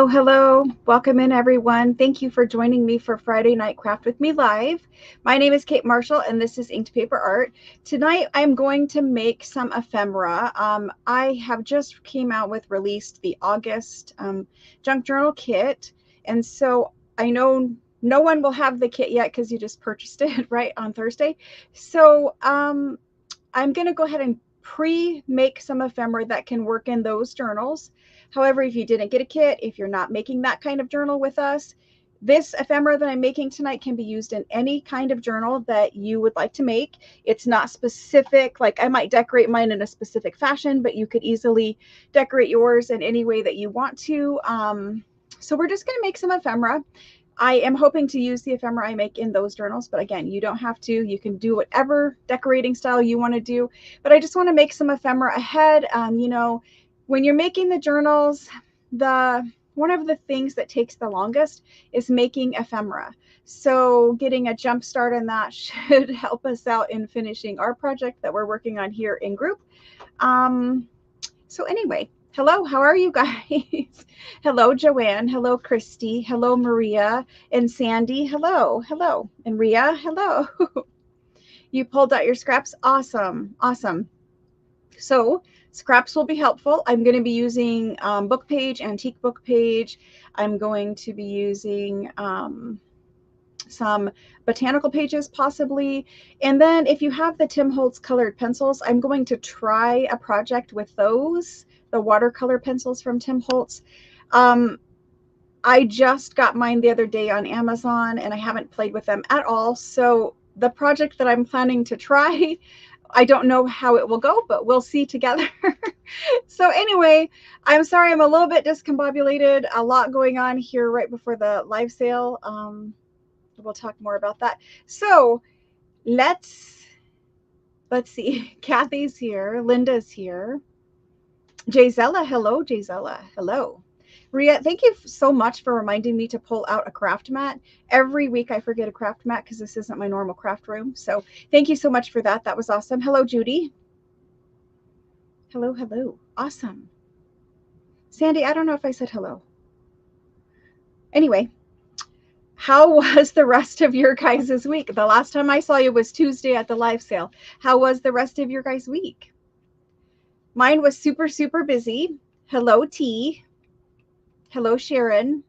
Hello. Welcome in, everyone. Thank you for joining me for Friday Night Craft with Me Live. My name is Kate Marshall, and this is Inked Paper Art. Tonight, I'm going to make some ephemera. I have just released the August Junk Journal kit, and so I know no one will have the kit yet because you just purchased it right on Thursday. So I'm going to go ahead and pre-make some ephemera that can work in those journals. However, if you didn't get a kit, if you're not making that kind of journal with us, this ephemera that I'm making tonight can be used in any kind of journal that you would like to make. It's not specific, like I might decorate mine in a specific fashion, but you could easily decorate yours in any way that you want to. So we're just going to make some ephemera. I am hoping to use the ephemera I make in those journals, but again, you don't have to. You can do whatever decorating style you want to do, but I just want to make some ephemera ahead. You know, when you're making the journals, one of the things that takes the longest is making ephemera. So getting a jump start on that should help us out in finishing our project that we're working on here in group. So anyway, hello, how are you guys? Hello, Joanne. Hello, Christy. Hello, Maria and Sandy. Hello, hello. And Ria, hello. You pulled out your scraps. Awesome, awesome. So scraps will be helpful. I'm going to be using book page, antique book page. I'm going to be using some botanical pages possibly. And then if you have the Tim Holtz colored pencils, I'm going to try a project with those, the watercolor pencils from Tim Holtz. I just got mine the other day on Amazon and I haven't played with them at all. So the project that I'm planning to try, I don't know how it will go, but we'll see together. So anyway, I'm sorry I'm a little bit discombobulated. A lot going on here right before the live sale. We'll talk more about that. So let's see. Kathy's here. Linda's here. Jayzella, hello, Jayzella. Hello. Ria, thank you so much for reminding me to pull out a craft mat. Every week I forget a craft mat because this isn't my normal craft room. So thank you so much for that. That was awesome. Hello, Judy. Hello, hello. Awesome. Sandy, I don't know if I said hello. Anyway, how was the rest of your guys' week? The last time I saw you was Tuesday at the live sale. How was the rest of your guys' week? Mine was super, super busy. Hello, T. Hello, Sharon.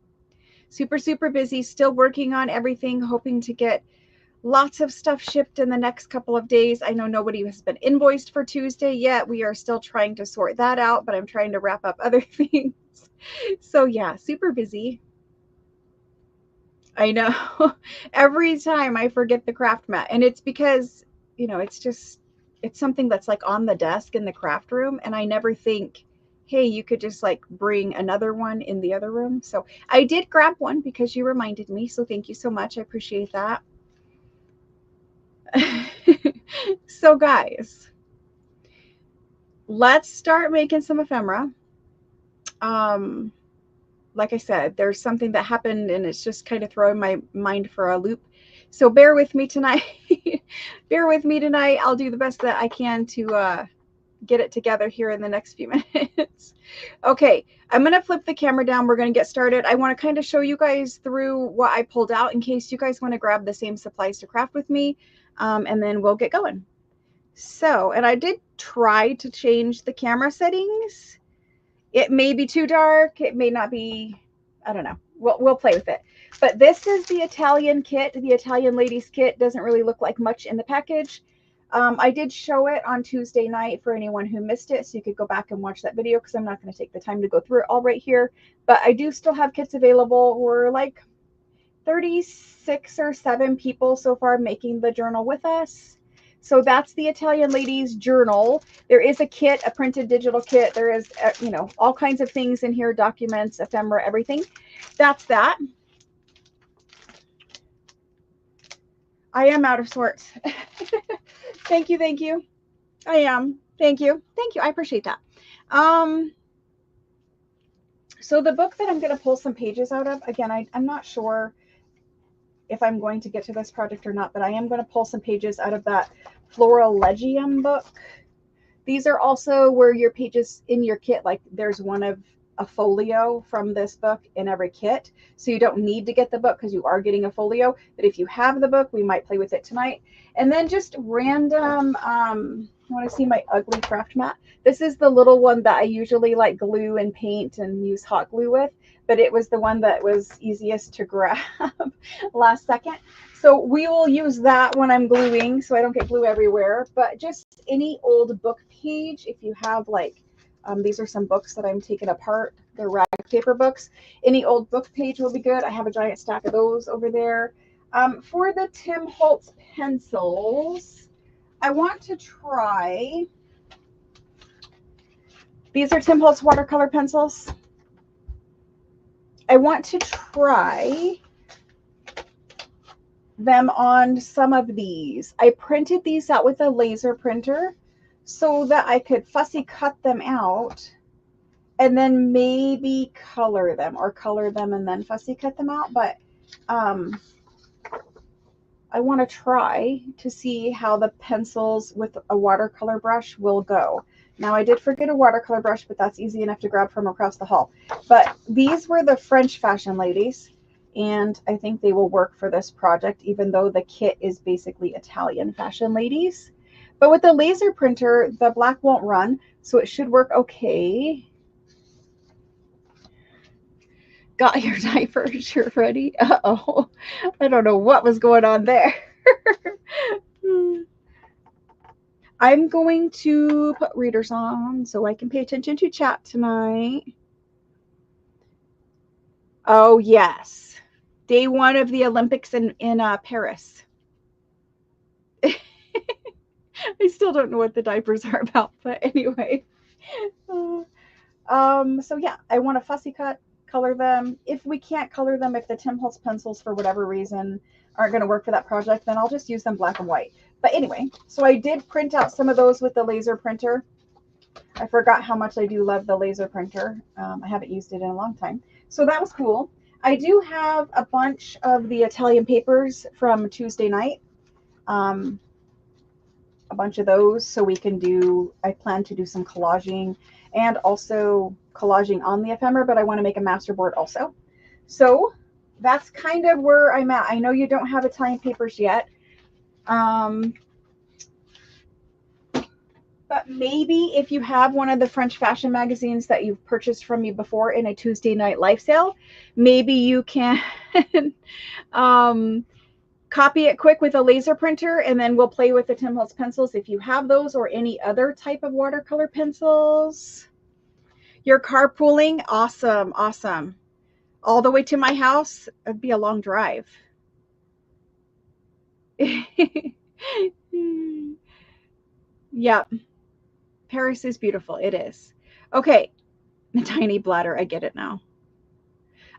Super, super busy, still working on everything, hoping to get lots of stuff shipped in the next couple of days. I know nobody has been invoiced for Tuesday yet. We are still trying to sort that out, but I'm trying to wrap up other things. So yeah, super busy. I know. Every time I forget the craft mat, and it's because, you know, it's something that's like on the desk in the craft room, and I never think, hey, you could just like bring another one in the other room. So I did grab one because you reminded me. So thank you so much. I appreciate that. So guys, let's start making some ephemera. Like I said, there's something that happened and it's just kind of throwing my mind for a loop. So bear with me tonight. Bear with me tonight. I'll do the best that I can to get it together here in the next few minutes. Okay, I'm going to flip the camera down. We're going to get started. I want to kind of show you guys through what I pulled out in case you guys want to grab the same supplies to craft with me, and then we'll get going. So, and I did try to change the camera settings. It may be too dark. It may not be. I don't know. We'll play with it. But this is the Italian kit. The Italian ladies kit doesn't really look like much in the package. I did show it on Tuesday night for anyone who missed it, so you could go back and watch that video because I'm not going to take the time to go through it all right here. But I do still have kits available. We're like 36 or 7 people so far making the journal with us. So that's the Italian Ladies Journal. There is a kit, a printed digital kit. There is, you know, all kinds of things in here, documents, ephemera, everything. That's that. I am out of sorts. Thank you, thank you. I am. Thank you. Thank you. I appreciate that. So the book that I'm going to pull some pages out of, again, I'm not sure if I'm going to get to this project or not, but I am going to pull some pages out of that Florilegium book. These are also where your pages in your kit, like there's one of a folio from this book in every kit. So you don't need to get the book because you are getting a folio. But if you have the book, we might play with it tonight. And then just random, you want to see my ugly craft mat? This is the little one that I usually like glue and paint and use hot glue with, but it was the one that was easiest to grab last second. So we will use that when I'm gluing so I don't get glue everywhere. But just any old book page, if you have like, these are some books that I'm taking apart. They're rag paper books. Any old book page will be good. I have a giant stack of those over there. For the Tim Holtz pencils, I want to try, these are Tim Holtz watercolor pencils. I want to try them on some of these. I printed these out with a laser printer so that I could fussy cut them out and then maybe color them, or color them and then fussy cut them out. But I want to try to see how the pencils with a watercolor brush will go. Now, I did forget a watercolor brush, but that's easy enough to grab from across the hall. But these were the French fashion ladies, and I think they will work for this project, even though the kit is basically Italian fashion ladies. But with the laser printer, the black won't run, so it should work okay. Got your diaper shirt ready? Uh-oh. I don't know what was going on there. I'm going to put readers on so I can pay attention to chat tonight. Oh, yes. Day 1 of the Olympics in Paris. I still don't know what the diapers are about, but anyway. So yeah, I want to fussy cut, color them. If we can't color them, if the Tim Holtz pencils for whatever reason aren't going to work for that project, then I'll just use them black and white. But anyway, so I did print out some of those with the laser printer. I forgot how much I do love the laser printer. I haven't used it in a long time. So that was cool. I do have a bunch of the Italian papers from Tuesday night. A bunch of those, so we can do, I plan to do some collaging and also collaging on the ephemera, but I want to make a masterboard also. So that's kind of where I'm at. I know you don't have Italian papers yet. But maybe if you have one of the French fashion magazines that you've purchased from me before in a Tuesday night life sale, maybe you can copy it quick with a laser printer, and then we'll play with the Tim Holtz pencils if you have those, or any other type of watercolor pencils. You're carpooling? Awesome, awesome. All the way to my house? It'd be a long drive. Yep. Paris is beautiful. It is. Okay. The tiny bladder. I get it now.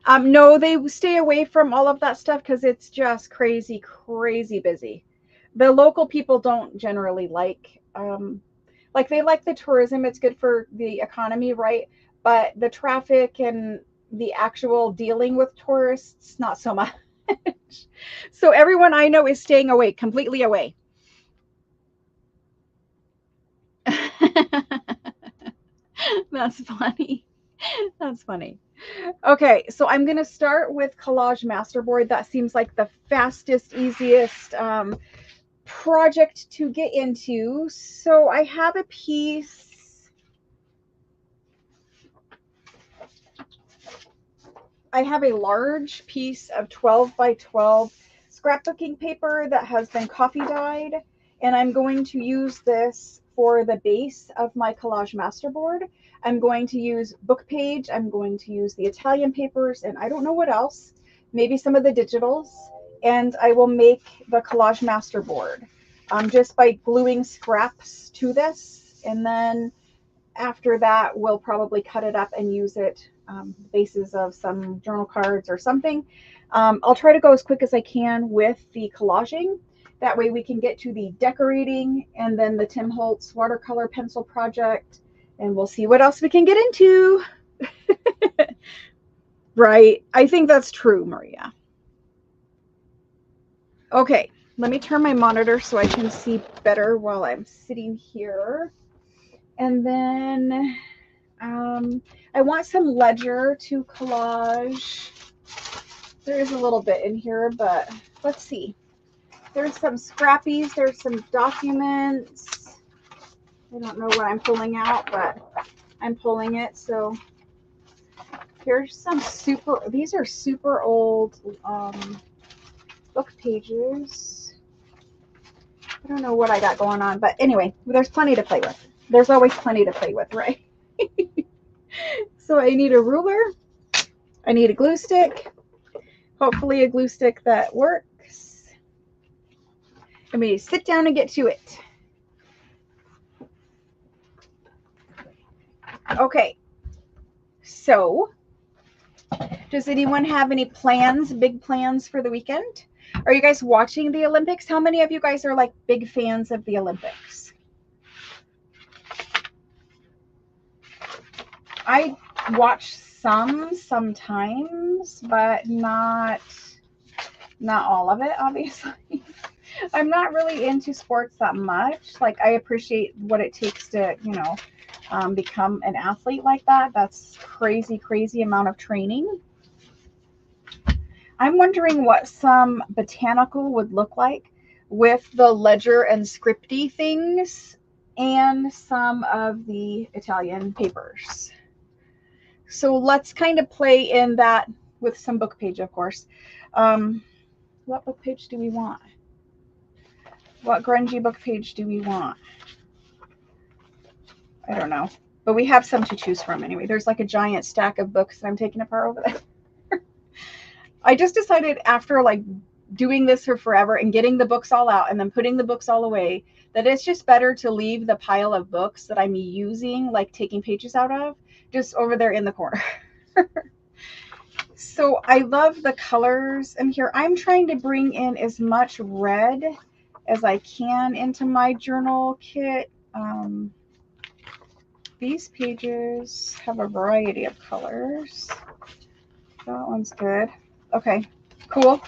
No, they stay away from all of that stuff because it's just crazy, crazy busy. The local people don't generally like they like the tourism. It's good for the economy, right? But the traffic and the actual dealing with tourists, not so much. So everyone I know is staying away, completely away. That's funny. That's funny. Okay, so I'm going to start with Collage Masterboard. That seems like the fastest, easiest project to get into. So I have a piece. I have a large piece of 12 by 12 scrapbooking paper that has been coffee dyed, and I'm going to use this for the base of my Collage Masterboard. I'm going to use book page, I'm going to use the Italian papers, and I don't know what else, maybe some of the digitals, and I will make the Collage Masterboard just by gluing scraps to this, and then after that we'll probably cut it up and use it bases of some journal cards or something. I'll try to go as quick as I can with the collaging. That way we can get to the decorating and then the Tim Holtz watercolor pencil project, and we'll see what else we can get into. Right. I think that's true, Maria. Okay, let me turn my monitor so I can see better while I'm sitting here. And then I want some ledger to collage. There is a little bit in here, but let's see. There's some scrappies. There's some documents. I don't know what I'm pulling out, but I'm pulling it. So here's some these are super old book pages. I don't know what I got going on, but anyway, there's plenty to play with. There's always plenty to play with, right? So I need a ruler. I need a glue stick. Hopefully a glue stick that works. Let me sit down and get to it. Okay. So, does anyone have any plans, big plans for the weekend? Are you guys watching the Olympics? How many of you guys are like big fans of the Olympics? I watch some sometimes, but not all of it, obviously. I'm not really into sports that much. Like, I appreciate what it takes to, you know, become an athlete like that. That's crazy amount of training. I'm wondering what some botanical would look like with the ledger and scripty things and some of the Italian papers. So let's kind of play in that with some book page, of course. What book page do we want? What grungy book page do we want? I don't know. But we have some to choose from anyway. There's like a giant stack of books that I'm taking apart over there. I just decided after like doing this for forever and getting the books all out and then putting the books all away that it's just better to leave the pile of books that I'm using, like taking pages out of, just over there in the corner. So I love the colors in here. I'm trying to bring in as much red as I can into my journal kit. These pages have a variety of colors. That one's good. Okay, cool.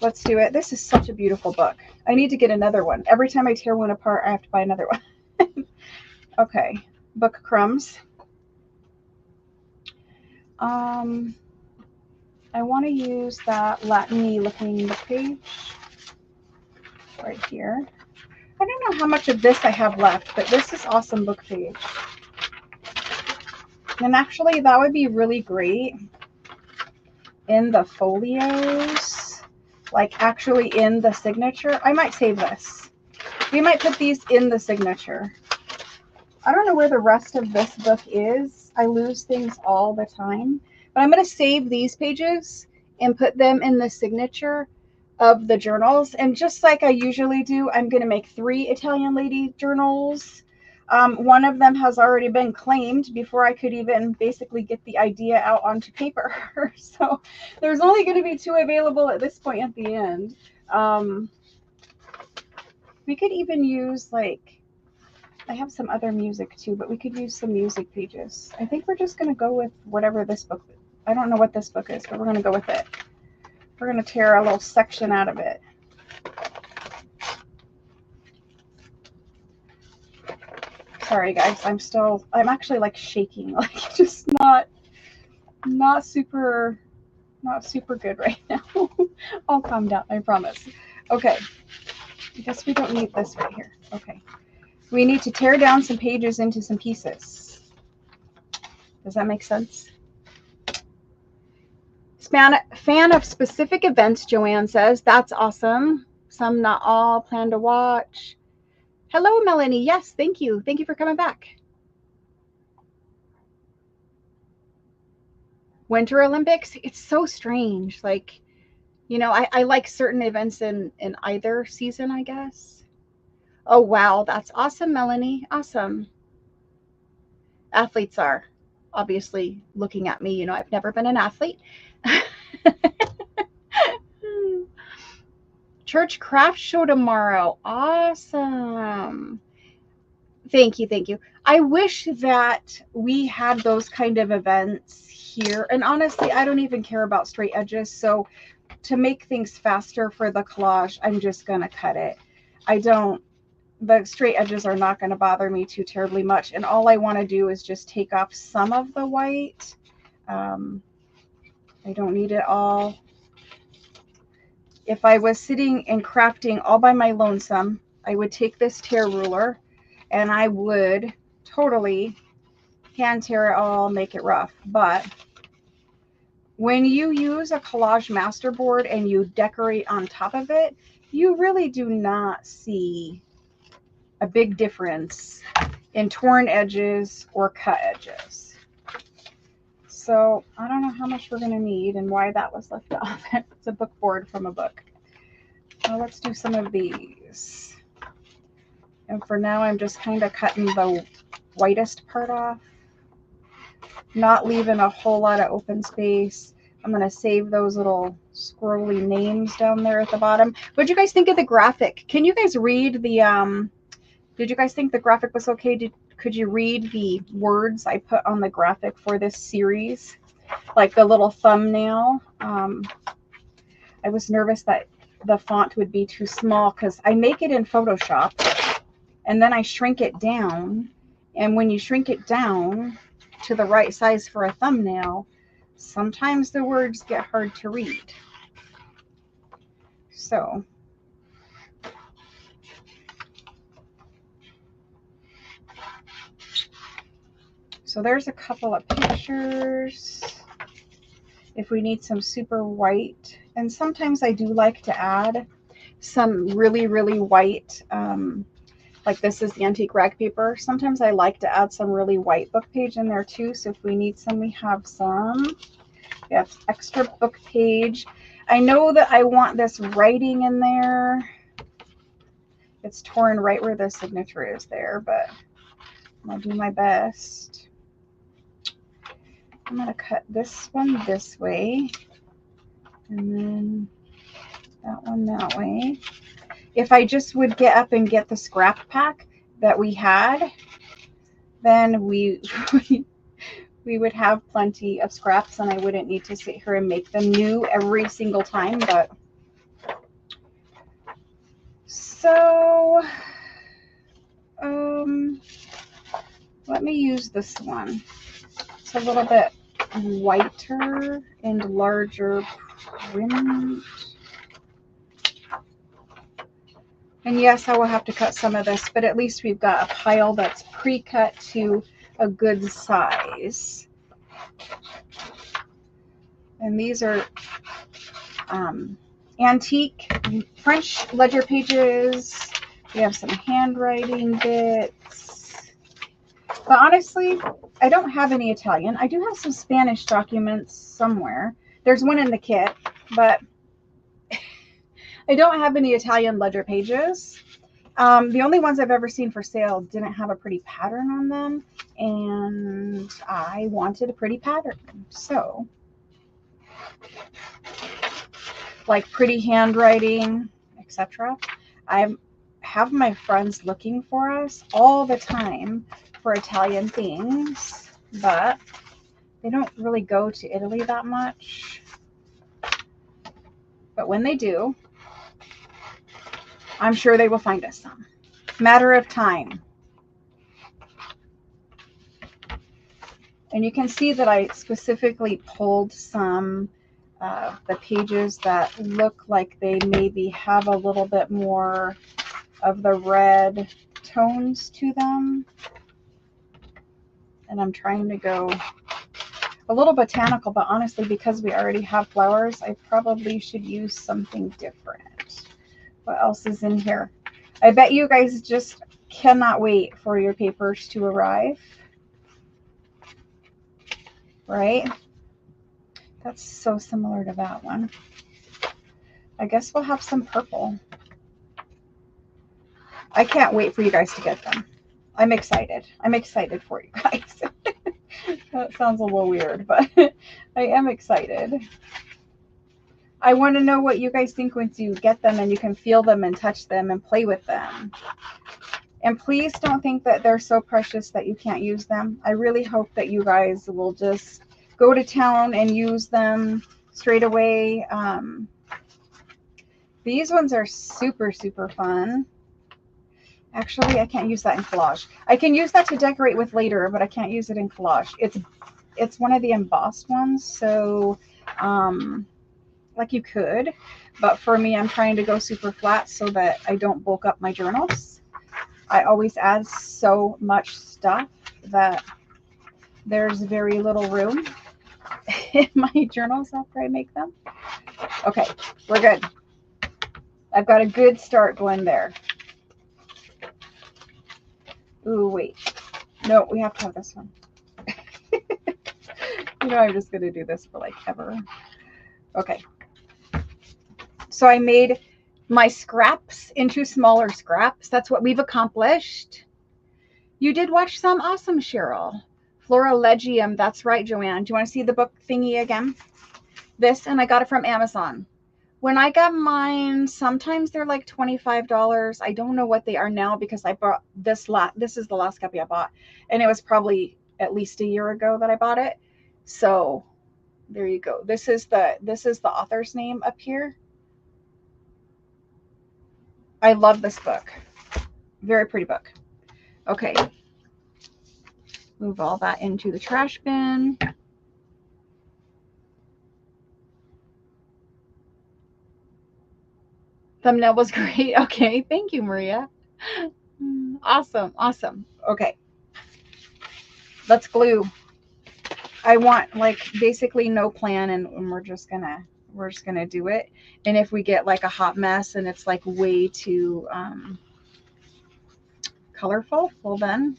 Let's do it. This is such a beautiful book. I need to get another one. Every time I tear one apart, I have to buy another one. Okay, book crumbs. I want to use that Latin-y looking book page right here. I don't know how much of this I have left, but this is awesome book page. And actually, that would be really great in the folios, like actually in the signature. I might save this. We might put these in the signature. I don't know where the rest of this book is. I lose things all the time. But I'm going to save these pages and put them in the signature of the journals. And just like I usually do, I'm going to make 3 Italian lady journals. One of them has already been claimed before I could even basically get the idea out onto paper. So there's only going to be 2 available at this point at the end. We could even use like, I have some other music too, but we could use some music pages. I think we're just going to go with whatever this book is. I don't know what this book is, but we're going to go with it. We're going to tear a little section out of it. Sorry guys, I'm actually like shaking, like just not super good right now. I'll calm down, I promise. Okay, I guess we don't need this right here. Okay, we need to tear down some pages into some pieces. Does that make sense? Fan of specific events, Joanne says. That's awesome. Some, not all, plan to watch. Hello, Melanie. Yes, thank you. Thank you for coming back. Winter Olympics, it's so strange. Like, you know, I like certain events in either season, I guess. Oh, wow. That's awesome, Melanie. Awesome. Athletes are obviously looking at me. You know, I've never been an athlete. Church craft show tomorrow. Awesome. Thank you. Thank you. I wish that we had those kind of events here. And honestly, I don't even care about straight edges. So to make things faster for the collage, I'm just going to cut it. I don't the straight edges are not going to bother me too terribly much. And all I want to do is just take off some of the white. I don't need it all. If I was sitting and crafting all by my lonesome, I would take this tear ruler and I would totally hand tear it all, make it rough. But when you use a collage masterboard and you decorate on top of it, you really do not see a big difference in torn edges or cut edges. So I don't know how much we're going to need and why that was left off. It's a book board from a book. Well, let's do some of these. And for now, I'm just kind of cutting the whitest part off, not leaving a whole lot of open space. I'm going to save those little scrolly names down there at the bottom. What did you guys think of the graphic? Can you guys read the, did you guys think the graphic was okay? Could you read the words I put on the graphic for this series? Like the little thumbnail. I was nervous that the font would be too small because I make it in Photoshop and then I shrink it down. And when you shrink it down to the right size for a thumbnail, sometimes the words get hard to read. So there's a couple of pictures. If we need some super white, and sometimes I do like to add some really, really white, like this is the antique rag paper. Sometimes I like to add some really white book page in there too. So if we need some, we have some. We have extra book page. I know that I want this writing in there. It's torn right where the signature is there, but I'll do my best. I'm going to cut this one this way, and then that one that way. If I just would get up and get the scrap pack that we had, then we would have plenty of scraps and I wouldn't need to sit here and make them new every single time. But so let me use this one. It's a little bit whiter and larger print. And yes, I will have to cut some of this, but at least we've got a pile that's pre-cut to a good size. And these are antique French ledger pages. We have some handwriting bits. But honestly, I don't have any Italian. I do have some Spanish documents somewhere. There's one in the kit, but I don't have any Italian ledger pages. The only ones I've ever seen for sale didn't have a pretty pattern on them, and I wanted a pretty pattern. So, like pretty handwriting, etc. I have my friends looking for us all the time for Italian things, but they don't really go to Italy that much. But when they do, I'm sure they will find us some. Matter of time. And you can see that I specifically pulled some the pages that look like they maybe have a little bit more of the red tones to them. And I'm trying to go a little botanical, but honestly, because we already have flowers, I probably should use something different. What else is in here? I bet you guys just cannot wait for your papers to arrive. Right? That's so similar to that one. I guess we'll have some purple. I can't wait for you guys to get them. I'm excited. I'm excited for you guys. That sounds a little weird, but I am excited. I want to know what you guys think once you get them and you can feel them and touch them and play with them. And please don't think that they're so precious that you can't use them. I really hope that you guys will just go to town and use them straight away. These ones are super, super fun. Actually, I can't use that in collage. I can use that to decorate with later, but I can't use it in collage. It's one of the embossed ones, so like you could, but for me, I'm trying to go super flat so that I don't bulk up my journals. I always add so much stuff that there's very little room in my journals after I make them. Okay, we're good. I've got a good start going there. Ooh, wait. No, we have to have this one. You know, I'm just going to do this for like ever. Okay. So I made my scraps into smaller scraps. That's what we've accomplished. You did watch some? Awesome, Cheryl. Florilegium. That's right, Joanne. Do you want to see the book thingy again? This, and I got it from Amazon. When I got mine, sometimes they're like $25. I don't know what they are now because I bought this this is the last copy I bought, and it was probably at least a year ago that I bought it. So there you go. This is the author's name up here. I love this book. Very pretty book. Okay. Move all that into the trash bin. Thumbnail was great. Okay. Thank you, Maria. Awesome. Awesome. Okay. Let's glue. I want like basically no plan, and we're just gonna do it. And if we get like a hot mess and it's like way too colorful, well then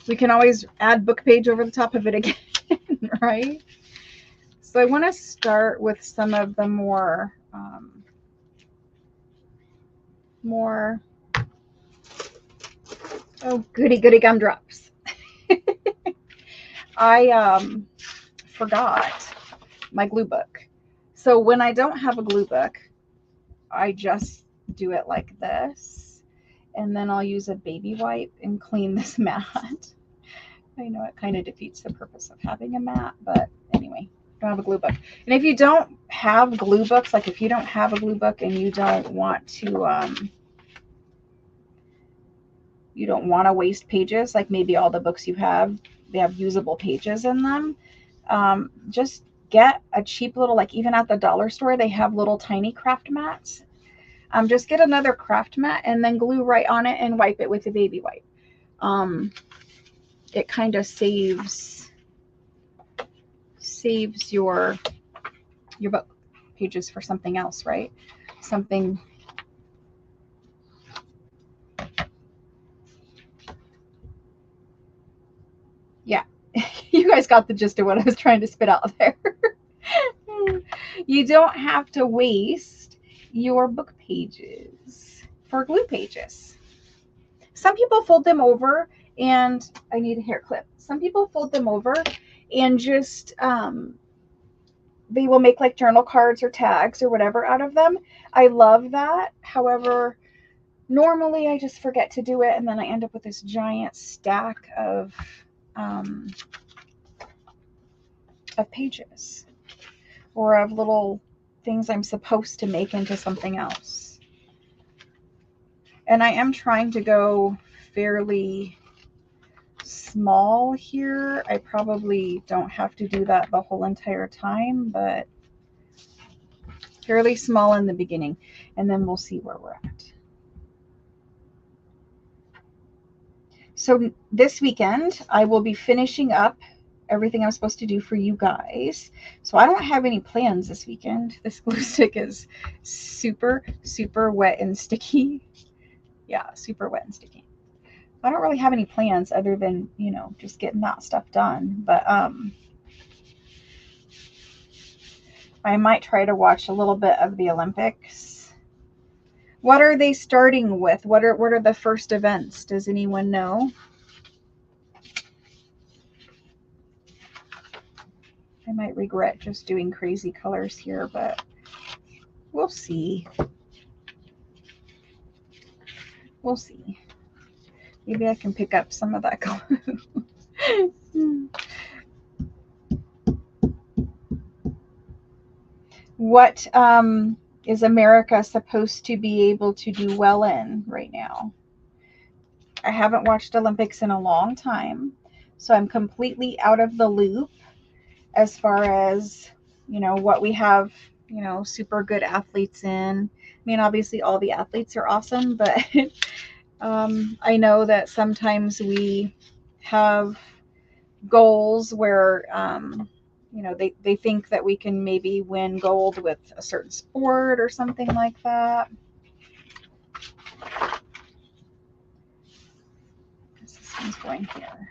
we can always add book page over the top of it again, right? So I want to start with some of the more oh goody gumdrops. I forgot my glue book. So when I don't have a glue book, I just do it like this, and then I'll use a baby wipe and clean this mat. I know it kind of defeats the purpose of having a mat, but anyway, don't have a glue book. And if you don't have glue books, like if you don't have a glue book and you don't want to waste pages, like maybe all the books you have, they have usable pages in them, just get a cheap little, like even at the dollar store, they have little tiny craft mats. Just get another craft mat and then glue right on it and wipe it with a baby wipe. It kind of saves your book pages for something else, right? Something. Yeah, you guys got the gist of what I was trying to spit out there. You don't have to waste your book pages for glue pages. Some people fold them over, and I need a hair clip. Some people fold them over and just they will make like journal cards or tags or whatever out of them. I love that. However, normally I just forget to do it, and then I end up with this giant stack of pages or of little things I'm supposed to make into something else. And I am trying to go fairly small here. I probably don't have to do that the whole entire time, but fairly small in the beginning, and then we'll see where we're at. So this weekend, I will be finishing up everything I'm supposed to do for you guys. So I don't have any plans this weekend. This glue stick is super, super wet and sticky. Yeah, super wet and sticky. I don't really have any plans other than, you know, just getting that stuff done. But I might try to watch a little bit of the Olympics. What are they starting with? What are the first events? Does anyone know? I might regret just doing crazy colors here, but we'll see. We'll see. Maybe I can pick up some of that glue. What is America supposed to be able to do well in right now? I haven't watched Olympics in a long time, so I'm completely out of the loop as far as, what we have, super good athletes in. I mean, obviously all the athletes are awesome, but I know that sometimes we have goals where, they think that we can maybe win gold with a certain sport or something like that. This one's going here.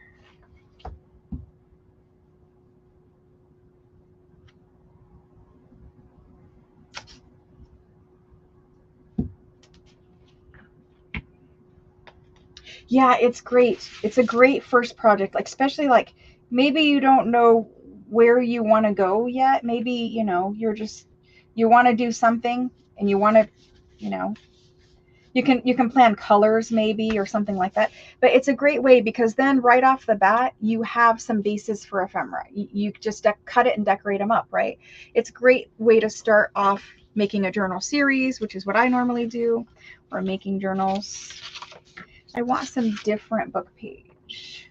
Yeah, it's great. It's a great first project, like especially like maybe you don't know where you want to go yet. Maybe, you want to do something and you want to, you know, you can plan colors maybe or something like that. But it's a great way because then right off the bat you have some bases for ephemera. You just cut it and decorate them up, right? It's a great way to start off making a journal series, which is what I normally do, or making journals. I want some different book page.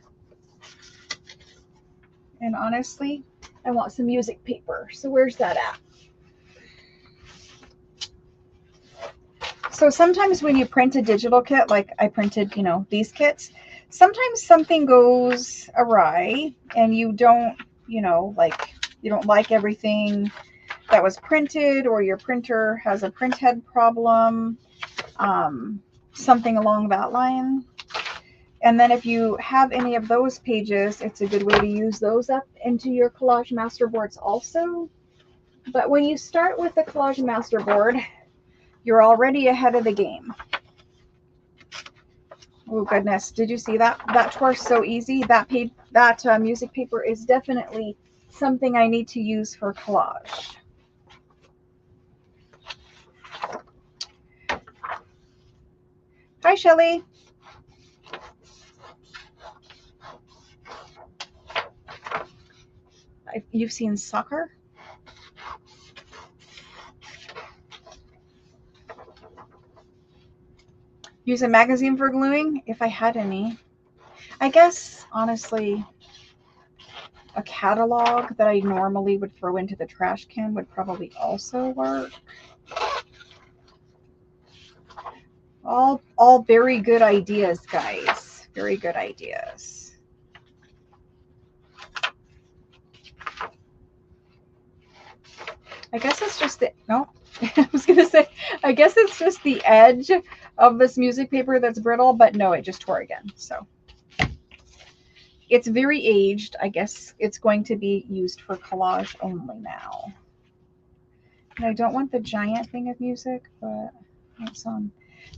And honestly, I want some music paper. So where's that at? So sometimes when you print a digital kit, like I printed, these kits, sometimes something goes awry and you don't, you don't like everything that was printed, or your printer has a print head problem, something along that line. And then if you have any of those pages, it's a good way to use those up into your collage masterboards also. But when you start with the collage masterboard, you're already ahead of the game. Oh goodness, did you see that? That tore so easy. That music paper is definitely something I need to use for collage. Hi, Shelly. You've seen soccer? Use a magazine for gluing? If I had any. I guess, honestly, a catalog that I normally would throw into the trash can would probably also work. All very good ideas, guys. Very good ideas. I guess it's just the, no, I was going to say, I guess it's just the edge of this music paper that's brittle, but no, it just tore again. So it's very aged. I guess it's going to be used for collage only now. And I don't want the giant thing of music, but it's on.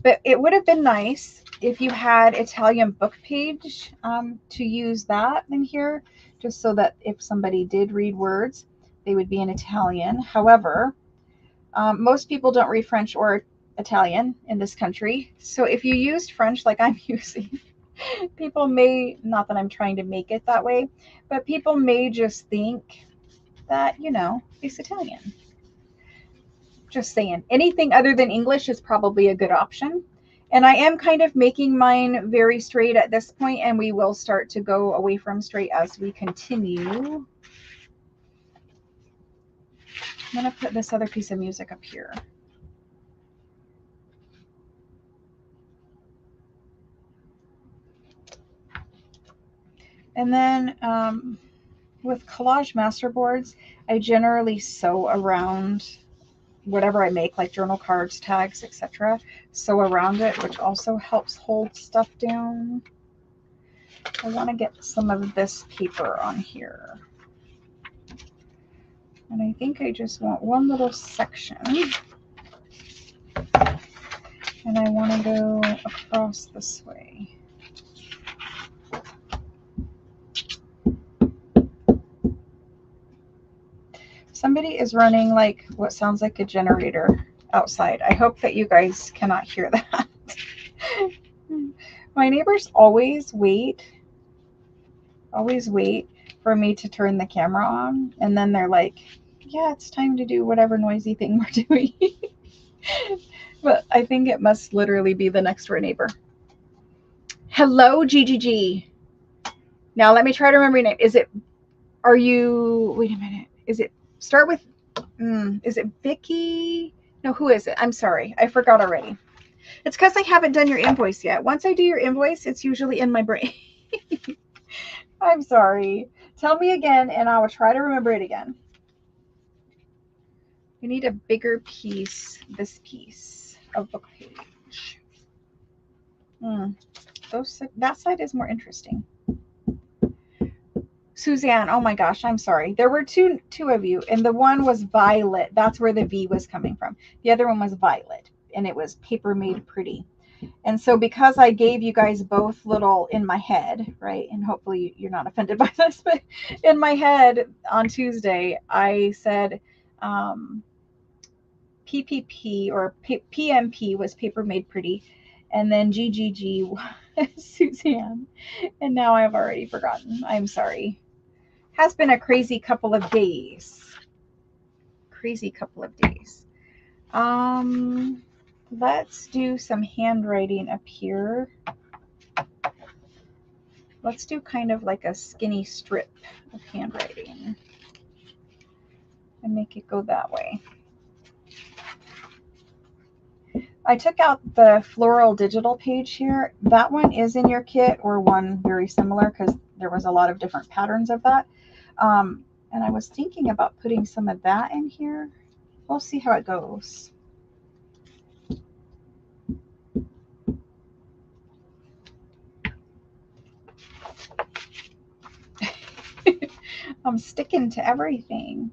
But it would have been nice if you had Italian book page to use that in here, just so that if somebody did read words, they would be in Italian. However, most people don't read French or Italian in this country. So if you used French like I'm using, people may, not that I'm trying to make it that way, but people may just think that, it's Italian. Just saying. Anything other than English is probably a good option. And I am kind of making mine very straight at this point, and we will start to go away from straight as we continue. I'm going to put this other piece of music up here. And then with collage masterboards, I generally sew around whatever I make, like journal cards, tags, etc. Sew around it, which also helps hold stuff down. I want to get some of this paper on here. And I think I just want one little section. And I want to go across this way. Somebody is running like what sounds like a generator outside. I hope that you guys cannot hear that. My neighbors always wait for me to turn the camera on, and then they're like, yeah, it's time to do whatever noisy thing we're doing. But I think it must literally be the next door neighbor. Hello, GGG. Now let me try to remember your name. Is it, are you, wait a minute. Is it, start with, is it Vicky? No, who is it? I'm sorry. I forgot already. It's because I haven't done your invoice yet. Once I do your invoice, it's usually in my brain. I'm sorry. Tell me again, and I will try to remember it again. You need a bigger piece, this piece of book page. That side is more interesting. Suzanne, oh my gosh, I'm sorry. There were two of you, and the one was Violet. That's where the V was coming from. The other one was Violet, and it was Paper Made Pretty. And so because I gave you guys both little in my head, right? And hopefully you're not offended by this, but in my head on Tuesday, I said PPP or PMP was Paper Made Pretty. And then GGG was Suzanne. And now I've already forgotten. I'm sorry. Has been a crazy couple of days. Let's do some handwriting up here. Let's do kind of like a skinny strip of handwriting and make it go that way. I took out the floral digital page here. That one is in your kit, or one very similar, because there was a lot of different patterns of that. And I was thinking about putting some of that in here. We'll see how it goes. I'm sticking to everything.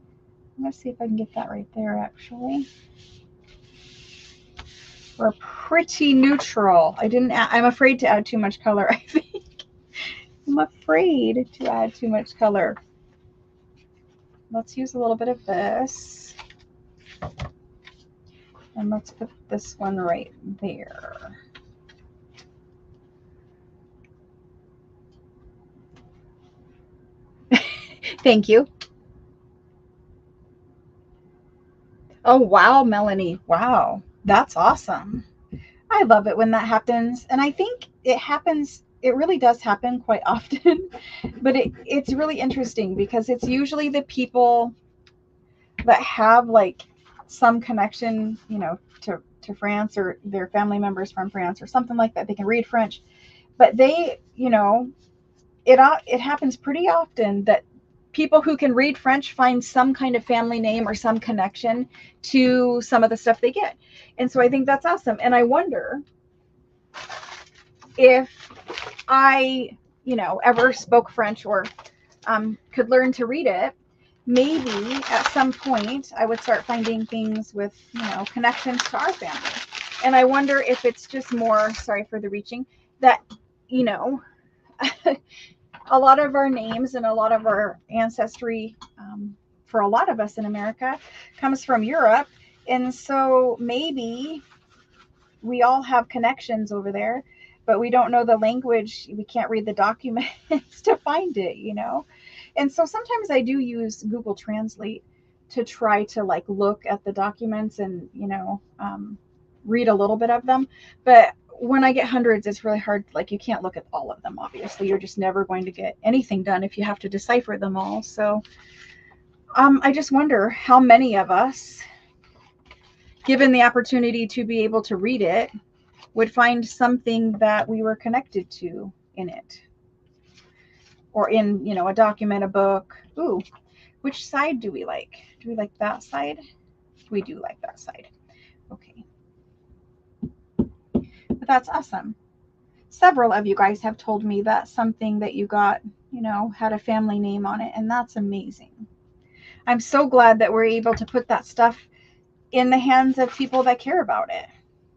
Let's see if I can get that right there, actually. We're pretty neutral. I'm afraid to add too much color, I think. I'm afraid to add too much color. Let's use a little bit of this. And let's put this one right there. Thank you. Oh, wow, Melanie. Wow, that's awesome. I love it when that happens. And I think it happens, it really does happen quite often. But it's really interesting because it's usually the people that have like some connection, you know, to France, or their family members from France or something like that. They can read French, but they, you know, it happens pretty often that people who can read French find some kind of family name or some connection to some of the stuff they get. And so I think that's awesome. And I wonder if I, you know, ever spoke French or could learn to read it, maybe at some point I would start finding things with, you know, connections to our family. And I wonder if it's just more, sorry for the reaching, that, you know, a lot of our names and a lot of our ancestry, for a lot of us in America, comes from Europe. And so maybe we all have connections over there, but we don't know the language. We can't read the documents to find it, you know? And so sometimes I do use Google Translate to try to like look at the documents and, you know, read a little bit of them. But when I get hundreds, it's really hard. Like, you can't look at all of them, obviously. You're just never going to get anything done if you have to decipher them all. So I just wonder how many of us, given the opportunity to be able to read it, would find something that we were connected to in it, or in, you know, a document, a book. Ooh, which side do we like? Do we like that side? We do like that side. Okay. But that's awesome. Several of you guys have told me that something that you got, you know, had a family name on it, and that's amazing. I'm so glad that we're able to put that stuff in the hands of people that care about it,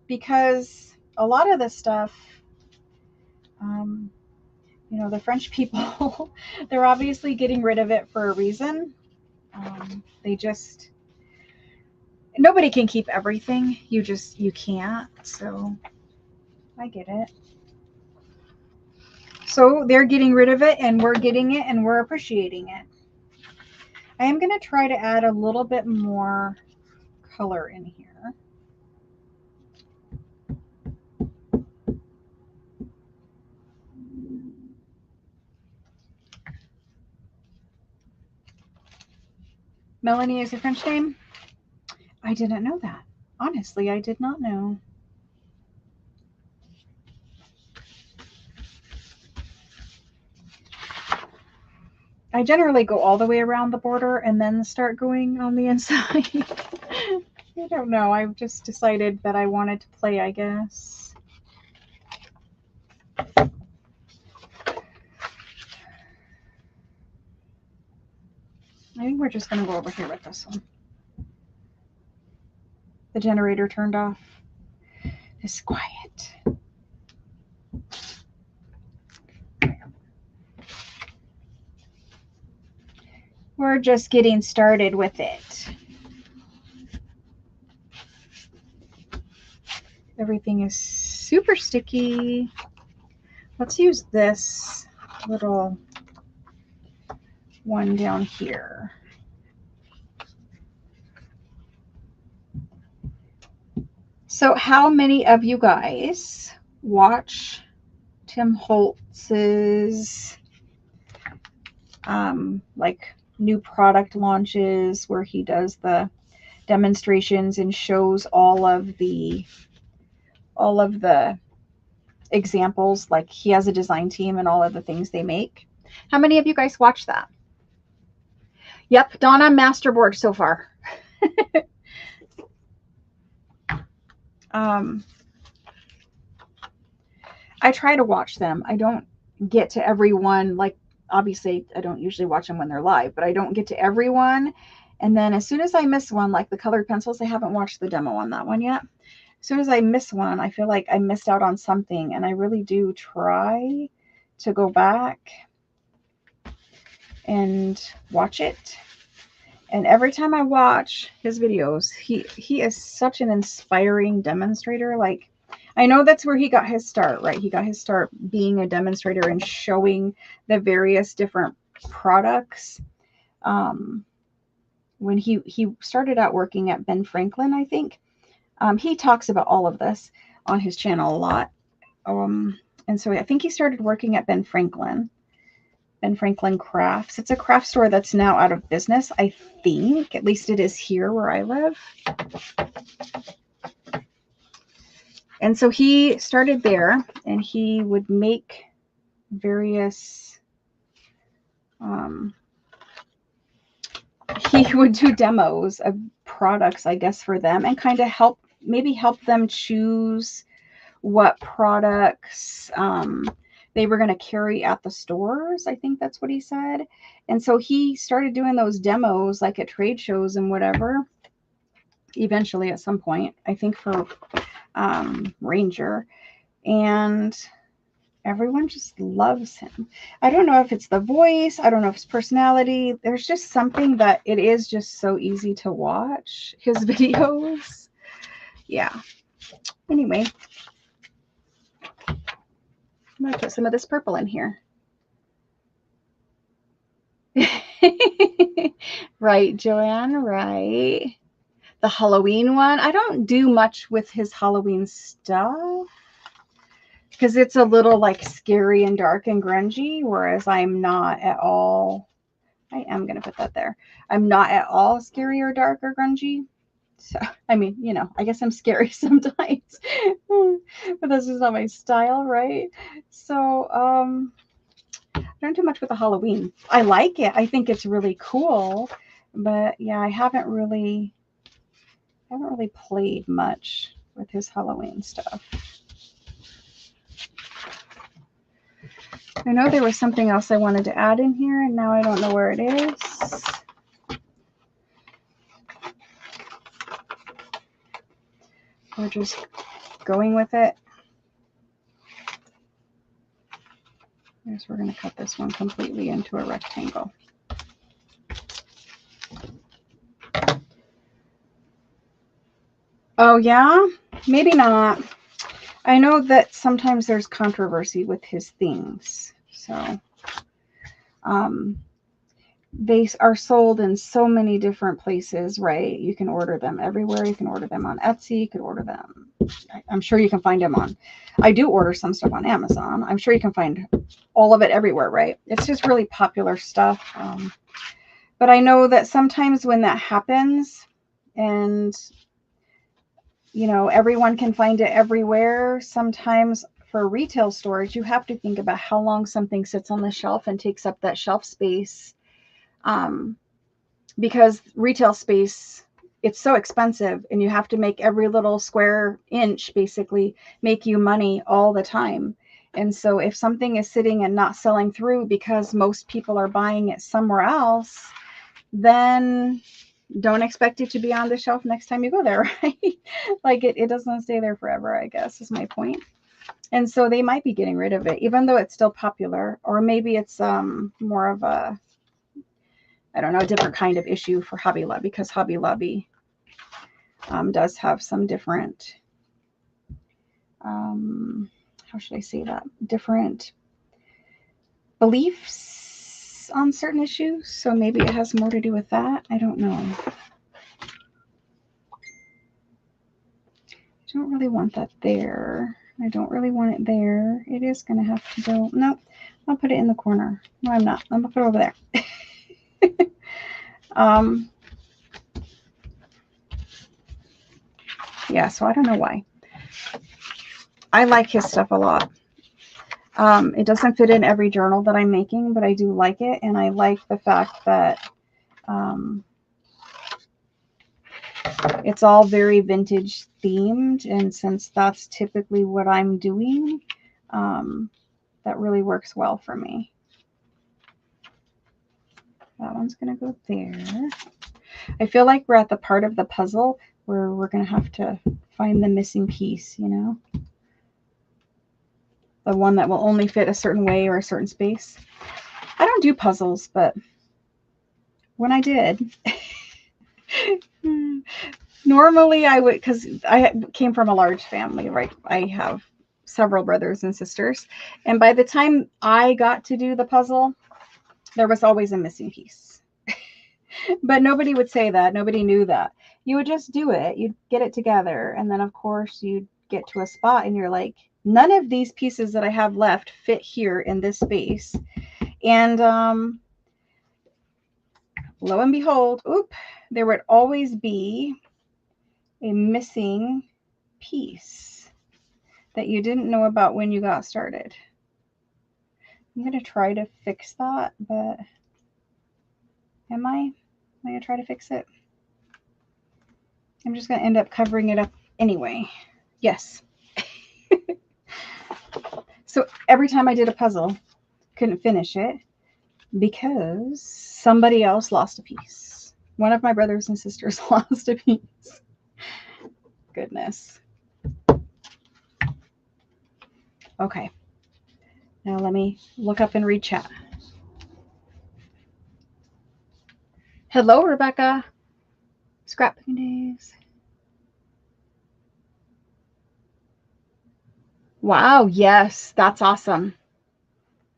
because a lot of this stuff, you know, the French people, they're obviously getting rid of it for a reason. They just, nobody can keep everything. You can't. So I get it. So they're getting rid of it, and we're getting it, and we're appreciating it. I am going to try to add a little bit more color in here. Melanie is your French name? I didn't know that. Honestly, I did not know. I generally go all the way around the border and then start going on the inside. I don't know. I've just decided that I wanted to play, I guess. I think we're just going to go over here with this one. The generator turned off. It's quiet. We're just getting started with it. Everything is super sticky. Let's use this little one down here. So how many of you guys watch Tim Holtz's like new product launches where he does the demonstrations and shows all of the examples? Like he has a design team and all of the things they make. How many of you guys watch that? Yep, Donna, masterboard so far. I try to watch them. I don't get to everyone. Like, obviously, I don't usually watch them when they're live, but I don't get to everyone. And then as soon as I miss one, like the colored pencils, I haven't watched the demo on that one yet. As soon as I miss one, I feel like I missed out on something. And I really do try to go back and watch it. And every time I watch his videos, he is such an inspiring demonstrator. Like, I know that's where he got his start, right? He got his start being a demonstrator and showing the various different products. When he started out working at Ben Franklin, I think. He talks about all of this on his channel a lot. And so I think he started working at Ben Franklin Crafts. It's a craft store that's now out of business, I think. At least it is here where I live. And so he started there, and he would make various, he would do demos of products, I guess, for them, and kind of help them choose what products they were going to carry at the stores. I think that's what he said. And so he started doing those demos like at trade shows and whatever. Eventually at some point, I think for Ranger, and everyone just loves him. I don't know if it's the voice. I don't know if it's personality. There's just something that it is just so easy to watch his videos. Yeah. Anyway, I'm going to put some of this purple in here. Right, Joanne, right. The Halloween one. I don't do much with his Halloween stuff because it's a little like scary and dark and grungy, whereas I'm not at all. I am going to put that there. I'm not at all scary or dark or grungy. So, I mean, you know, I guess I'm scary sometimes, but that's just not my style, right? So, I don't do much with the Halloween. I like it. I think it's really cool, but yeah, I haven't really played much with his Halloween stuff. I know there was something else I wanted to add in here, and now I don't know where it is. We're just going with it. Yes, we're going to cut this one completely into a rectangle. Oh, yeah? Maybe not. I know that sometimes there's controversy with his things. So, they are sold in so many different places, right? You can order them everywhere. You can order them on Etsy. You can order them. I'm sure you can find them on. I do order some stuff on Amazon. I'm sure you can find all of it everywhere, right? It's just really popular stuff. But I know that sometimes when that happens and, you know, everyone can find it everywhere, sometimes for retail stores, you have to think about how long something sits on the shelf and takes up that shelf space. Because retail space, it's so expensive, and you have to make every little square inch basically make you money all the time. And so if something is sitting and not selling through because most people are buying it somewhere else, then don't expect it to be on the shelf next time you go there, right? Like it doesn't stay there forever, I guess is my point. And so they might be getting rid of it, even though it's still popular, or maybe it's more of a, I don't know, a different kind of issue for Hobby Lobby, because Hobby Lobby does have some different, how should I say that, different beliefs on certain issues. So maybe it has more to do with that. I don't know. I don't really want that there. I don't really want it there. It is going to have to go. Nope. I'll put it in the corner. No, I'm not. I'm going to put it over there. Yeah, so I don't know why. I like his stuff a lot. It doesn't fit in every journal that I'm making, but I do like it. And I like the fact that it's all very vintage themed. And since that's typically what I'm doing, that really works well for me. That one's going to go there. I feel like we're at the part of the puzzle where we're going to have to find the missing piece, you know? The one that will only fit a certain way or a certain space. I don't do puzzles, but when I did, normally I would, because I came from a large family, right? I have several brothers and sisters. And by the time I got to do the puzzle, there was always a missing piece. But nobody would say that. Nobody knew that. You would just do it. You'd get it together. And then, of course, you'd get to a spot and you're like, none of these pieces that I have left fit here in this space. And lo and behold, there would always be a missing piece that you didn't know about when you got started. I'm going to try to fix that, but am I going to try to fix it? I'm just going to end up covering it up anyway. Yes. So every time I did a puzzle, couldn't finish it because somebody else lost a piece. One of my brothers and sisters lost a piece. Goodness. Okay. Now let me look up and read chat. Hello, Rebecca. Scrapbooking days. Wow, yes, that's awesome.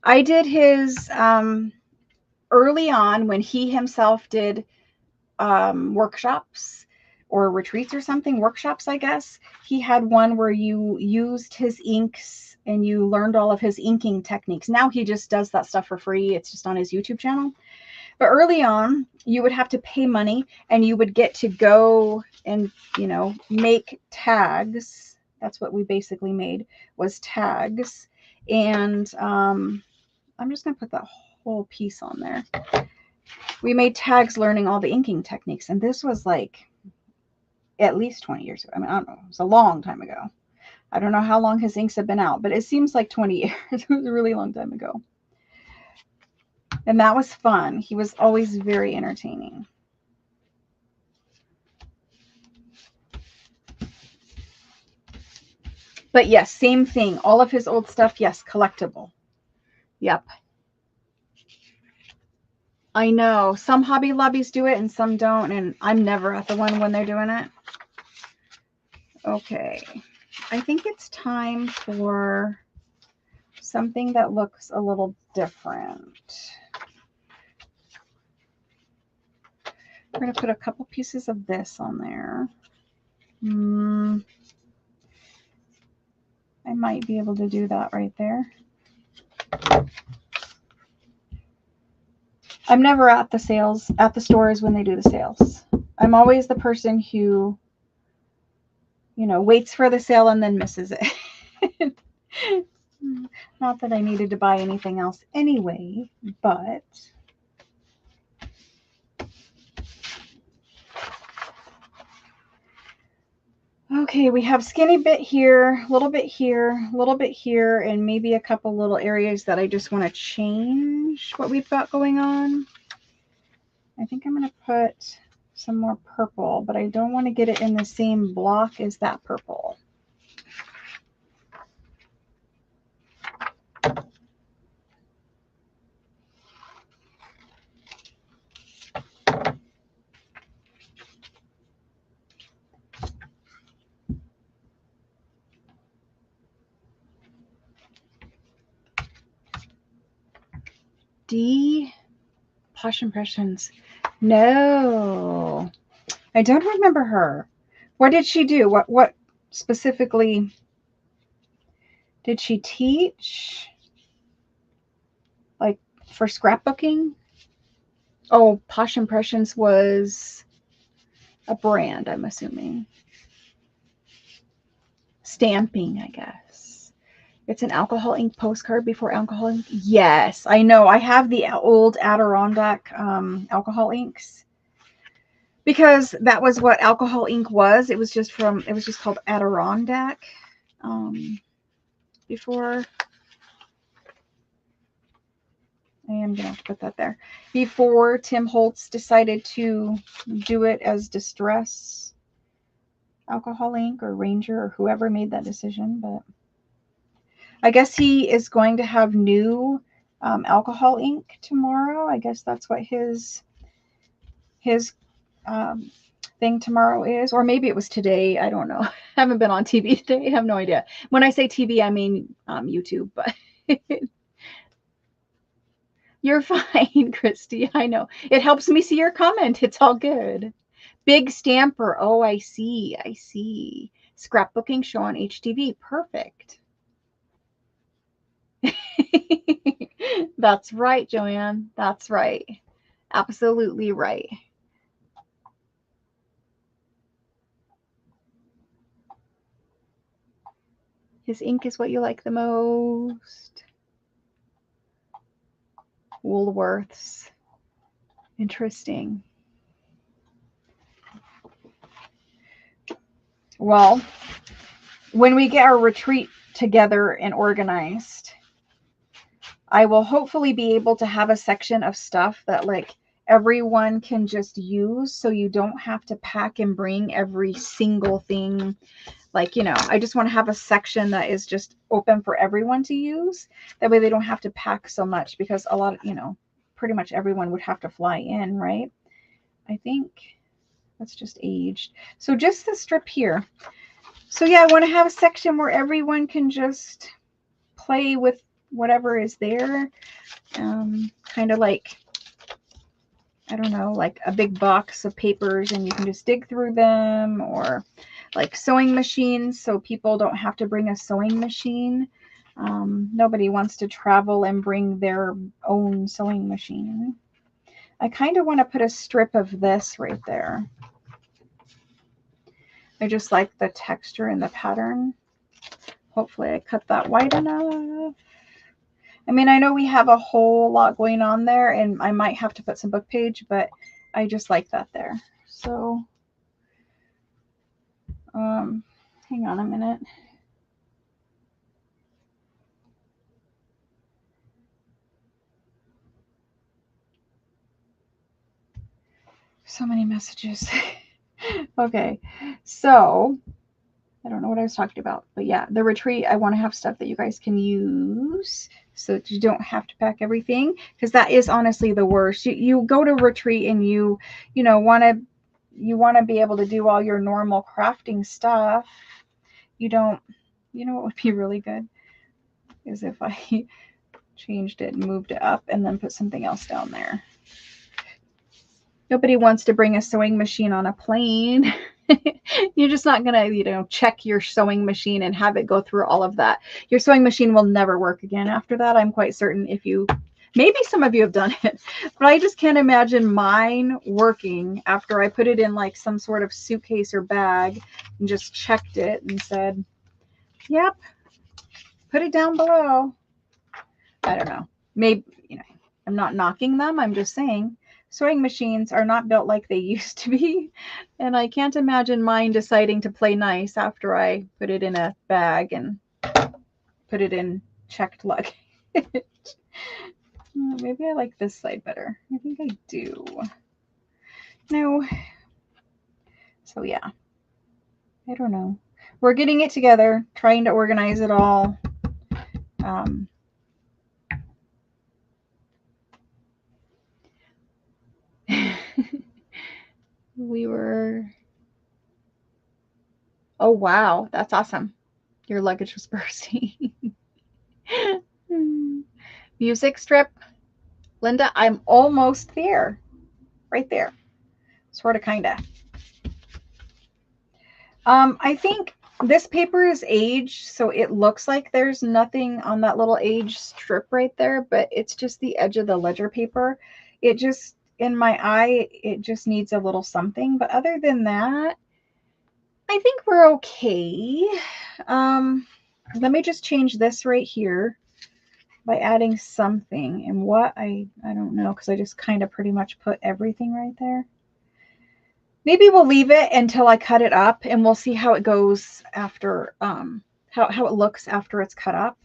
I did his early on when he himself did workshops or retreats or something, workshops, I guess. He had one where you used his inks and you learned all of his inking techniques. Now he just does that stuff for free. It's just on his YouTube channel. But early on, you would have to pay money and you would get to go and, you know, make tags. That's what we basically made, was tags. And I'm just going to put that whole piece on there. We made tags learning all the inking techniques. And this was like at least 20 years ago. I mean, I don't know. It was a long time ago. I don't know how long his inks have been out, but it seems like 20 years. It was a really long time ago. And that was fun. He was always very entertaining. But yes, same thing. All of his old stuff, yes, collectible. Yep. I know. Some Hobby Lobbies do it and some don't. And I'm never at the one when they're doing it. Okay. I think it's time for something that looks a little different. We're going to put a couple pieces of this on there. I might be able to do that right there. I'm never at the sales, at the stores when they do the sales. I'm always the person who, you know, waits for the sale and then misses it. Not that I needed to buy anything else anyway, but okay, we have skinny bit here, a little bit here, a little bit here, and maybe a couple little areas that I just want to change what we've got going on. I think I'm going to put some more purple, but I don't want to get it in the same block as that purple. Posh Impressions. No, I don't remember her. What did she do? What specifically did she teach? Like for scrapbooking? Oh, Posh Impressions was a brand, I'm assuming. Stamping, I guess. It's an alcohol ink postcard before alcohol ink. Yes, I know. I have the old Adirondack alcohol inks because that was what alcohol ink was. It was just called Adirondack before. I am going to have to put that there. Before Tim Holtz decided to do it as Distress alcohol ink or Ranger or whoever made that decision, but I guess he is going to have new alcohol ink tomorrow. I guess that's what his thing tomorrow is, or maybe it was today. I don't know. I haven't been on TV today. I have no idea. When I say TV, I mean YouTube, but you're fine, Christy. I know. It helps me see your comment. It's all good. Big Stamper. Oh, I see. I see. Scrapbooking show on HTV. Perfect. That's right, Joanne. That's right. Absolutely right. His ink is what you like the most. Woolworths. Interesting. Well, when we get our retreat together and organized, I will hopefully be able to have a section of stuff that like everyone can just use, so you don't have to pack and bring every single thing. Like, you know, I just want to have a section that is just open for everyone to use. That way they don't have to pack so much, because a lot of, you know, pretty much everyone would have to fly in, right? I think that's just aged. So just the strip here. So yeah, I want to have a section where everyone can just play with whatever is there. Kind of like, I don't know, like a big box of papers and you can just dig through them, or like sewing machines, so people don't have to bring a sewing machine. Nobody wants to travel and bring their own sewing machine. I kind of want to put a strip of this right there. I just like the texture and the pattern. Hopefully I cut that wide enough. I mean, I know we have a whole lot going on there, and I might have to put some book page, but I just like that there. So, hang on a minute. So many messages. Okay, so I don't know what I was talking about, but yeah, the retreat, I want to have stuff that you guys can use so that you don't have to pack everything, because that is honestly the worst. You go to retreat and you want to be able to do all your normal crafting stuff. You don't, you know what would be really good is if I changed it and moved it up and then put something else down there. Nobody wants to bring a sewing machine on a plane. You're just not going to, check your sewing machine and have it go through all of that. Your sewing machine will never work again after that. I'm quite certain if you Maybe some of you have done it, but I just can't imagine mine working after I put it in like some sort of suitcase or bag and just checked it and said, yep, put it down below. I don't know. Maybe, you know, I'm not knocking them. I'm just saying sewing machines are not built like they used to be. And I can't imagine mine deciding to play nice after I put it in a bag and put it in checked luggage. Maybe I like this side better. I think I do. No. So yeah, I don't know. We're getting it together, trying to organize it all. We were, oh wow, that's awesome. Your luggage was bursting. Music strip. Linda, I'm almost there. Right there. Sort of, kind of. I think this paper is aged, so it looks like there's nothing on that little age strip right there, but it's just the edge of the ledger paper. It just, in my eye, it just needs a little something. But other than that, I think we're okay. Let me just change this right here by adding something. And what, I don't know, because I just kind of pretty much put everything right there. Maybe we'll leave it until I cut it up, and we'll see how it goes after, how it looks after it's cut up.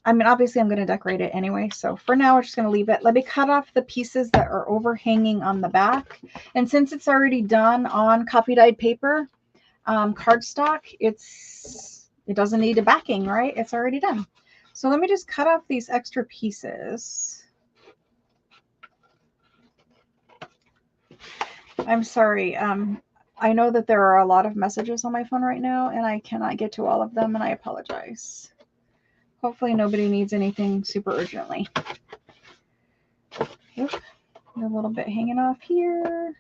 I mean, obviously I'm going to decorate it anyway. So for now, we're just going to leave it. Let me cut off the pieces that are overhanging on the back. And since it's already done on copy dyed paper, cardstock, it doesn't need a backing, right? It's already done. So let me just cut off these extra pieces. I'm sorry. I know that there are a lot of messages on my phone right now, and I cannot get to all of them, and I apologize. Hopefully nobody needs anything super urgently. Yep. A little bit hanging off here.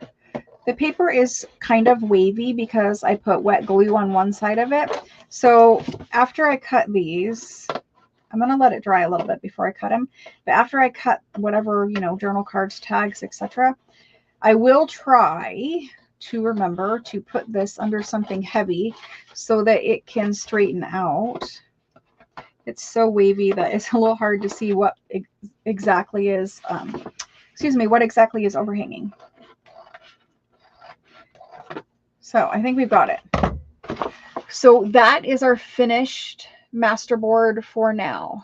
The paper is kind of wavy because I put wet glue on one side of it. So after I cut these, I'm going to let it dry a little bit before I cut them. But after I cut whatever, you know, journal cards, tags, etc., I will try to remember to put this under something heavy so that it can straighten out. It's so wavy that it's a little hard to see what exactly is, what exactly is overhanging. So I think we've got it. So that is our finished masterboard for now.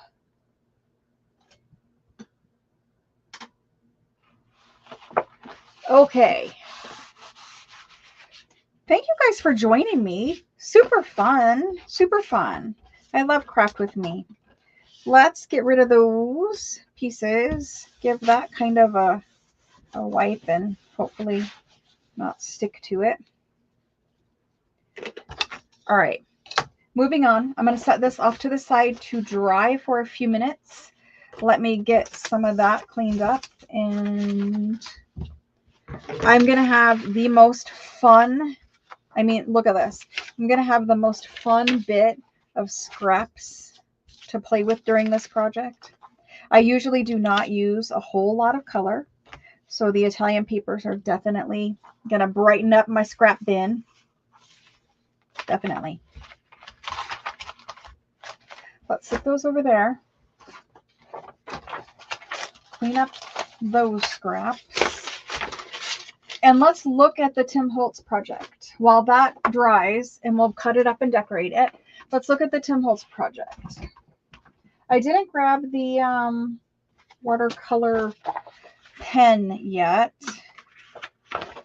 Okay. Thank you guys for joining me. Super fun. Super fun. I love Craft With Me. Let's get rid of those pieces. Give that kind of a wipe and hopefully not stick to it. All right. Moving on. I'm going to set this off to the side to dry for a few minutes. Let me get some of that cleaned up, and I'm going to have the most fun. I mean, look at this. I'm going to have the most fun bit of scraps to play with during this project. I usually do not use a whole lot of color, so the Italian papers are definitely going to brighten up my scrap bin. Definitely. Let's set those over there. Clean up those scraps. And let's look at the Tim Holtz project. While that dries, and we'll cut it up and decorate it, let's look at the Tim Holtz project. I didn't grab the watercolor pen yet,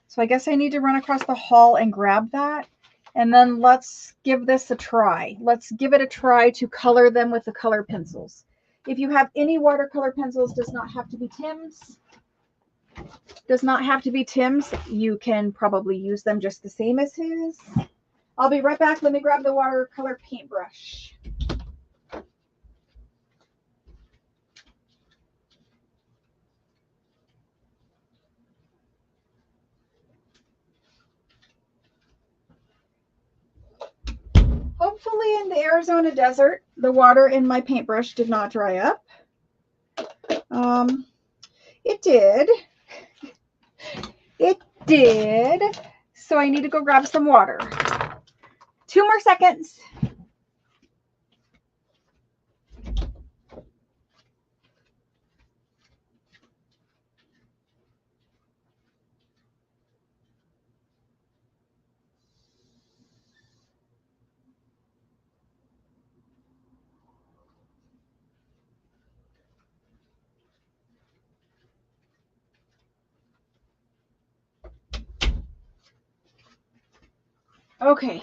so I guess I need to run across the hall and grab that. And then let's give this a try. Let's give it a try to color them with the color pencils. If you have any watercolor pencils, does not have to be Tim's. Does not have to be Tim's. You can probably use them just the same as his. I'll be right back. Let me grab the watercolor paintbrush. Hopefully in the Arizona desert, the water in my paintbrush did not dry up. It did. It did. So I need to go grab some water. 2 more seconds. Okay.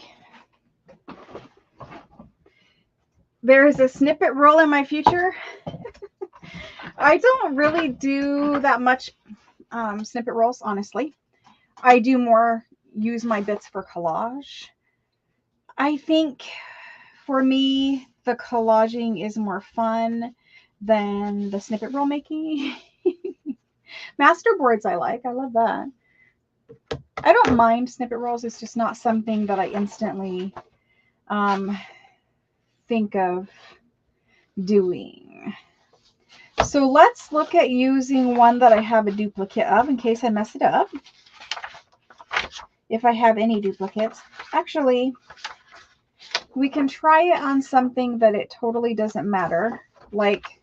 There is a snippet roll in my future. I don't really do that much snippet rolls, honestly. I do more use my bits for collage. I think for me, the collaging is more fun than the snippet roll making. Masterboards I like. I love that. I don't mind snippet rolls. It's just not something that I instantly think of doing. So let's look at using one that I have a duplicate of in case I mess it up. If I have any duplicates. Actually, we can try it on something that it totally doesn't matter. Like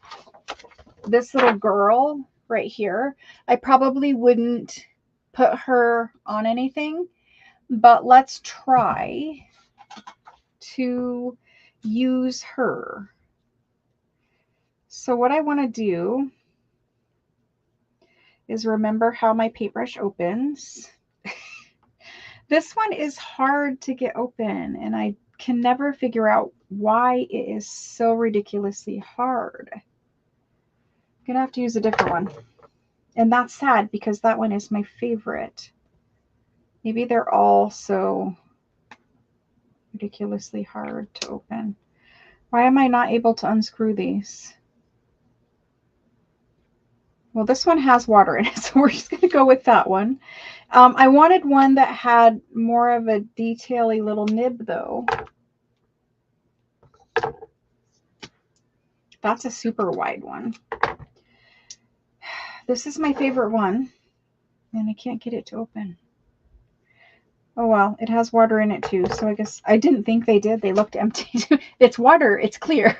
this little girl right here. I probably wouldn't put her on anything, but let's try to use her. So what I want to do is remember how my paintbrush opens. This one is hard to get open, and I can never figure out why it is so ridiculously hard. I'm going to have to use a different one. And that's sad because that one is my favorite. Maybe they're all so ridiculously hard to open. Why am I not able to unscrew these? Well, this one has water in it, so we're just going to go with that one. I wanted one that had more of a detail-y little nib, though. That's a super wide one. This is my favorite one, and I can't get it to open. Oh, well, it has water in it, too, so I guess I didn't think they did. They looked empty. It's water. It's clear.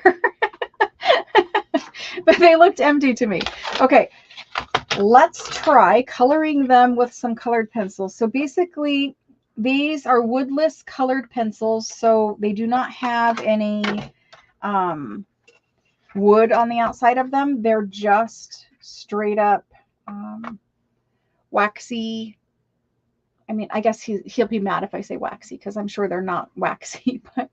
But they looked empty to me. Okay, let's try coloring them with some colored pencils. So basically, these are woodless colored pencils, so they do not have any wood on the outside of them. They're just straight up waxy. I mean, I guess he'll be mad if I say waxy because I'm sure they're not waxy, but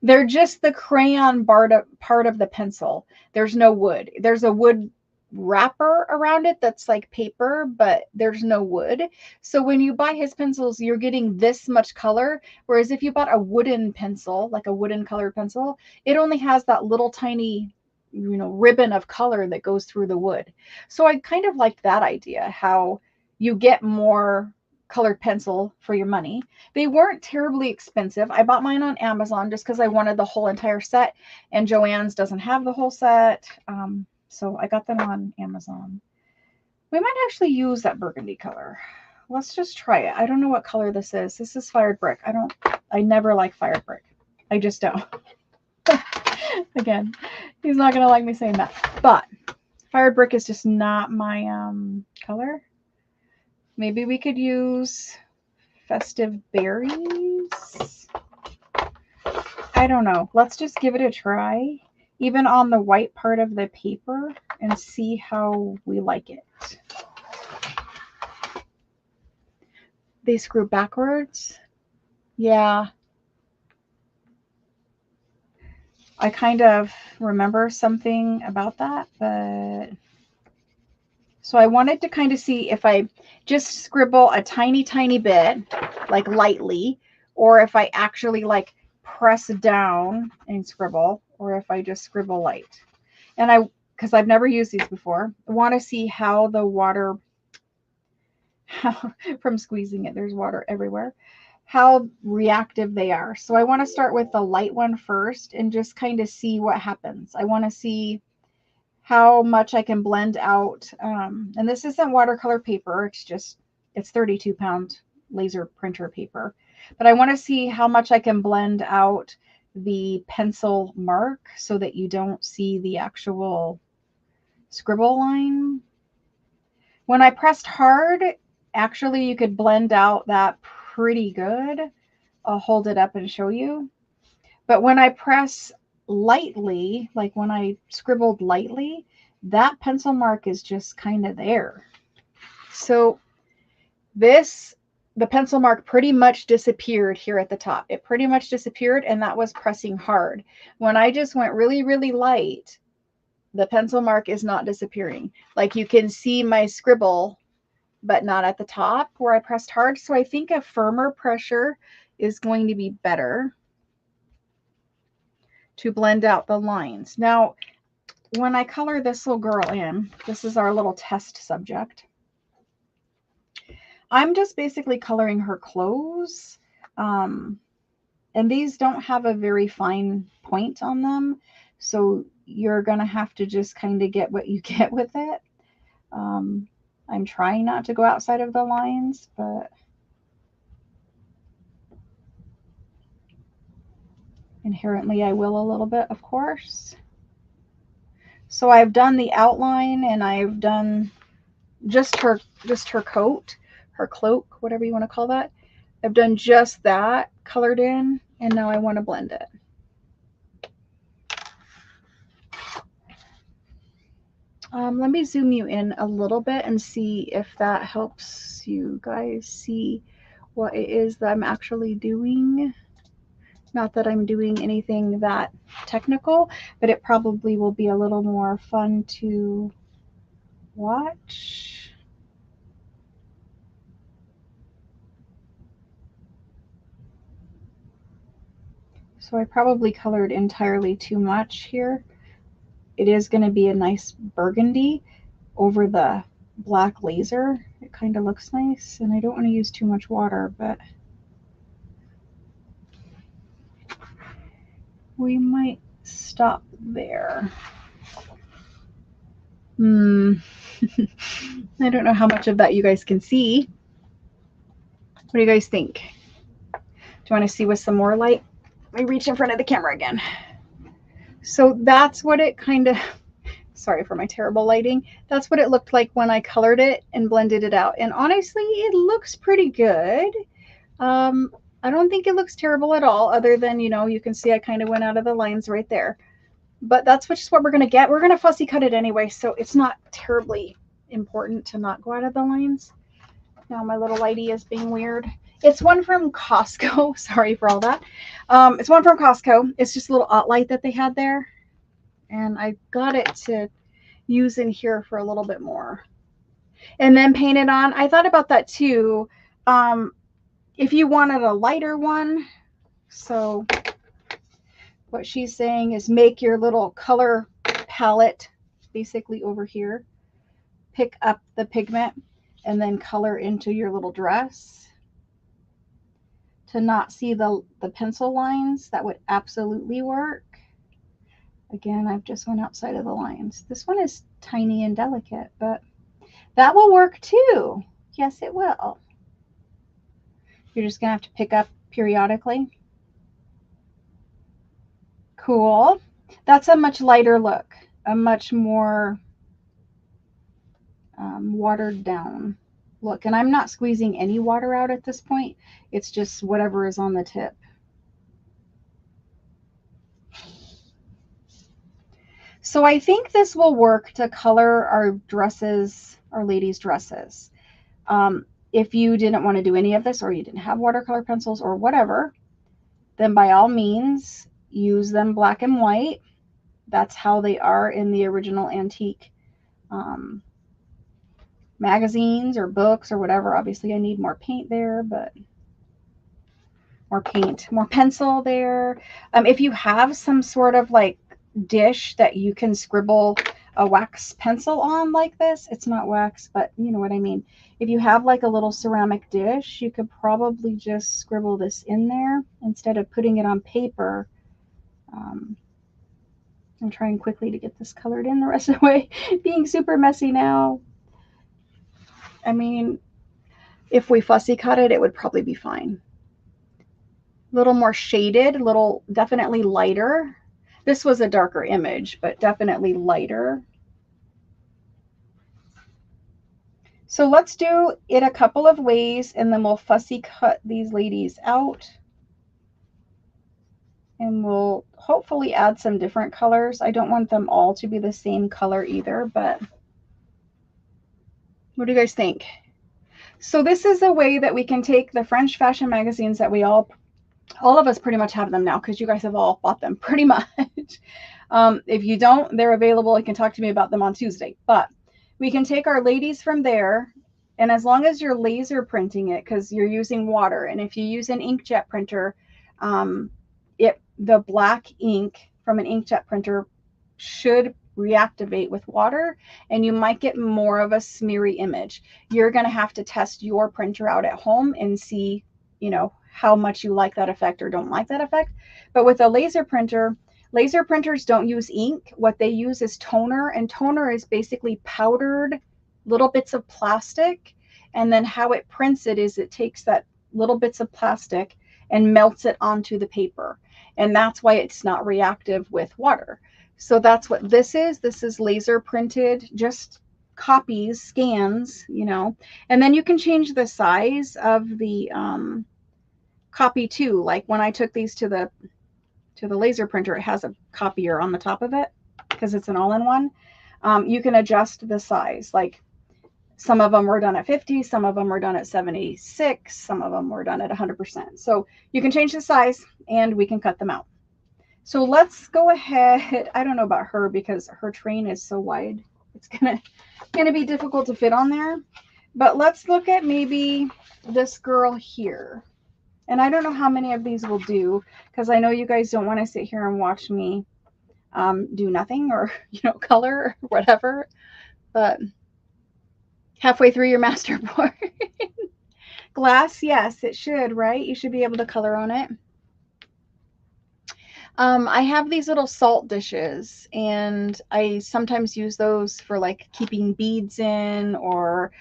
they're just the crayon part of the pencil. There's no wood. There's a wood wrapper around it that's like paper, but there's no wood. So when you buy his pencils, you're getting this much color. Whereas if you bought a wooden pencil, like a wooden colored pencil, it only has that little tiny, ribbon of color that goes through the wood. So I kind of liked that idea, how you get more colored pencil for your money. They weren't terribly expensive. I bought mine on Amazon just because I wanted the whole entire set, and Joann's doesn't have the whole set. So I got them on Amazon. We might actually use that burgundy color. Let's just try it. I don't know what color this is. This is fired brick. I never like fired brick. I just don't. Again, he's not going to like me saying that. But fired brick is just not my color. Maybe we could use festive berries. I don't know. Let's just give it a try, even on the white part of the paper, and see how we like it. They screw backwards. Yeah. I kind of remember something about that, but so I wanted to kind of see if I just scribble a tiny, tiny bit, like lightly, or if I actually like press down and scribble, or if I just scribble light. And because I've never used these before, I want to see how the water, from squeezing it, there's water everywhere, how reactive they are. So I want to start with the light one first and just kind of see what happens. I want to see how much I can blend out. And this isn't watercolor paper. It's 32 pound laser printer paper. But I want to see how much I can blend out the pencil mark so that you don't see the actual scribble line. When I pressed hard, actually you could blend out that pretty good. I'll hold it up and show you. But when I press lightly, like when I scribbled lightly, that pencil mark is just kind of there. So the pencil mark pretty much disappeared here at the top. It pretty much disappeared, and that was pressing hard. When I just went really, really light, the pencil mark is not disappearing. Like you can see my scribble, but not at the top where I pressed hard. So I think a firmer pressure is going to be better to blend out the lines. Now, when I color this little girl in, this is our little test subject. I'm just basically coloring her clothes. And these don't have a very fine point on them. So you're going to have to just kind of get what you get with it. I'm trying not to go outside of the lines, but inherently I will a little bit, of course. So I've done the outline, and I've done just her coat, her cloak, whatever you want to call that. I've done just that colored in, and now I want to blend it. Let me zoom you in a little bit and see if that helps you guys see what it is that I'm actually doing. Not that I'm doing anything that technical, but it probably will be a little more fun to watch. So I probably colored entirely too much here. It is going to be a nice burgundy over the black laser. It kind of looks nice, and I don't want to use too much water, but we might stop there. I don't know how much of that you guys can see. What do you guys think? Do you want to see with some more light? Let me reach in front of the camera again. So that's what it kind of, sorry for my terrible lighting. That's what it looked like when I colored it and blended it out. And honestly, it looks pretty good. I don't think it looks terrible at all, other than, you know, you can see I kind of went out of the lines right there. But that's just what we're going to get. We're going to fussy cut it anyway, so it's not terribly important to not go out of the lines. Now my little lighty is being weird. It's one from Costco. Sorry for all that. It's one from Costco. It's just a little light that they had there. And I got it to use in here for a little bit more. And then paint it on. I thought about that too. If you wanted a lighter one. So what she's saying is make your little color palette basically over here. Pick up the pigment and then color into your little dress. To not see the pencil lines, that would absolutely work. Again, I've just went outside of the lines. This one is tiny and delicate, but that will work too. Yes, it will. You're just going to have to pick up periodically. Cool. That's a much lighter look, a much more watered down look. And I'm not squeezing any water out at this point. It's just whatever is on the tip. So I think this will work to color our dresses, our ladies' dresses. If you didn't want to do any of this, or you didn't have watercolor pencils or whatever, then by all means, use them black and white. That's how they are in the original antique magazines or books or whatever. Obviously, I need more paint there, but more paint, more pencil there. If you have some sort of like dish that you can scribble a wax pencil on like this, it's not wax, but you know what I mean. If you have like a little ceramic dish, you could probably just scribble this in there instead of putting it on paper. I'm trying quickly to get this colored in the rest of the way. Being super messy now. I mean, if we fussy cut it, it would probably be fine. A little more shaded, little definitely lighter. This was a darker image, but definitely lighter. So let's do it a couple of ways, and then we'll fussy cut these ladies out. And we'll hopefully add some different colors. I don't want them all to be the same color either, but what do you guys think? So this is a way that we can take the French fashion magazines that we all of us pretty much have them now, because you guys have all bought them pretty much. If you don't, they're available. You can talk to me about them on Tuesday. But we can take our ladies from there, and as long as you're laser printing it, because you're using water, and if you use an inkjet printer, the black ink from an inkjet printer should reactivate with water, and you might get more of a smeary image. You're going to have to test your printer out at home and see, you know, how much you like that effect or don't like that effect. But with a laser printer, laser printers don't use ink. What they use is toner, and toner is basically powdered little bits of plastic. And then how it prints it is it takes that little bits of plastic and melts it onto the paper. And that's why it's not reactive with water. So that's what this is. This is laser printed, just copies, scans, you know. And then you can change the size of the copy too. Like when I took these to the laser printer, it has a copier on the top of it because it's an all-in-one. You can adjust the size. Like some of them were done at 50, some of them were done at 76, some of them were done at 100%. So you can change the size and we can cut them out. So let's go ahead. I don't know about her because her train is so wide. It's gonna be difficult to fit on there. But let's look at maybe this girl here. And I don't know how many of these will do, because I know you guys don't want to sit here and watch me do nothing or, you know, color or whatever. But halfway through your masterboard. Glass, yes, it should, right? You should be able to color on it. I have these little salt dishes, and I sometimes use those for like keeping beads in or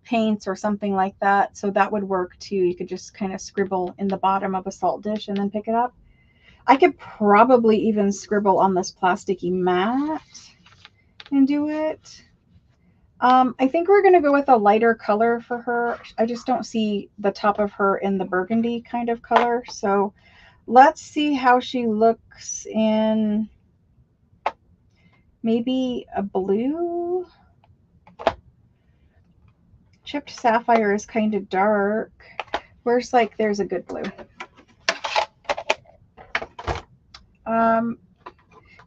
paints or something like that. So that would work too. You could just kind of scribble in the bottom of a salt dish and then pick it up. I could probably even scribble on this plasticky mat and do it. I think we're going to go with a lighter color for her. I just don't see the top of her in the burgundy kind of color. So let's see how she looks in maybe a blue. Chipped sapphire is kind of dark. Where's like, there's a good blue.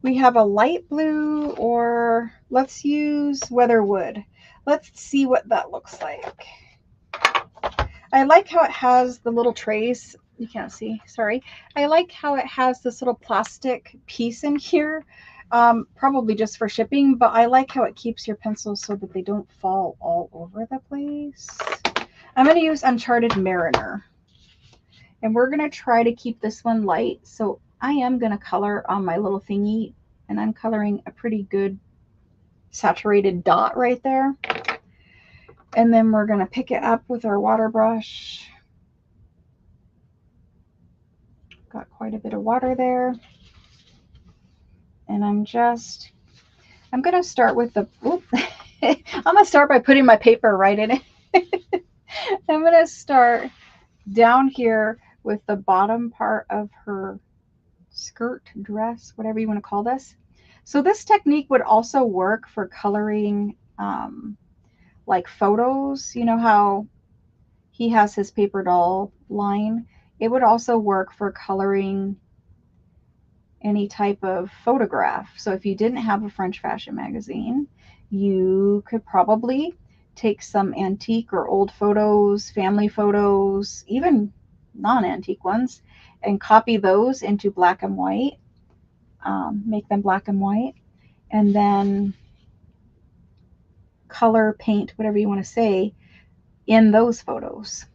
We have a light blue, or let's use Weatherwood. Let's see what that looks like. I like how it has the little trays. You can't see, sorry. I like how it has this little plastic piece in here, probably just for shipping, but I like how it keeps your pencils so that they don't fall all over the place. I'm going to use Uncharted Mariner, and we're going to try to keep this one light. So I am going to color on my little thingy, and I'm coloring a pretty good saturated dot right there. And then we're going to pick it up with our water brush. Got quite a bit of water there. And I'm going to start with the, I'm going to start by putting my paper right in it. I'm going to start down here with the bottom part of her skirt, dress, whatever you want to call this. So this technique would also work for coloring like photos. You know how he has his paper doll line? It would also work for coloring any type of photograph. So if you didn't have a French fashion magazine, you could probably take some antique or old photos, family photos, even non-antique ones, and copy those into black and white, make them black and white, and then color, paint, whatever you want to say, in those photos.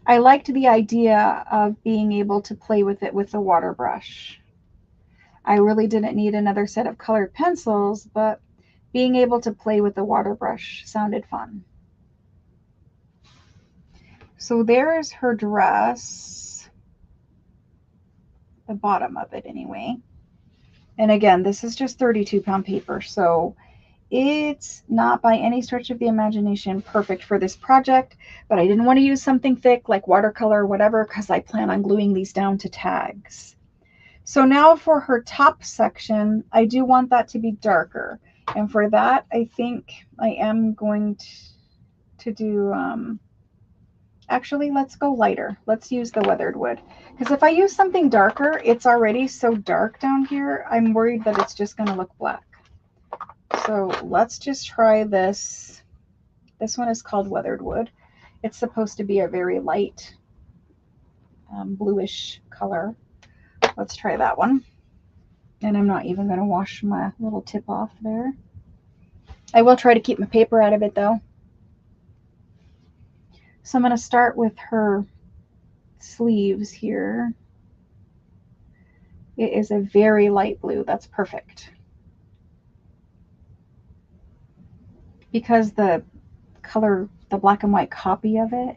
I liked the idea of being able to play with it with the water brush. I really didn't need another set of colored pencils, but being able to play with the water brush sounded fun. So there's her dress, the bottom of it anyway. And again, this is just 32-pound paper, so it's not by any stretch of the imagination perfect for this project, but I didn't want to use something thick like watercolor or whatever because I plan on gluing these down to tags. So now for her top section, I do want that to be darker. And for that, I think I am going to do, actually, let's go lighter. Let's use the weathered wood. Because if I use something darker, it's already so dark down here, I'm worried that it's just going to look black. So let's just try this. This one is called weathered wood. It's supposed to be a very light bluish color. Let's try that one. And I'm not even going to wash my little tip off there. I will try to keep my paper out of it though. So I'm going to start with her sleeves here. It is a very light blue. That's perfect. Because the color, the black and white copy of it,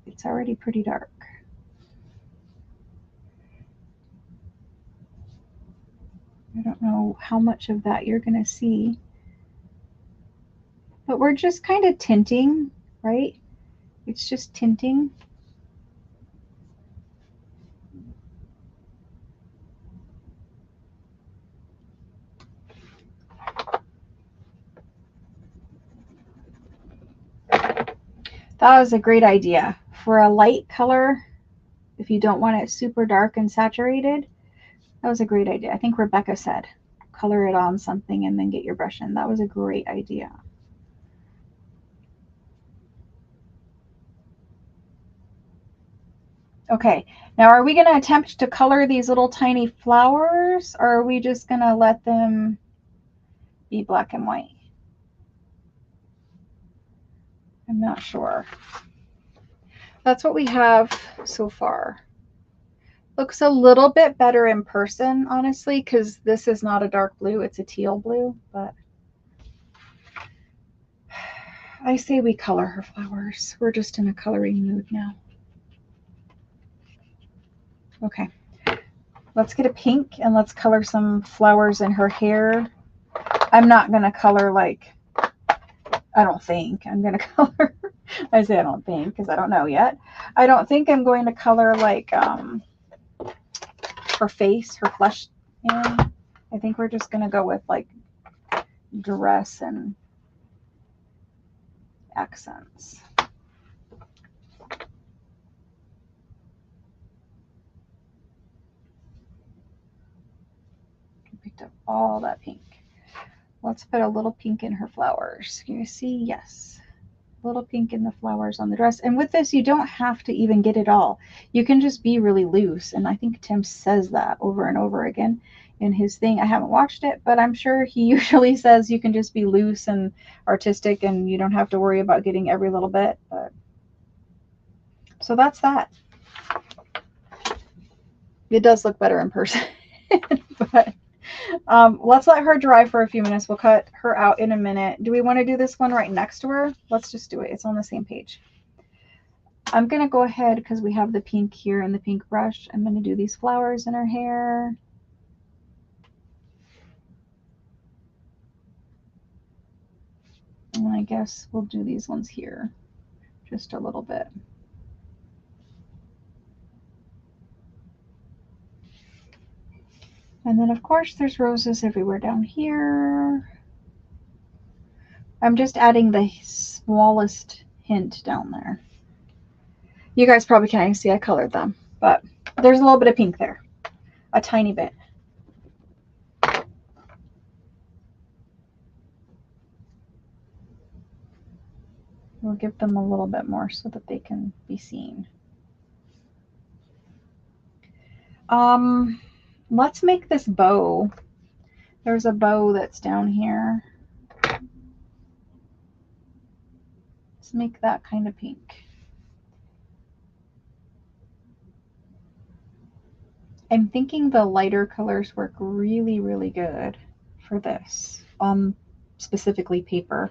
it's already pretty dark. I don't know how much of that you're going to see. But we're just kind of tinting, right? It's just tinting. That was a great idea. For a light color, if you don't want it super dark and saturated, that was a great idea. I think Rebecca said, color it on something and then get your brush in. That was a great idea. Okay, now are we going to attempt to color these little tiny flowers, or are we just going to let them be black and white? I'm not sure. That's what we have so far. Looks a little bit better in person, honestly, because this is not a dark blue, it's a teal blue, but I say we color her flowers. We're just in a coloring mood now. Okay, let's get a pink and let's color some flowers in her hair. I'm not going to color like, I don't think I'm going to color, I say I don't think because I don't know yet. I don't think I'm going to color like her face, her flesh in. I think we're just going to go with like dress and accents. Picked up all that pink. Let's put a little pink in her flowers. Can you see? Yes. A little pink in the flowers on the dress. And with this, you don't have to even get it all. You can just be really loose. And I think Tim says that over and over again in his thing. I haven't watched it, but I'm sure he usually says you can just be loose and artistic and you don't have to worry about getting every little bit. But so that's that. It does look better in person. But let's let her dry for a few minutes. We'll cut her out in a minute. Do we want to do this one right next to her? Let's just do it. It's on the same page. I'm going to go ahead because we have the pink here and the pink brush. I'm going to do these flowers in her hair. And I guess we'll do these ones here just a little bit. And then, of course, there's roses everywhere down here. I'm just adding the smallest hint down there. You guys probably can't even see I colored them, but there's a little bit of pink there, a tiny bit. We'll give them a little bit more so that they can be seen. Let's make this bow. There's a bow that's down here. Let's make that kind of pink. I'm thinking the lighter colors work really, really good for this, specifically paper.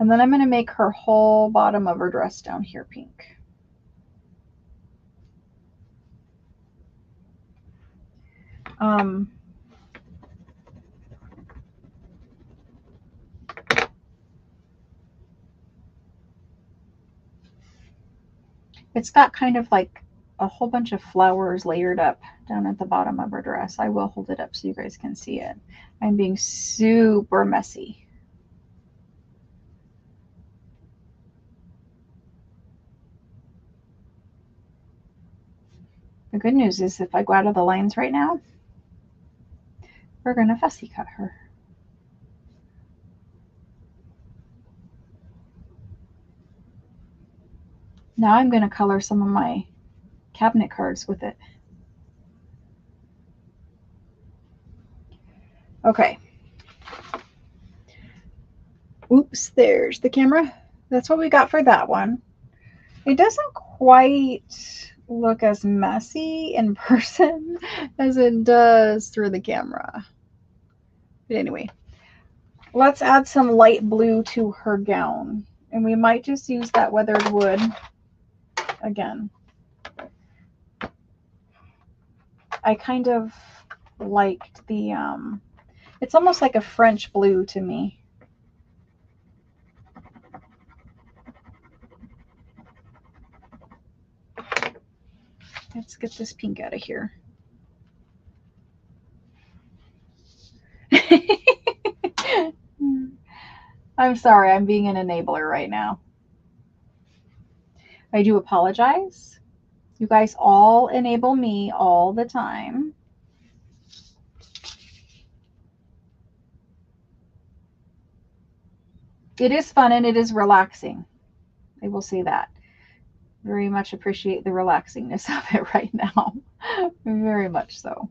And then I'm going to make her whole bottom of her dress down here pink. It's got kind of like a whole bunch of flowers layered up down at the bottom of her dress. I will hold it up so you guys can see it. I'm being super messy. The good news is if I go out of the lines right now, we're going to fussy cut her. Now I'm going to color some of my cabinet cards with it. Okay. Oops, there's the camera. That's what we got for that one. It doesn't quite look as messy in person as it does through the camera. But anyway, let's add some light blue to her gown. And we might just use that weathered wood again. I kind of liked the, it's almost like a French blue to me. Let's get this pink out of here. I'm sorry, I'm being an enabler right now. I do apologize. You guys all enable me all the time. It is fun and it is relaxing. I will say that. Very much appreciate the relaxingness of it right now. Very much so.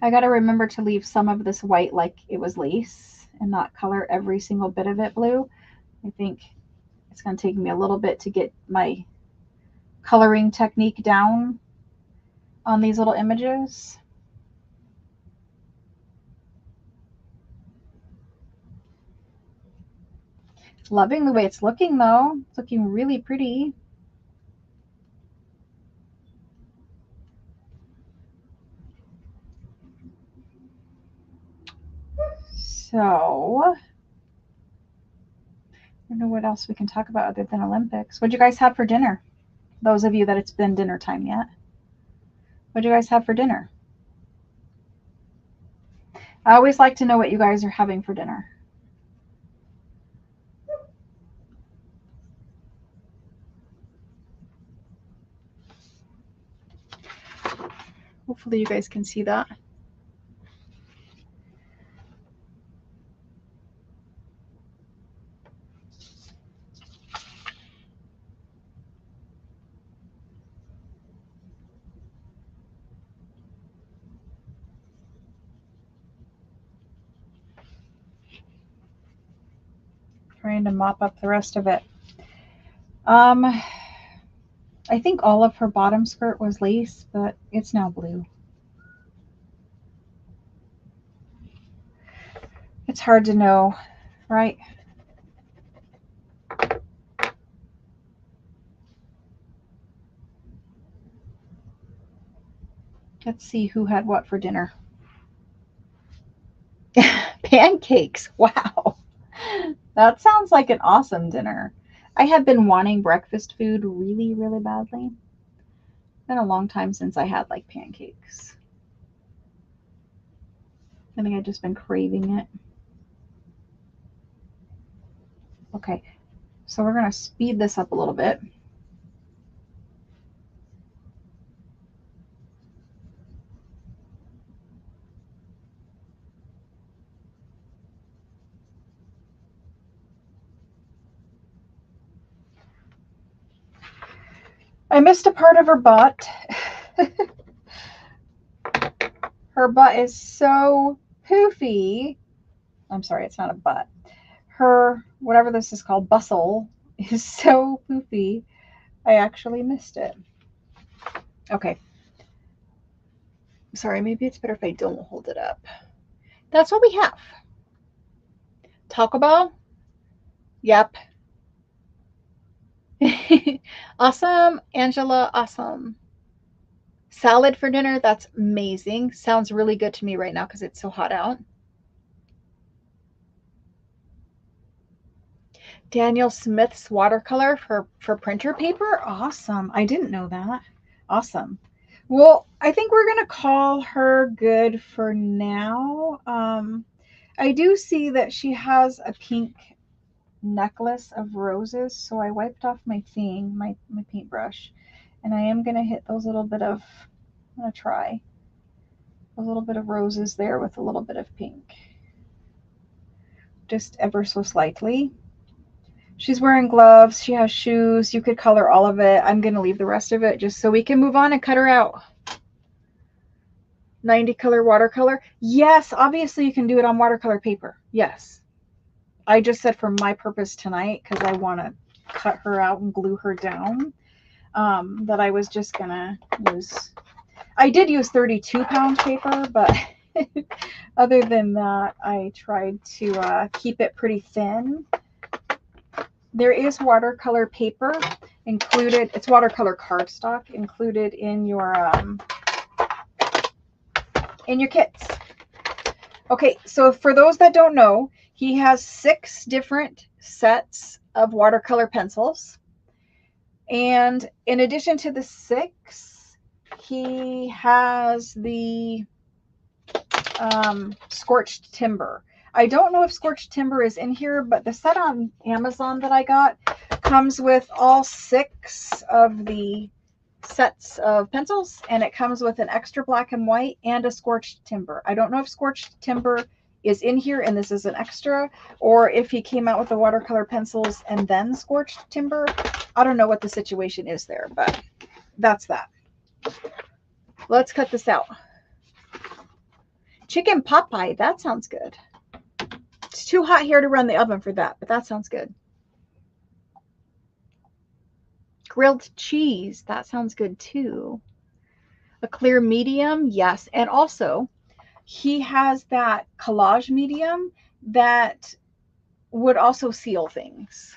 I got to remember to leave some of this white like it was lace and not color every single bit of it blue. I think it's going to take me a little bit to get my coloring technique down on these little images. Loving the way it's looking though. It's looking really pretty. So, I don't know what else we can talk about other than Olympics. What'd you guys have for dinner? Those of you that it's been dinner time yet. What'd you guys have for dinner? I always like to know what you guys are having for dinner. Hopefully you guys can see that. Trying to mop up the rest of it. I think all of her bottom skirt was lace, but it's now blue. It's hard to know, right? Let's see who had what for dinner. Pancakes. Wow. That sounds like an awesome dinner. I have been wanting breakfast food really, really badly. It's been a long time since I had like pancakes. I think I've just been craving it. Okay, so we're going to speed this up a little bit. I missed a part of her butt. Her butt is so poofy. I'm sorry, it's not a butt. Her, whatever this is called, bustle, is so poofy. I actually missed it. Okay. Sorry, maybe it's better if I don't hold it up. That's what we have. Taco Bell? Yep. Awesome, Angela. Awesome. Salad for dinner? That's amazing. Sounds really good to me right now because it's so hot out. Daniel Smith's watercolor for printer paper? Awesome. I didn't know that. Awesome. Well, I think we're going to call her good for now. I do see that she has a pink necklace of roses, so I wiped off my thing, my paintbrush, and I am going to hit those little bit of, I'm going to try a little bit of roses there with a little bit of pink. Just ever so slightly. She's wearing gloves. She has shoes. You could color all of it. I'm going to leave the rest of it just so we can move on and cut her out. 90 color watercolor. Yes, obviously you can do it on watercolor paper. Yes. I just said for my purpose tonight, because I want to cut her out and glue her down, that I was just going to use. I did use 32-pound paper, but other than that, I tried to keep it pretty thin. There is watercolor paper included. It's watercolor cardstock included in your kits. Okay, so for those that don't know, he has 6 different sets of watercolor pencils. And in addition to the 6, he has the scorched timber. I don't know if scorched timber is in here, but the set on Amazon that I got comes with all 6 of the sets of pencils, and it comes with an extra black and white and a scorched timber. I don't know if scorched timber is in here and this is an extra, or if he came out with the watercolor pencils and then scorched timber. I don't know what the situation is there, but that's that. Let's cut this out. Chicken pot pie, that sounds good. It's too hot here to run the oven for that, but that sounds good. Grilled cheese, that sounds good too. A clear medium, yes. And also, he has that collage medium that would also seal things.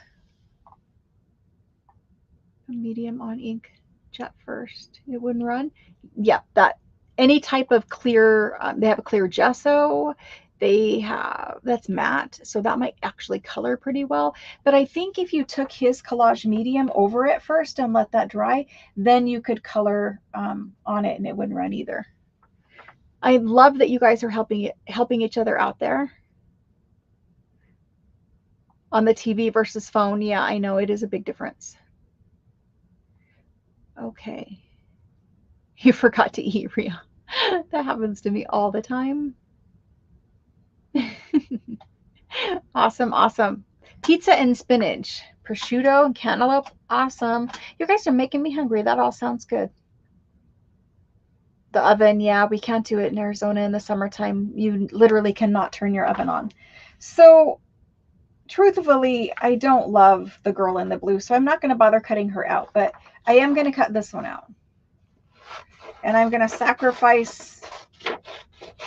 A medium on ink jet first. It wouldn't run. Yeah, that any type of clear, they have a clear gesso. They have, that's matte, so that might actually color pretty well. But I think if you took his collage medium over it first and let that dry, then you could color on it and it wouldn't run either. I love that you guys are helping each other out there. On the TV versus phone, yeah, I know it is a big difference. Okay. You forgot to eat, Ria. That happens to me all the time. Awesome, awesome. Pizza and spinach, prosciutto and cantaloupe. Awesome. You guys are making me hungry. That all sounds good. The oven, yeah, we can't do it in Arizona in the summertime. You literally cannot turn your oven on. So truthfully, I don't love the girl in the blue, so I'm not going to bother cutting her out, but I am going to cut this one out. And I'm going to sacrifice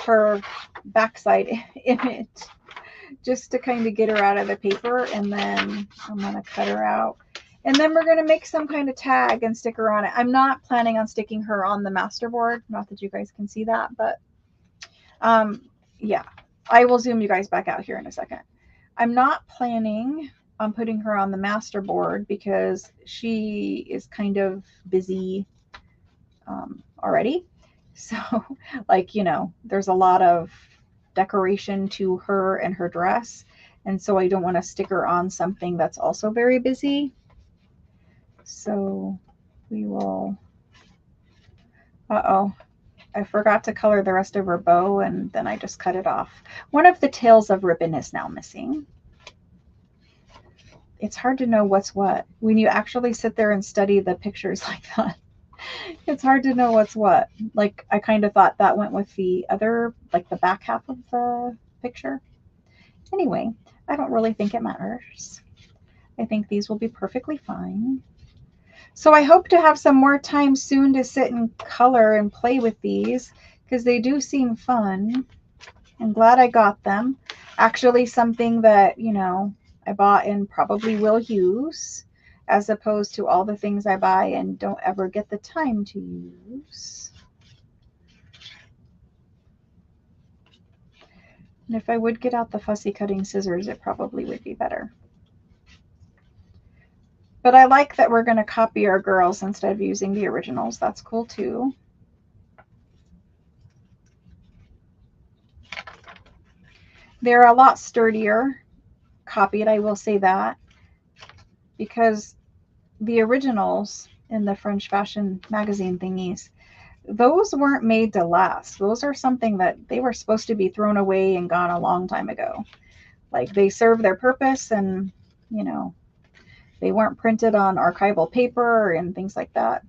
her backside image just to kind of get her out of the paper, and then I'm going to cut her out. And then we're going to make some kind of tag and stick her on it. I'm not planning on sticking her on the masterboard. Not that you guys can see that, but yeah, I will zoom you guys back out here in a second. I'm not planning on putting her on the masterboard because she is kind of busy already. So like, you know, there's a lot of decoration to her and her dress. And so I don't want to stick her on something that's also very busy. So we will, uh-oh, I forgot to color the rest of her bow and then I just cut it off. One of the tails of ribbon is now missing. It's hard to know what's what when you actually sit there and study the pictures like that. It's hard to know what's what. Like, I kind of thought that went with the other, like the back half of the picture. Anyway, I don't really think it matters. I think these will be perfectly fine. So I hope to have some more time soon to sit and color and play with these because they do seem fun. I'm glad I got them. Actually, something that, you know, I bought and probably will use, as opposed to all the things I buy and don't ever get the time to use. And if I would get out the fussy cutting scissors, it probably would be better. But I like that we're going to copy our girls instead of using the originals. That's cool too. They're a lot sturdier copied, I will say that, because the originals in the French fashion magazine thingies, those weren't made to last. Those are something that they were supposed to be thrown away and gone a long time ago. Like, they serve their purpose, and, you know, they weren't printed on archival paper and things like that.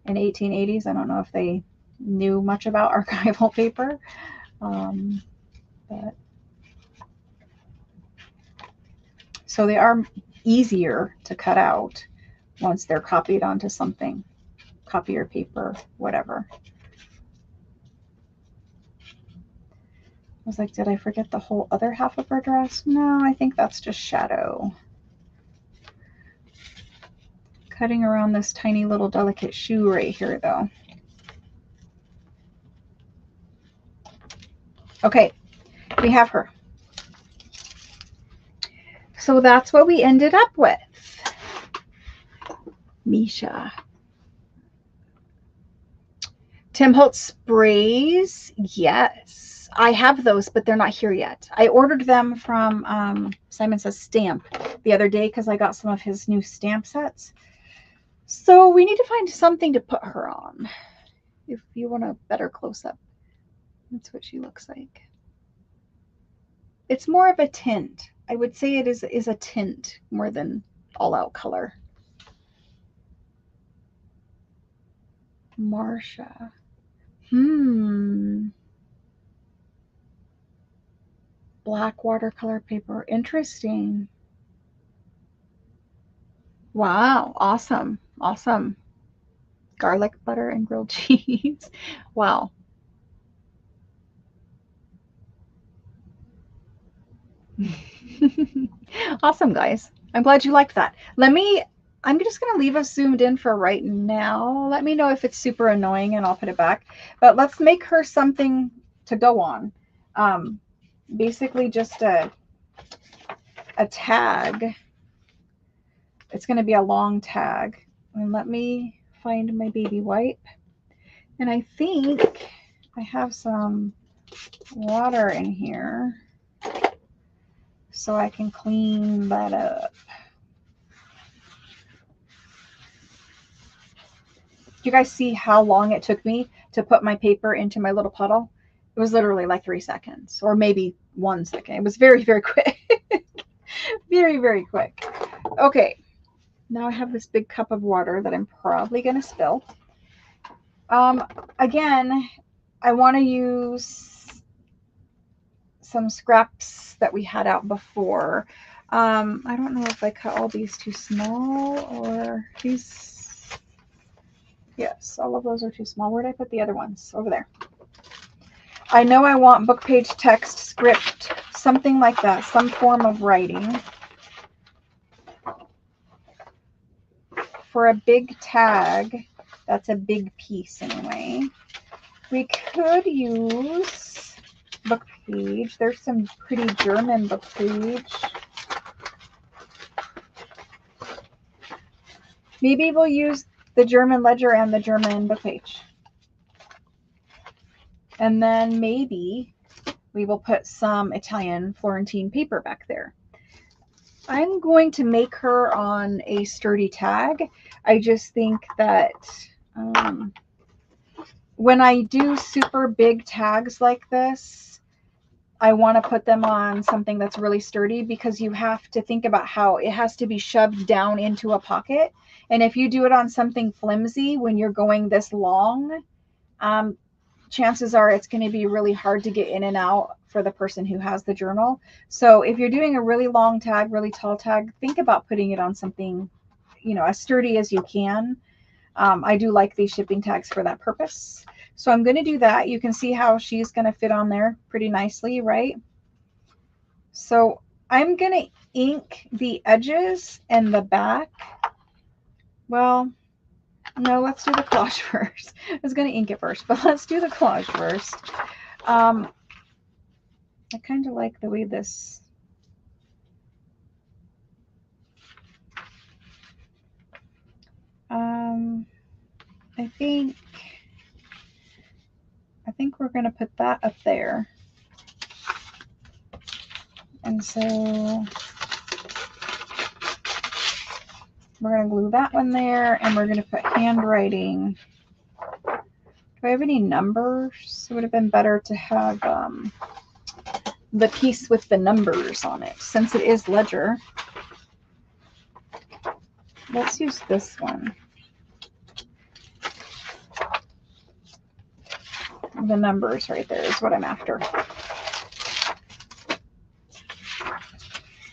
In 1880s, I don't know if they knew much about archival paper, but so they are easier to cut out once they're copied onto something, copier paper, whatever. I was like, did I forget the whole other half of her dress? No, I think that's just shadow. Cutting around this tiny little delicate shoe right here, though. Okay, we have her. So that's what we ended up with. Misha. Tim Holtz sprays, yes. I have those, but they're not here yet. I ordered them from Simon Says Stamp the other day because I got some of his new stamp sets. So we need to find something to put her on. If you want a better close-up, that's what she looks like. It's more of a tint. I would say it is a tint more than all-out color. Marsha. Black watercolor paper. Interesting. Wow. Awesome. Awesome. Garlic butter and grilled cheese. Wow. Awesome, guys. I'm glad you liked that. I'm just going to leave us zoomed in for right now. Let me know if it's super annoying and I'll put it back. But let's make her something to go on. Basically just a tag. It's going to be a long tag. And let me find my baby wipe. And I think I have some water in here so I can clean that up. Do you guys see how long it took me to put my paper into my little puddle? It was literally like 3 seconds or maybe 1 second. It was very, very quick. Very, very quick. Okay. Now I have this big cup of water that I'm probably going to spill. Again, I want to use some scraps that we had out before. I don't know if I cut all these too small or these. Yes, all of those are too small. Where did I put the other ones? Over there. I know I want book page text, script, something like that, some form of writing. For a big tag, that's a big piece anyway. We could use book page. There's some pretty German book page. Maybe we'll use the German ledger and the German book page. And then maybe we will put some Italian Florentine paper back there. I'm going to make her on a sturdy tag. I just think that when I do super big tags like this, I want to put them on something that's really sturdy because you have to think about how it has to be shoved down into a pocket. And if you do it on something flimsy when you're going this long, chances are it's going to be really hard to get in and out for the person who has the journal. So if you're doing a really long tag, really tall tag, think about putting it on something, you know, as sturdy as you can. I do like these shipping tags for that purpose. So I'm going to do that. You can see how she's going to fit on there pretty nicely, right? So I'm going to ink the edges and the back. Well, no, let's do the collage first. I was going to ink it first, but let's do the collage first. I kind of like the way this... I think we're going to put that up there. And so we're going to glue that one there, and we're going to put handwriting. Do I have any numbers? It would have been better to have the piece with the numbers on it, since it is ledger. Let's use this one. The numbers right there is what I'm after.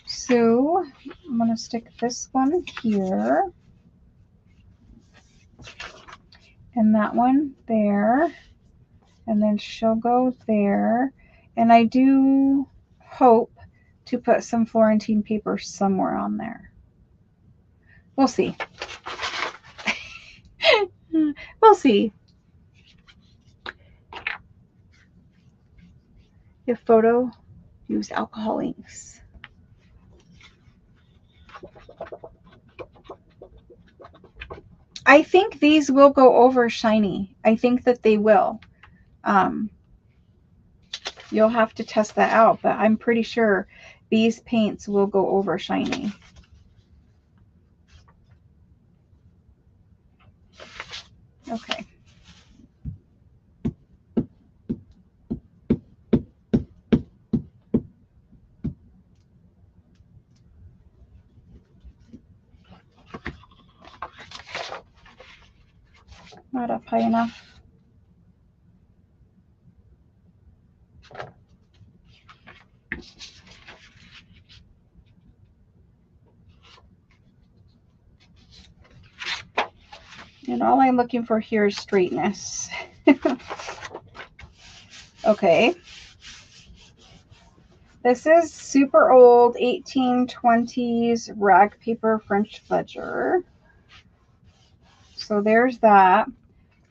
So I'm going to stick this one here and that one there, and then she'll go there. And I do hope to put some Florentine paper somewhere on there. We'll see. We'll see. If photo, use alcohol inks. I think these will go over shiny. I think that they will. You'll have to test that out, but I'm pretty sure these paints will go over shiny. Okay. Not up high enough. And all I'm looking for here is straightness. Okay. This is super old 1820s rag paper French ledger. So there's that.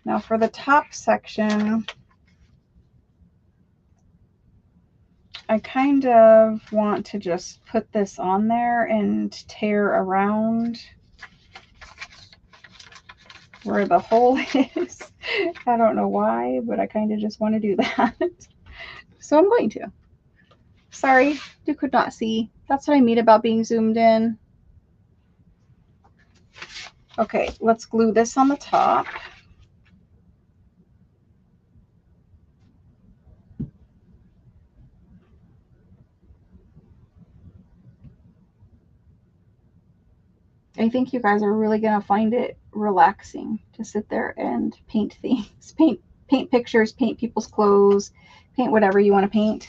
Now for the top section, I kind of want to just put this on there and tear around where the hole is. I don't know why, but I kind of just want to do that. So I'm going to. Sorry, you could not see. That's what I mean about being zoomed in. Okay, let's glue this on the top. I think you guys are really going to find it relaxing to sit there and paint things. Paint pictures, paint people's clothes, paint whatever you want to paint.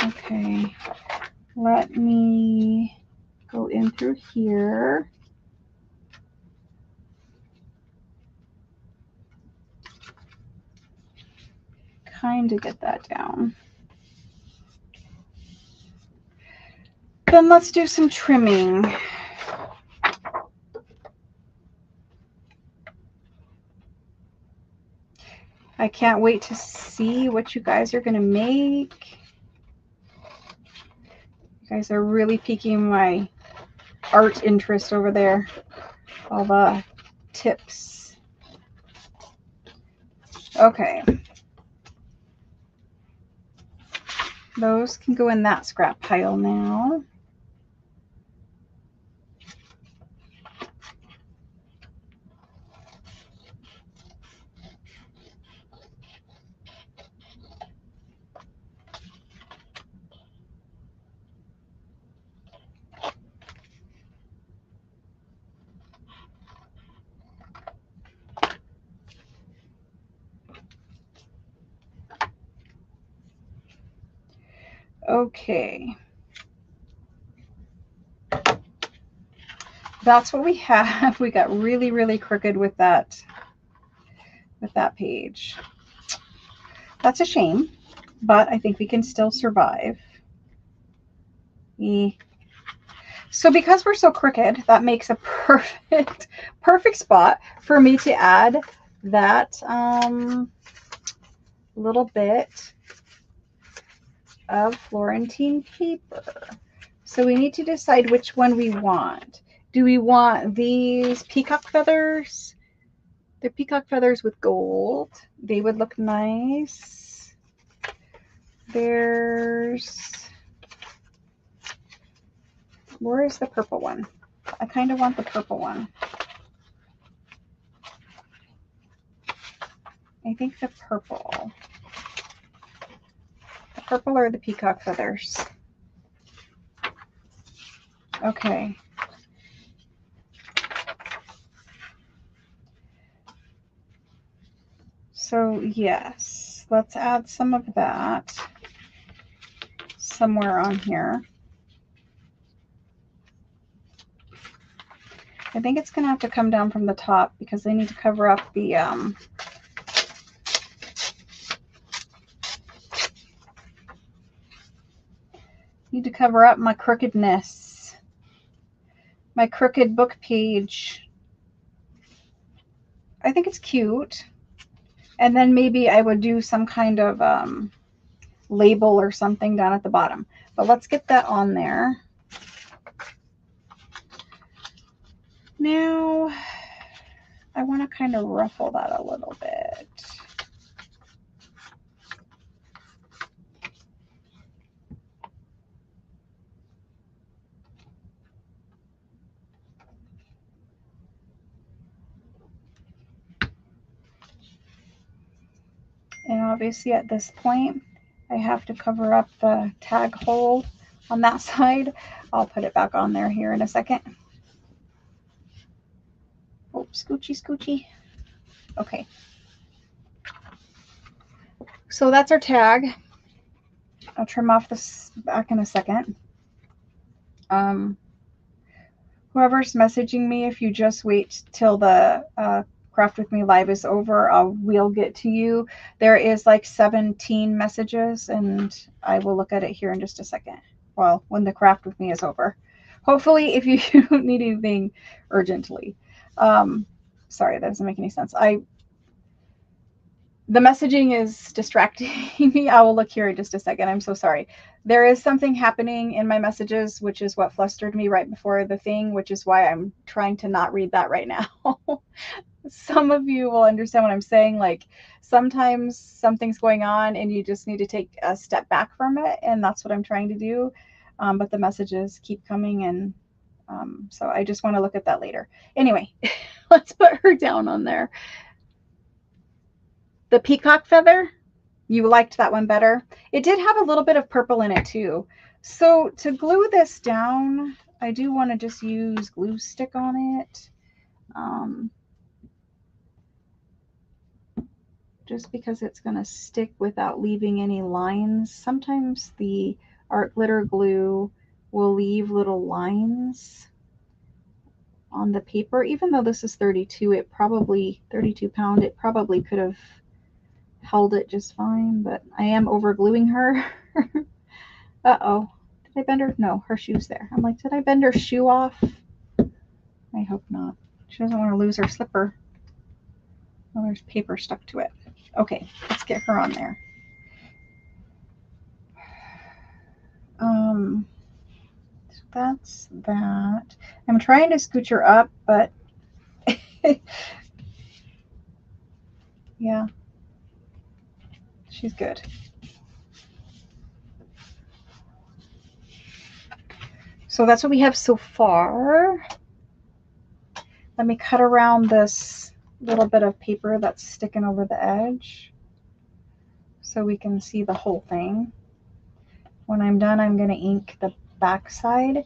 Okay, let me go in through here. Kind of get that down. Then let's do some trimming. I can't wait to see what you guys are going to make. You guys are really piquing my art interest over there. All the tips. Okay. Those can go in that scrap pile now. Okay. That's what we have. We got really, really crooked with that page. That's a shame, but I think we can still survive. So because we're so crooked, that makes a perfect spot for me to add that little bit of Florentine paper. So we need to decide which one we want. Do we want these peacock feathers? They're peacock feathers with gold. They would look nice. Where is the purple one? I kind of want the purple one. I think the purple. The purple or the peacock feathers. Okay. So yes, let's add some of that somewhere on here. I think it's going to have to come down from the top because I need to cover up the my crookedness, my crooked book page. I think it's cute. And then maybe I would do some kind of label or something down at the bottom. But let's get that on there. Now, I want to kind of ruffle that a little bit. And obviously at this point, I have to cover up the tag hole on that side. I'll put it back on there here in a second. Oh, scoochy, scoochy. Okay. So that's our tag. I'll trim off this back in a second. Whoever's messaging me, if you just wait till the Craft With Me live is over, we'll get to you. There is like 17 messages, and I will look at it here in just a second. Well, when the Craft With Me is over. Hopefully, if you don't need anything urgently. Sorry, that doesn't make any sense. The messaging is distracting me. I will look here in just a second. I'm so sorry. There is something happening in my messages, which is what flustered me right before the thing, which is why I'm trying to not read that right now. Some of you will understand what I'm saying. Like sometimes something's going on and you just need to take a step back from it. And that's what I'm trying to do. But the messages keep coming. And so I just want to look at that later. Anyway, let's put her down on there. The peacock feather, you liked that one better. It did have a little bit of purple in it too. So to glue this down, I do want to just use glue stick on it. Just because it's going to stick without leaving any lines. Sometimes the art glitter glue will leave little lines on the paper. Even though this is 32 pound, it probably could have held it just fine, but I am over gluing her. Uh-oh, did I bend her? No, her shoe's there. I'm like, did I bend her shoe off? I hope not. She doesn't want to lose her slipper. Well, there's paper stuck to it. Okay, let's get her on there. So that's that. I'm trying to scooch her up, but yeah, she's good. So that's what we have so far. Let me cut around this little bit of paper that's sticking over the edge so we can see the whole thing. When I'm done, I'm going to ink the back side.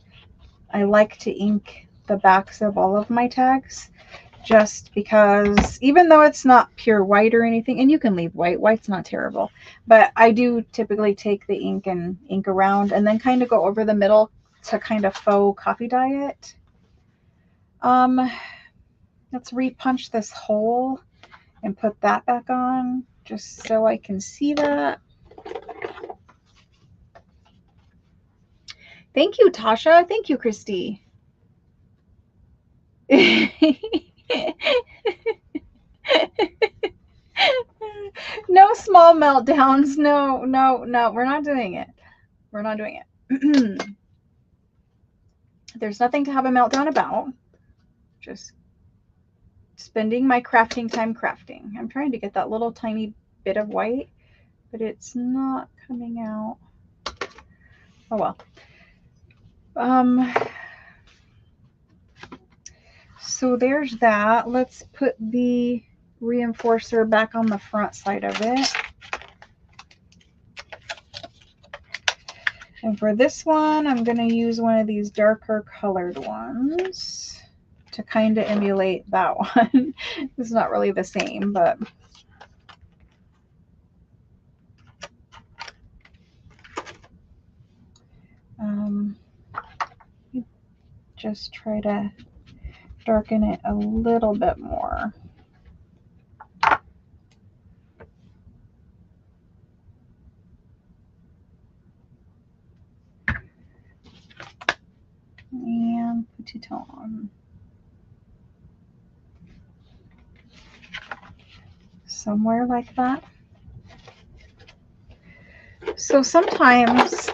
I like to ink the backs of all of my tags just because even though it's not pure white or anything, and you can leave white, white's not terrible, but I do typically take the ink and ink around and then kind of go over the middle to kind of faux coffee dye it. Let's repunch this hole and put that back on just so I can see that. Thank you, Tasha. Thank you, Christy. No small meltdowns. No, no, no. We're not doing it. We're not doing it. There's nothing to have a meltdown about. Just spending my crafting time crafting. I'm trying to get that little tiny bit of white, but it's not coming out. Oh well. So there's that. Let's put the reinforcer back on the front side of it. And for this one, I'm going to use one of these darker colored ones to kind of emulate that one. It's not really the same, but just try to darken it a little bit more. And put it on. Somewhere like that. So sometimes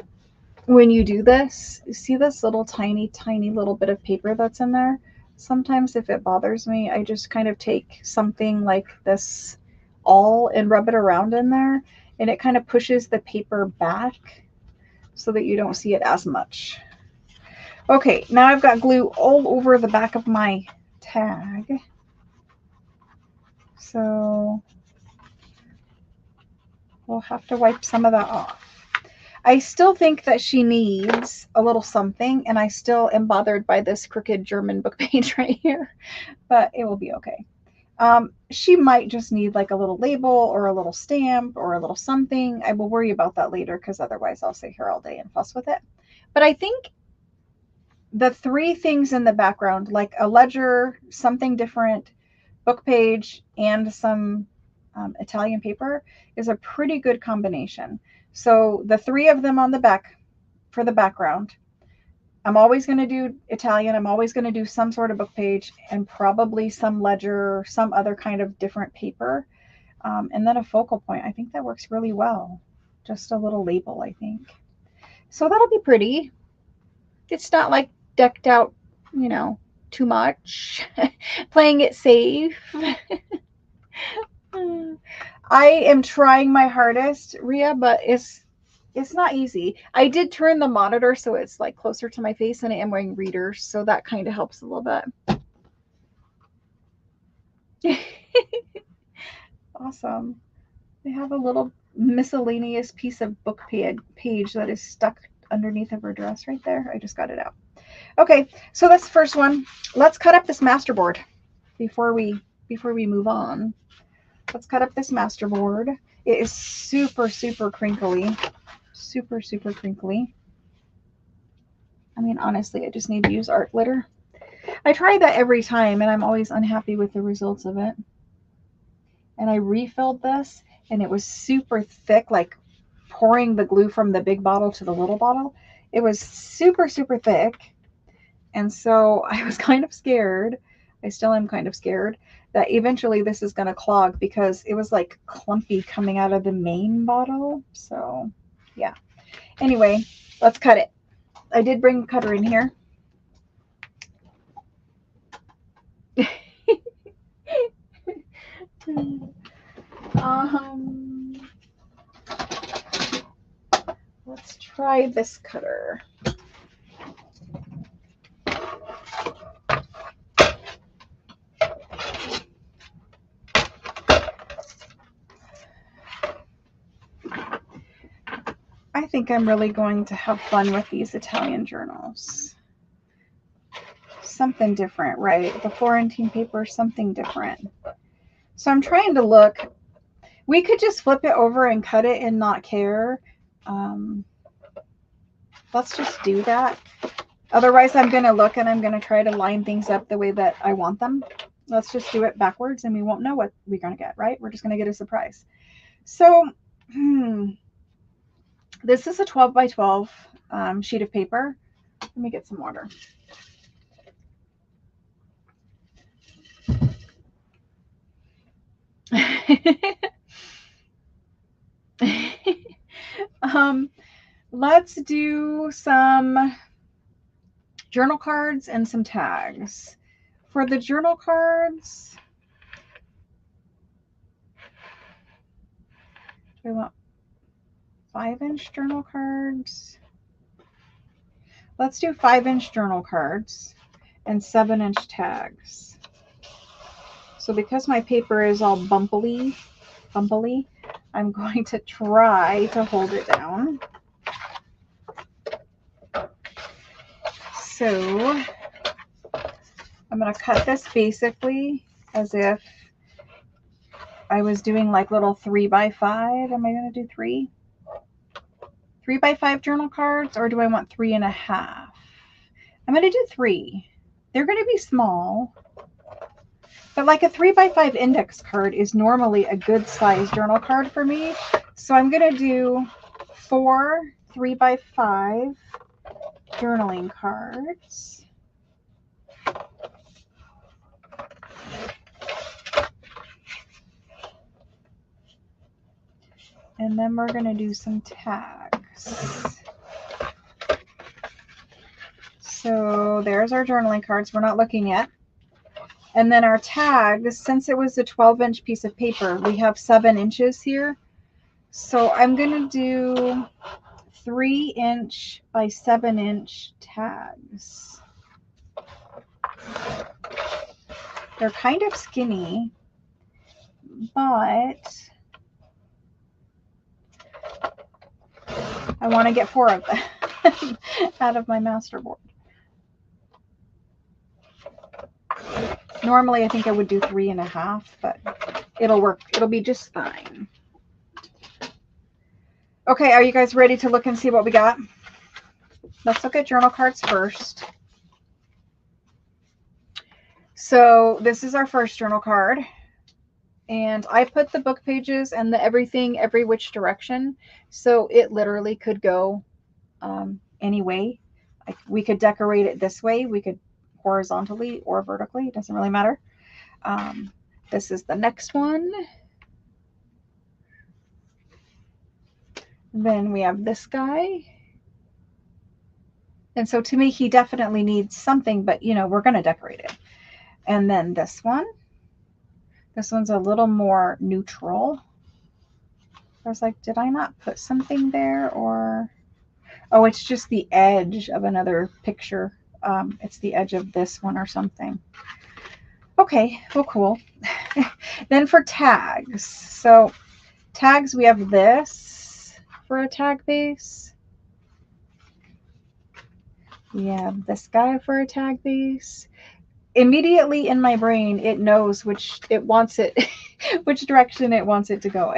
when you do this, you see this little tiny little bit of paper that's in there? Sometimes if it bothers me, I just kind of take something like this awl and rub it around in there, and it kind of pushes the paper back so that you don't see it as much. Okay, now I've got glue all over the back of my tag. So we'll have to wipe some of that off. I still think that she needs a little something, and I still am bothered by this crooked German book page right here, but it will be okay. She might just need like a little label or a little stamp or a little something. I will worry about that later because otherwise I'll sit here all day and fuss with it. But I think the three things in the background, like a ledger, something different, book page, and some Italian paper, is a pretty good combination. So the three of them on the back for the background. I'm always going to do Italian. I'm always going to do some sort of book page and probably some ledger, some other kind of different paper. And then a focal point. I think that works really well. Just a little label, I think. So that'll be pretty. It's not like decked out, you know, too much. Playing it safe. I am trying my hardest, Rhea, but it's not easy. I did turn the monitor so it's like closer to my face, and I am wearing readers, so that kind of helps a little bit. Awesome. I have a little miscellaneous piece of book page that is stuck underneath of her dress right there. I just got it out. Okay, so that's the first one. Let's cut up this masterboard before we move on. Let's cut up this masterboard. It is super, super crinkly. Super, super crinkly. I mean, honestly, I just need to use art glitter. I try that every time, and I'm always unhappy with the results of it. And I refilled this, and it was super thick, like pouring the glue from the big bottle to the little bottle. It was super, super thick. And so I was kind of scared. I still am kind of scared that eventually this is going to clog because it was like clumpy coming out of the main bottle. So yeah. Anyway, let's cut it. I did bring a cutter in here. Let's try this cutter. I think I'm really going to have fun with these Italian journals. something different, right? The Florentine paper is something different. So I'm trying to look. We could just flip it over and cut it and not care. Let's just do that. Otherwise, I'm going to look and I'm going to try to line things up the way that I want them. Let's just do it backwards and we won't know what we're going to get, right? We're just going to get a surprise. So this is a 12 by 12 sheet of paper. Let me get some water. Let's do some journal cards and some tags. For the journal cards, do I want 5-inch journal cards? Let's do 5-inch journal cards and 7-inch tags. So because my paper is all bumpily, I'm going to try to hold it down. So I'm going to cut this basically as if I was doing like little 3 by 5. Am I going to do 3 by 5 journal cards, or do I want 3.5? I'm going to do 3. They're going to be small, but like a 3 by 5 index card is normally a good size journal card for me. So I'm going to do 4 3 by 5 journaling cards. And then we're going to do some tags. So there's our journaling cards. We're not looking yet. And then our tags, since it was a 12-inch piece of paper, we have 7 inches here. So I'm going to do 3-inch by 7-inch tags. They're kind of skinny, but I want to get 4 of them out of my masterboard. Normally, I think I would do 3.5, but it'll work. It'll be just fine. Okay, are you guys ready to look and see what we got? Let's look at journal cards first. So this is our first journal card. And I put the book pages and the everything every which direction. So it literally could go any way. We could decorate it this way. We could horizontally or vertically. It doesn't really matter. This is the next one. Then we have this guy. And so to me, he definitely needs something, but you know, we're going to decorate it. And then this one. This one's a little more neutral. I was like, did I not put something there? Or, oh, it's just the edge of another picture. It's the edge of this one or something. Okay, well, cool. Then for tags. So tags, we have this for a tag base. We have this guy for a tag base. Immediately in my brain, it knows which it wants it, which direction it wants it to go.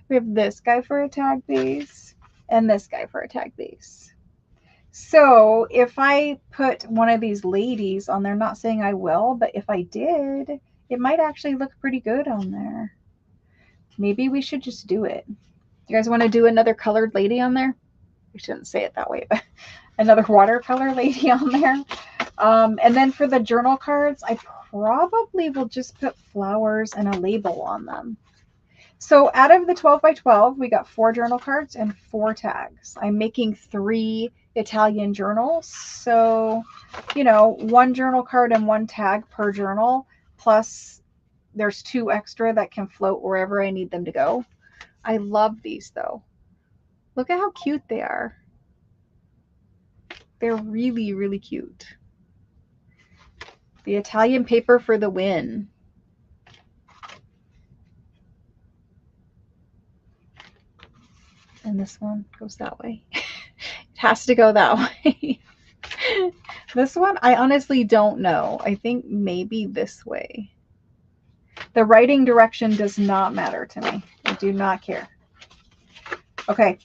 We have this guy for a tag base and this guy for a tag base. So if I put one of these ladies on there, not saying I will, but if I did, it might actually look pretty good on there. Maybe we should just do it. You guys want to do another colored lady on there? We shouldn't say it that way, but another watercolor lady on there. And then for the journal cards, I probably will just put flowers and a label on them. So out of the 12 by 12, we got 4 journal cards and 4 tags. I'm making 3 Italian journals. So, you know, 1 journal card and 1 tag per journal, plus there's 2 extra that can float wherever I need them to go. I love these though. Look at how cute they are. They're really, really cute. The Italian paper for the win. And this one goes that way. It has to go that way. This one, I honestly don't know. I think maybe this way. The writing direction does not matter to me. I do not care. Okay.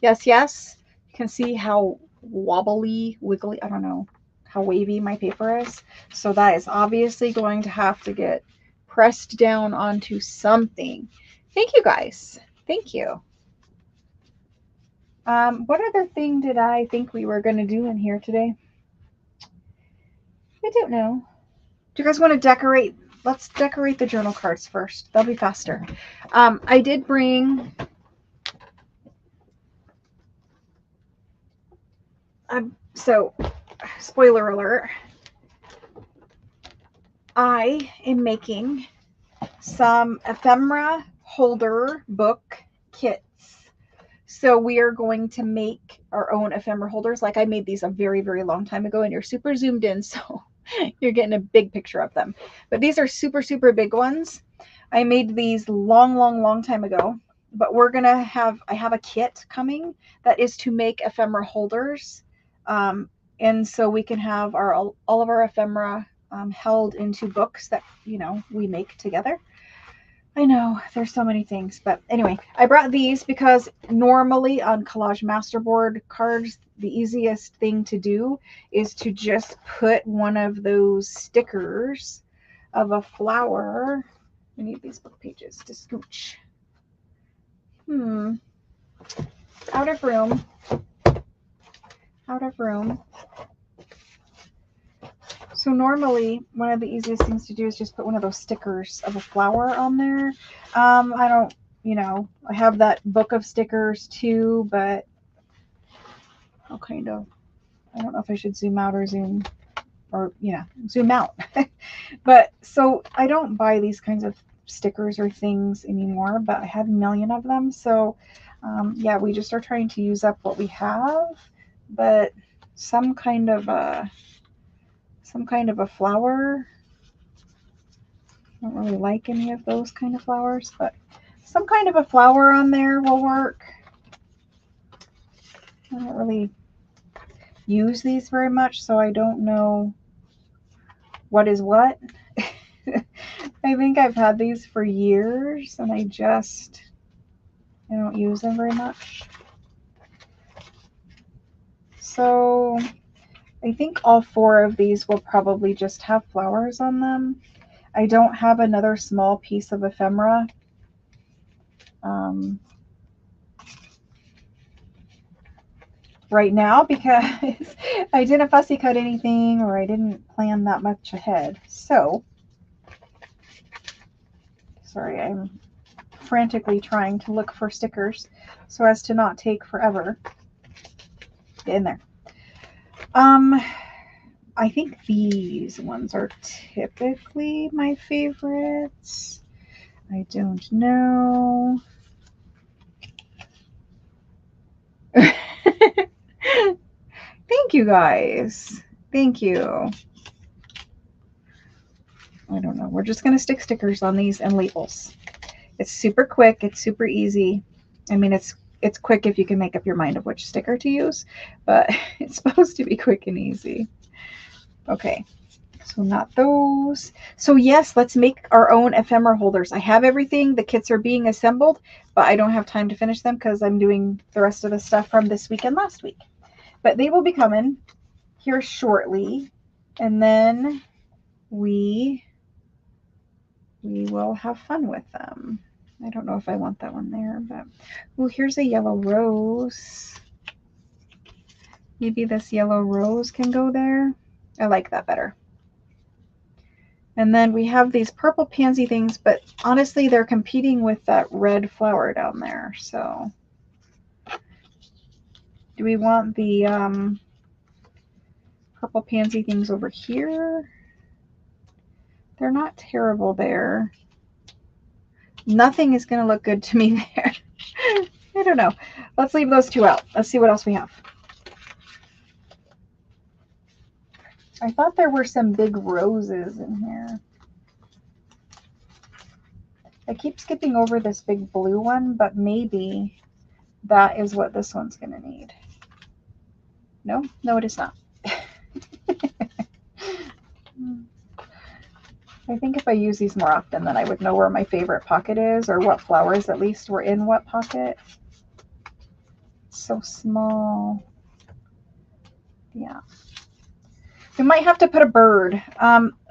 Yes, yes. You can see how wobbly, wiggly, I don't know, how wavy my paper is. So that is obviously going to have to get pressed down onto something. Thank you guys. Thank you. What other thing did I think we were going to do in here today? I don't know. Do you guys want to decorate? Let's decorate the journal cards first. They'll be faster. I did bring... so, spoiler alert. I am making some ephemera holder book kits. So we are going to make our own ephemera holders. Like I made these a very, very long time ago, and you're super zoomed in, so you're getting a big picture of them. But these are super, super big ones. I made these long time ago, but we're going to have, I have a kit coming that is to make ephemera holders. And so we can have all of our ephemera held into books that, you know, we make together. I know there's so many things, but anyway, I brought these because normally on collage masterboard cards, the easiest thing to do is to just put one of those stickers of a flower. We need these book pages to scooch. Out of room. Out of room. So normally, one of the easiest things to do is just put one of those stickers of a flower on there. I don't, you know, I have that book of stickers too, but I'll kind of, I don't know if I should zoom out or zoom, or, yeah, zoom out. But so I don't buy these kinds of stickers or things anymore, but I had a million of them. So yeah, we just are trying to use up what we have, but some kind of a flower. I don't really like any of those kind of flowers, but some kind of a flower on there will work. I don't really use these very much, so I don't know what is what. I think I've had these for years, and I don't use them very much. So I think all 4 of these will probably just have flowers on them. I don't have another small piece of ephemera. Right now, because I didn't fussy cut anything, or I didn't plan that much ahead. So, sorry, I'm frantically trying to look for stickers so as to not take forever. Get in there. I think these ones are typically my favorites. I don't know. Thank you guys. Thank you. I don't know. We're just going to stick stickers on these and labels. It's super quick. It's super easy. I mean, it's quick if you can make up your mind of which sticker to use, but it's supposed to be quick and easy. Okay. So not those. So yes, let's make our own ephemera holders. I have everything. The kits are being assembled, but I don't have time to finish them because I'm doing the rest of the stuff from this week and last week. But they will be coming here shortly, and then we will have fun with them. I don't know if I want that one there, but oh, here's a yellow rose. Maybe this yellow rose can go there. I like that better. And then we have these purple pansy things, but honestly, they're competing with that red flower down there. So do we want the purple pansy things over here? They're not terrible there. Nothing is going to look good to me there. I don't know. Let's leave those 2 out. Let's see what else we have. I thought there were some big roses in here. I keep skipping over this big blue one, but maybe that is what this one's going to need. No, no, it is not. I think if I use these more often, then I would know where my favorite pocket is, or what flowers at least were in what pocket. It's so small. Yeah. We might have to put a bird.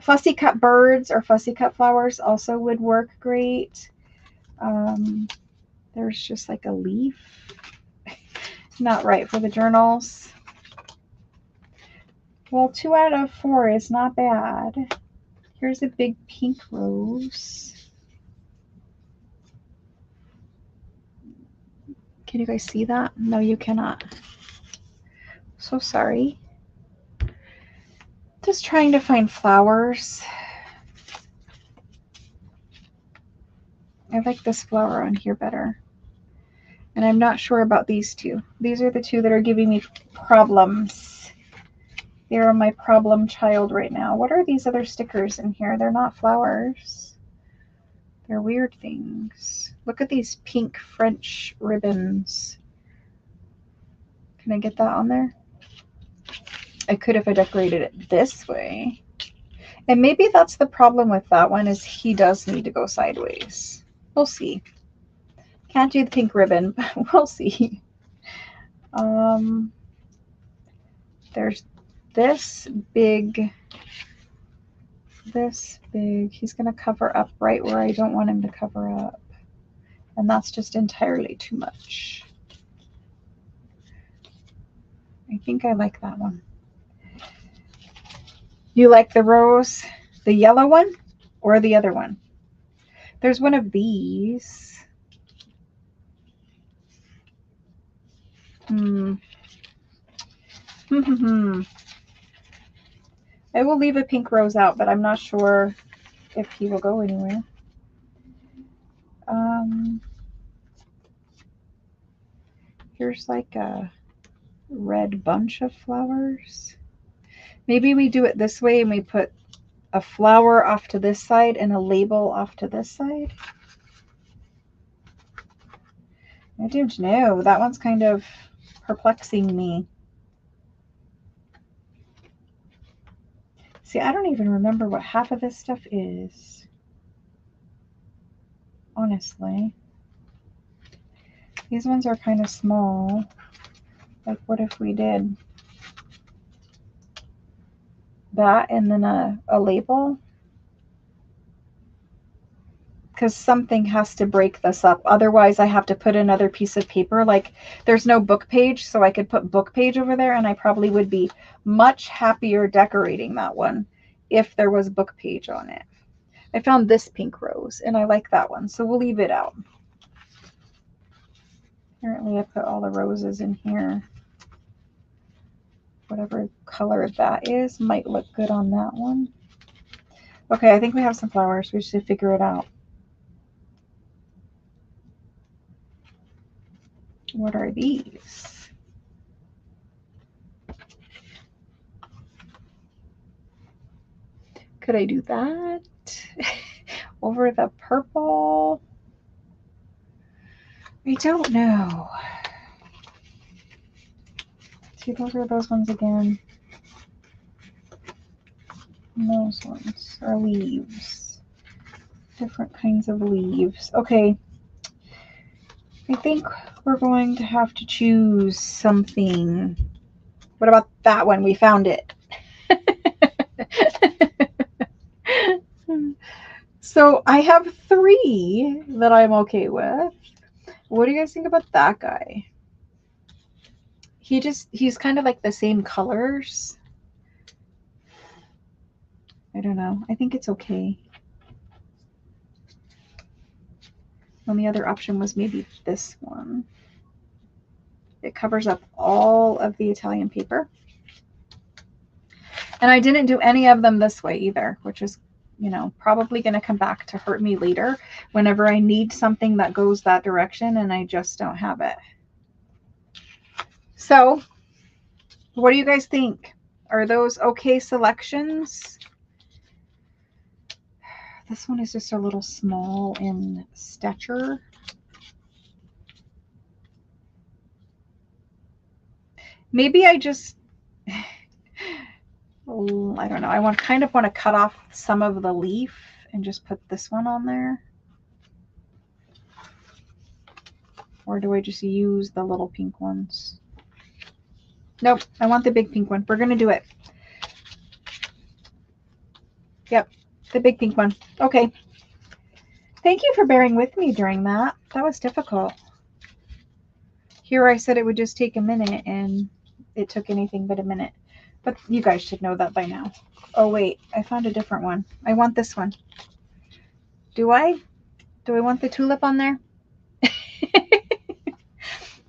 Fussy cut birds or fussy cut flowers also would work great. There's just like a leaf. Not right for the journals. Well, 2 out of 4 is not bad. Here's a big pink rose. Can you guys see that? No, you cannot. So sorry. Just trying to find flowers. I like this flower on here better. And I'm not sure about these two. These are the two that are giving me problems. They're my problem child right now. What are these other stickers in here? They're not flowers. They're weird things. Look at these pink French ribbons. Can I get that on there? I could if I decorated it this way. And maybe that's the problem with that one, is he does need to go sideways. We'll see. Can't do the pink ribbon, but we'll see. There's this big. He's going to cover up right where I don't want him to cover up. And that's just entirely too much. I think I like that one. You like the rose, the yellow one, or the other one? There's one of these. I will leave a pink rose out, but I'm not sure if he will go anywhere. Here's like a red bunch of flowers. Maybe we do it this way and we put a flower off to this side and a label off to this side. I don't know. That one's kind of perplexing me. See, I don't even remember what half of this stuff is. Honestly. These ones are kind of small. Like, what if we did that and then a label? Because something has to break this up. Otherwise, I have to put another piece of paper. Like, there's no book page, so I could put book page over there, and I probably would be much happier decorating that one if there was book page on it. I found this pink rose, and I like that one, so we'll leave it out. Apparently, I put all the roses in here. Whatever color that is might look good on that one. Okay, I think we have some flowers. We should figure it out. What are these? Could I do that? Over the purple? I don't know. See, those are those ones again. And those ones are leaves. Different kinds of leaves. Okay. I think we're going to have to choose something. What about that one? We found it. So I have 3 that I'm okay with. What do you guys think about that guy? He's kind of like the same colors. I don't know. I think it's okay. And the other option was maybe this one. It covers up all of the Italian paper. And I didn't do any of them this way either, which is, you know, probably going to come back to hurt me later whenever I need something that goes that direction and I just don't have it. So, what do you guys think? Are those okay selections? This one is just a little small in stature. Maybe I just Oh, I don't know. I kind of want to cut off some of the leaf and just put this one on there. Or do I just use the little pink ones? Nope, I want the big pink one. We're going to do it. Yep, the big pink one. Okay. Thank you for bearing with me during that. That was difficult. Here I said it would just take a minute, and it took anything but a minute. But you guys should know that by now. Oh, wait, I found a different one. I want this one. Do I? Do I want the tulip on there?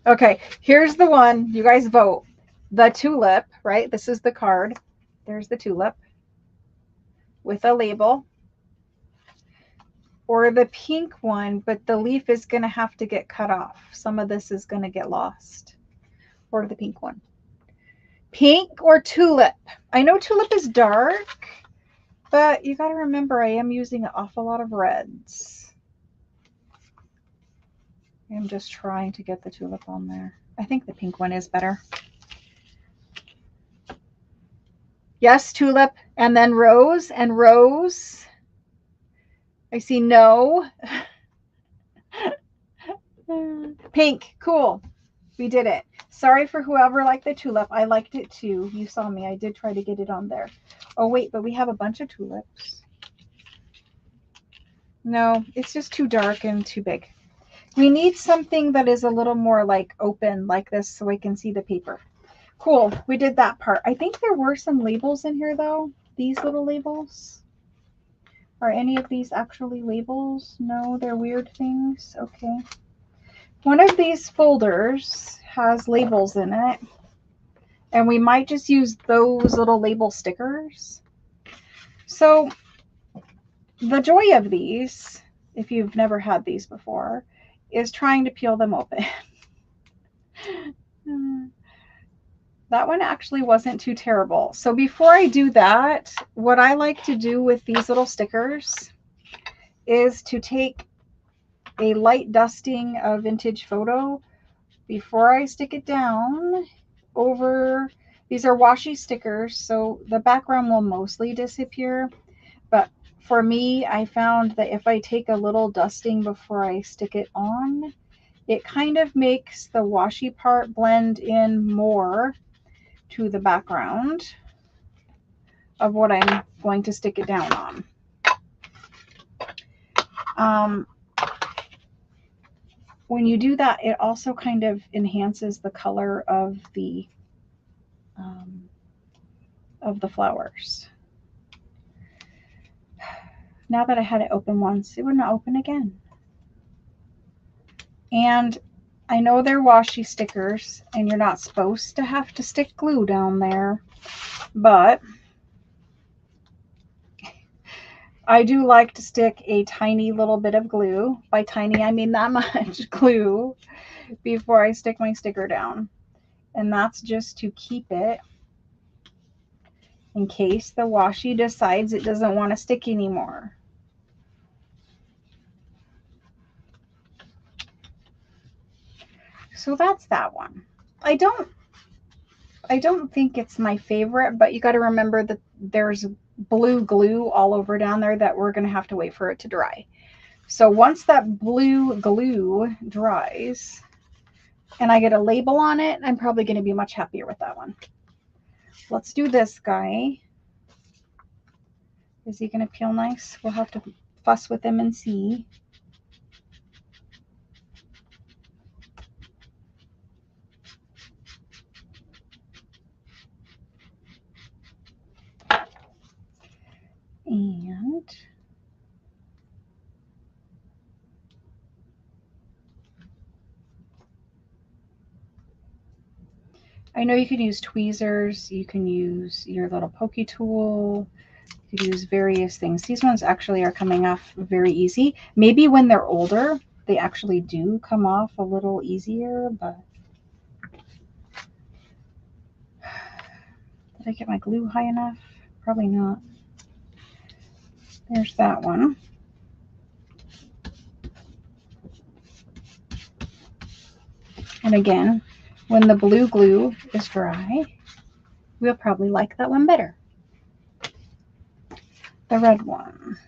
Okay, here's the one. You guys vote. The tulip, right? This is the card. There's the tulip with a label. Or the pink one, but the leaf is going to have to get cut off. Some of this is going to get lost. Or the pink one. Pink or tulip? I know tulip is dark, but you got to remember I am using an awful lot of reds. I'm just trying to get the tulip on there. I think the pink one is better. Yes, tulip, and then rose and rose. I see no. Pink, cool. We did it. Sorry for whoever liked the tulip. I liked it too. You saw me. I did try to get it on there. Oh, wait, but we have a bunch of tulips. No, it's just too dark and too big. We need something that is a little more like open like this so I can see the paper. Cool. We did that part. I think there were some labels in here though. These little labels. Are any of these actually labels? No, they're weird things. Okay. One of these folders has labels in it. And we might just use those little label stickers. So the joy of these, if you've never had these before, is trying to peel them open. That one actually wasn't too terrible. So before I do that, what I like to do with these little stickers is to take a light dusting of vintage photo before I stick it down over. These are washi stickers, so the background will mostly disappear. But for me, I found that if I take a little dusting before I stick it on, it kind of makes the washi part blend in more to the background of what I'm going to stick it down on. When you do that, it also kind of enhances the color of the flowers. Now that I had it open once, it wouldn't open again. And I know they're washi stickers and you're not supposed to have to stick glue down there, but I do like to stick a tiny little bit of glue. By tiny, I mean that much glue before I stick my sticker down. And that's just to keep it in case the washi decides it doesn't want to stick anymore. So that's that one. I don't think it's my favorite, but you got to remember that there's blue glue all over down there that we're going to have to wait for it to dry. So once that blue glue dries and I get a label on it, I'm probably going to be much happier with that one. Let's do this guy. Is he going to peel nice? We'll have to fuss with him and see. And I know you can use tweezers, you can use your little pokey tool, you can use various things. These ones actually are coming off very easy. Maybe when they're older, they actually do come off a little easier, but did I get my glue high enough? Probably not. There's that one. And again, when the blue glue is dry, We'll probably like that one better. The red one.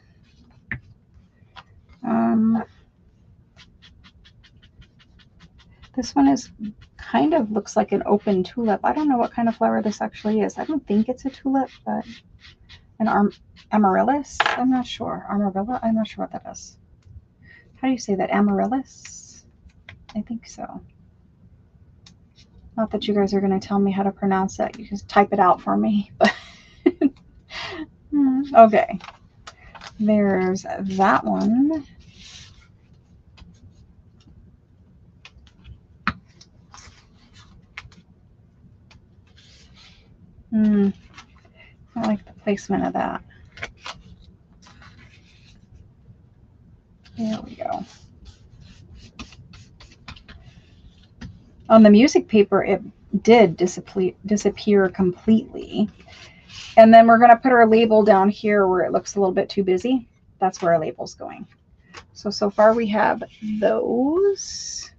This one is kind of looks like an open tulip. I don't know what kind of flower this actually is. I don't think it's a tulip, but an amaryllis. I'm not sure. Amarilla? I'm not sure what that is. How do you say that? Amaryllis? I think so. Not that you guys are going to tell me how to pronounce it. You just type it out for me. Okay. There's that one. I like the placement of that. There we go. On the music paper, it did disappear completely. And then we're going to put our label down here where it looks a little bit too busy. That's where our label's going. So far we have those.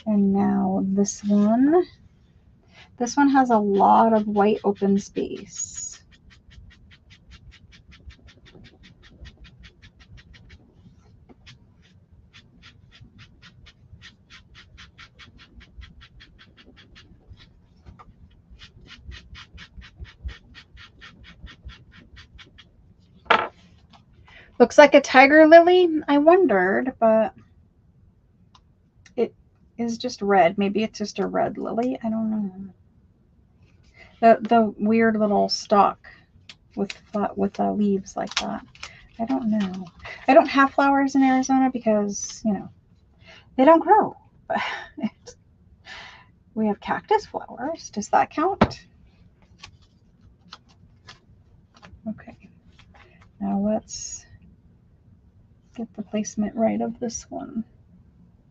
And now this one. This one has a lot of white open space. Looks like a tiger lily. I wondered, but it is just red. Maybe it's just a red lily. I don't know. The weird little stalk with the leaves like that. I don't know. I don't have flowers in Arizona because, you know, they don't grow. But we have cactus flowers. Does that count? Okay. Now let's get the placement right of this one.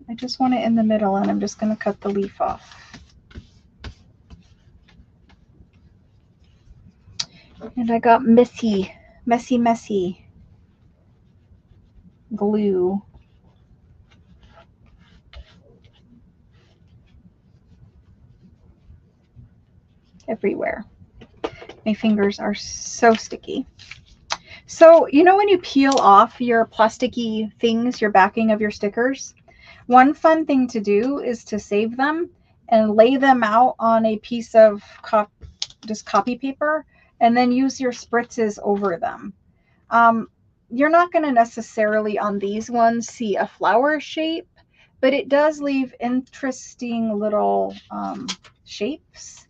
I just want it in the middle, and I'm just going to cut the leaf off. And I got messy glue. Everywhere. My fingers are so sticky. So, you know when you peel off your plasticky things, your backing of your stickers, one fun thing to do is to save them and lay them out on a piece of just copy paper, and then use your spritzes over them. You're not going to necessarily on these ones see a flower shape, but it does leave interesting little shapes.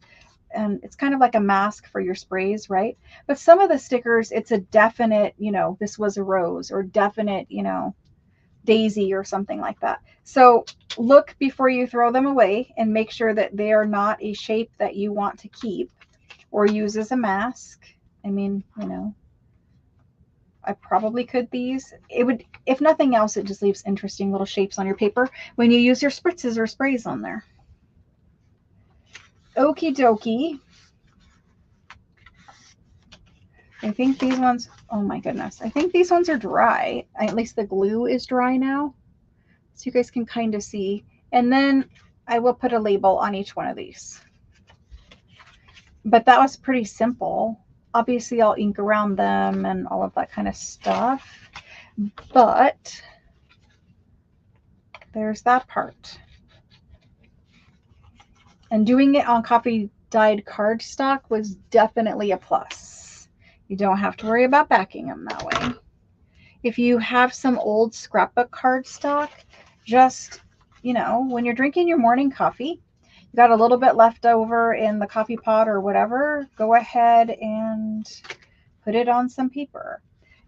And it's kind of like a mask for your sprays, right? But some of the stickers, it's a definite, you know, this was a rose, or definite, you know, daisy or something like that. So look before you throw them away and make sure that they are not a shape that you want to keep or use as a mask. I mean, you know, I probably could these. It would, if nothing else, it just leaves interesting little shapes on your paper when you use your spritzes or sprays on there. Okie dokie. I think these ones, oh my goodness, I think these ones are dry. At least the glue is dry now, so you guys can kind of see. And then I will put a label on each one of these. But that was pretty simple. Obviously, I'll ink around them and all of that kind of stuff. But there's that part. And doing it on coffee dyed cardstock was definitely a plus. You don't have to worry about backing them that way. If you have some old scrapbook cardstock, just, you know, when you're drinking your morning coffee, you got a little bit left over in the coffee pot or whatever, go ahead and put it on some paper.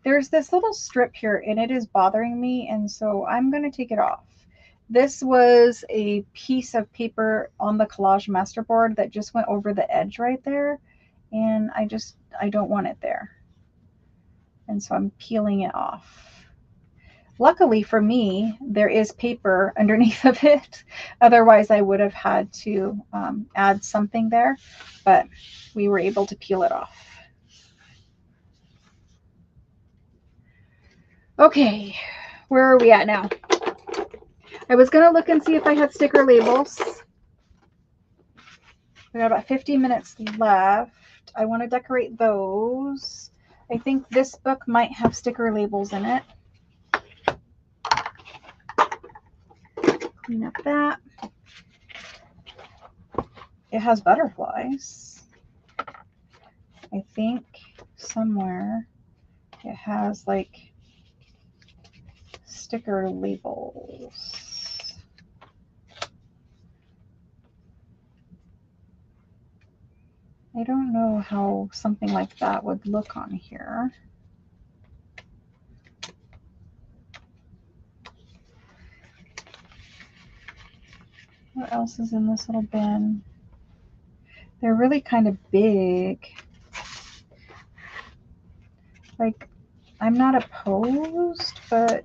There's this little strip here and it is bothering me, and so I'm going to take it off. This was a piece of paper on the collage masterboard that just went over the edge right there, and I don't want it there. And so I'm peeling it off. Luckily for me, there is paper underneath of it. Otherwise, I would have had to add something there, but we were able to peel it off. Okay, where are we at now? I was going to look and see if I had sticker labels. We got about 50 minutes left. I want to decorate those. I think this book might have sticker labels in it. Clean up that. It has butterflies. I think somewhere it has like sticker labels. I don't know how something like that would look on here. What else is in this little bin? They're really kind of big. Like, I'm not opposed, but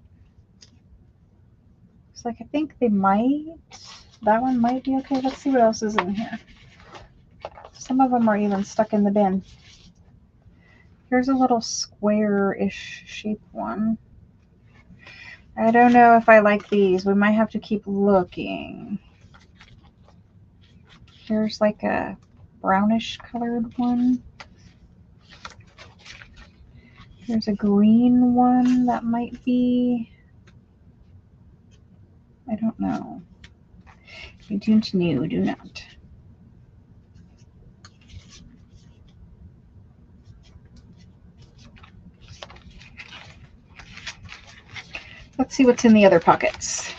it's like, I think they might. That one might be okay. Let's see what else is in here. Some of them are even stuck in the bin. Here's a little square-ish shape one. I don't know if I like these. We might have to keep looking. Here's like a brownish colored one. There's a green one that might be. I don't know. I don't know. Do not. Let's see what's in the other pockets.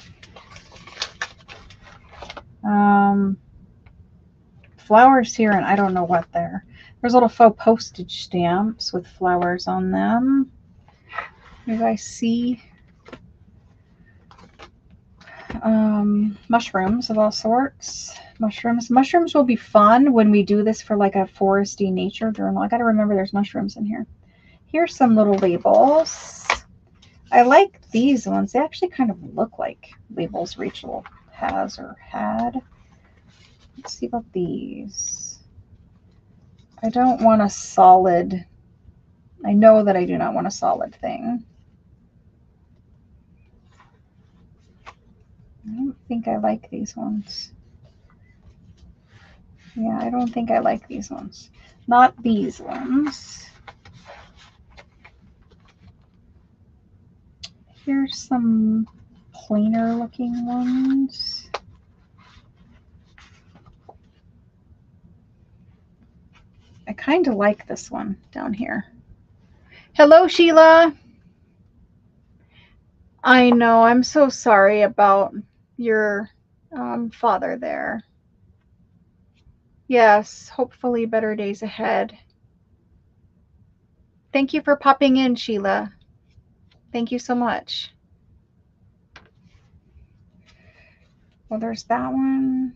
Flowers here, and I don't know what they're. There's little faux postage stamps with flowers on them. You guys see? Mushrooms of all sorts. Mushrooms will be fun when we do this for like a foresty nature journal. I got to remember there's mushrooms in here. Here's some little labels. I like these ones. They actually kind of look like labels Rachel has or had. Let's see about these. I don't want a solid. I know that I do not want a solid thing. I don't think I like these ones. Yeah, I don't think I like these ones. Not these ones. Here's some plainer looking ones. I kind of like this one down here. Hello, Sheila. I know, I'm so sorry about your father there. Yes, hopefully better days ahead. Thank you for popping in, Sheila. Thank you so much. Well, there's that one.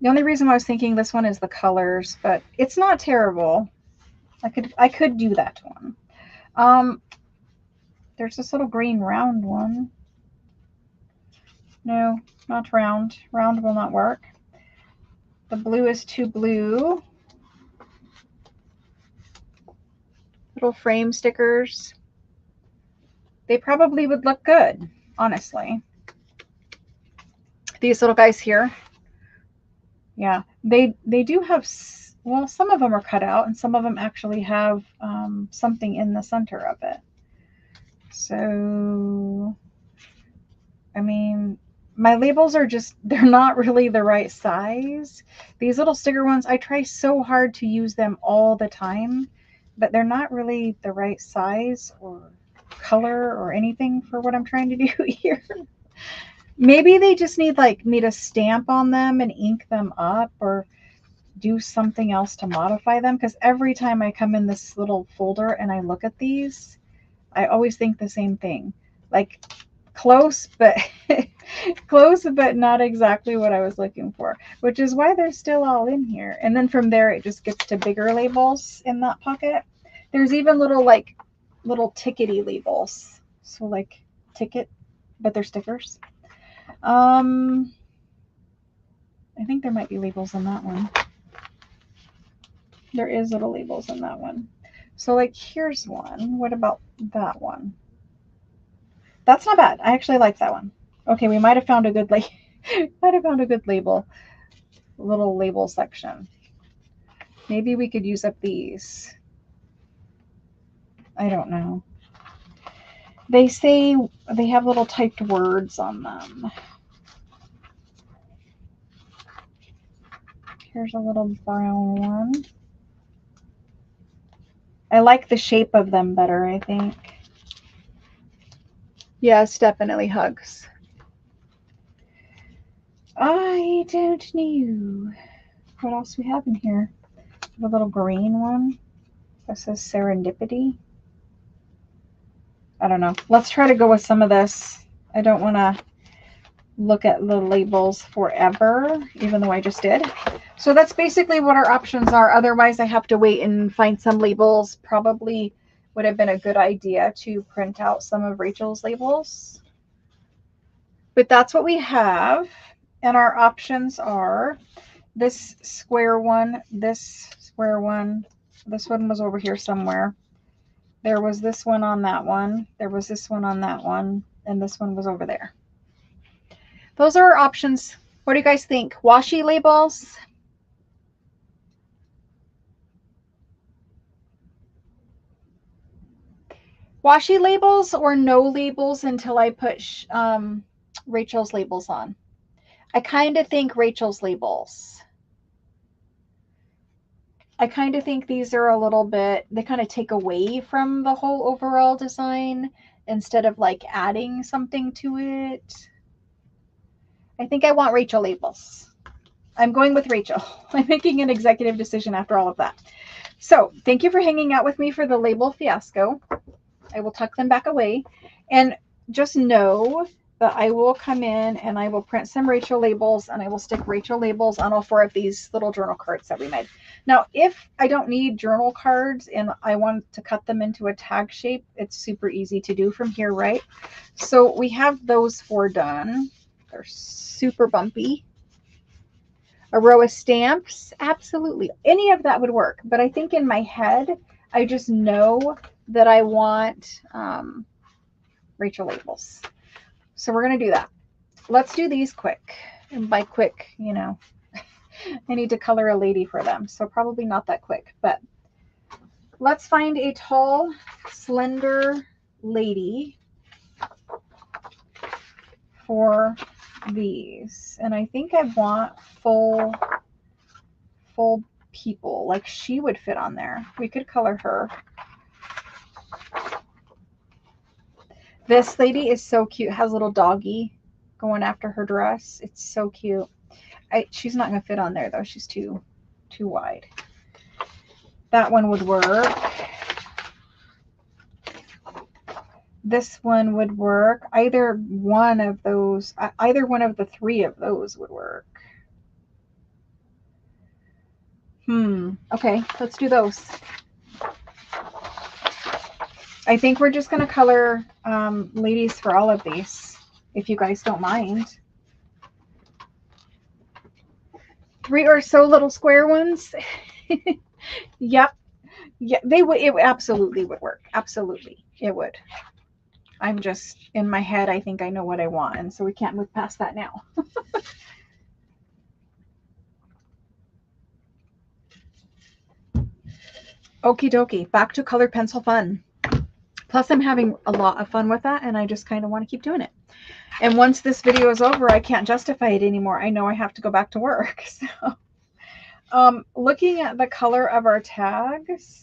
The only reason I was thinking this one is the colors, but it's not terrible. I could do that one. There's this little green round one. No, not round. Round will not work. The blue is too blue. Little frame stickers. They probably would look good, honestly. These little guys here. Yeah, they do have, well, some of them are cut out and some of them actually have something in the center of it. So, I mean, my labels are just, they're not really the right size. These little sticker ones, I try so hard to use them all the time, but they're not really the right size or color or anything for what I'm trying to do here. Maybe they just need like me to stamp on them and ink them up or do something else to modify them, because every time I come in this little folder and I look at these, I always think the same thing. Like close, but close, but not exactly what I was looking for, which is why they're still all in here. And then from there, it just gets to bigger labels in that pocket. There's even little tickety labels. So like ticket, but they're stickers. I think there might be labels in that one. There is little labels in that one. So like here's one. What about that one? That's not bad. I actually like that one. Okay, we might have found a good label. little label section. Maybe we could use up these. I don't know. They say they have little typed words on them. Here's a little brown one. I like the shape of them better, I think. Yes, definitely hugs. I don't know what else we have in here. A little green one that says serendipity. I don't know. Let's try to go with some of this. I don't want to look at the labels forever, even though I just did. So that's basically what our options are. Otherwise, I have to wait and find some labels. Probably would have been a good idea to print out some of Rachel's labels. But that's what we have. And our options are this square one, this square one. This one was over here somewhere. There was this one on that one. There was this one on that one. And this one was over there. Those are our options. What do you guys think? Washi labels? Washi labels or no labels until I put Rachel's labels on? I kind of think Rachel's labels. I kind of think these are a little bit, they kind of take away from the whole overall design instead of like adding something to it. I think I want Rachel labels. I'm going with Rachel. I'm making an executive decision after all of that. So thank you for hanging out with me for the label fiasco. I will tuck them back away. And just know that I will come in and I will print some Rachel labels and I will stick Rachel labels on all 4 of these little journal cards that we made. Now, if I don't need journal cards and I want to cut them into a tag shape, it's super easy to do from here, right? So we have those 4 done. They're super bumpy. A row of stamps, absolutely. Any of that would work. But I think in my head, I just know that I want Rachel labels. So we're going to do that. Let's do these quick. And by quick, you know, I need to color a lady for them. So probably not that quick. But let's find a tall, slender lady for these. And I think I want full people. Like she would fit on there. We could color her. This lady is so cute. Has a little doggy going after her dress. It's so cute. She's not going to fit on there though. She's too wide. That one would work. This one would work. Either one of those, either one of the 3 of those would work. Okay, let's do those. I think we're just going to color ladies for all of these, if you guys don't mind. 3 or so little square ones. Yep. Yeah, it absolutely would work. Absolutely, it would. I'm just, in my head, I think I know what I want, and so we can't move past that now. Okie dokie, back to colored pencil fun. Plus, I'm having a lot of fun with that, and I just kind of want to keep doing it. And once this video is over, I can't justify it anymore. I know I have to go back to work. So, looking at the color of our tags,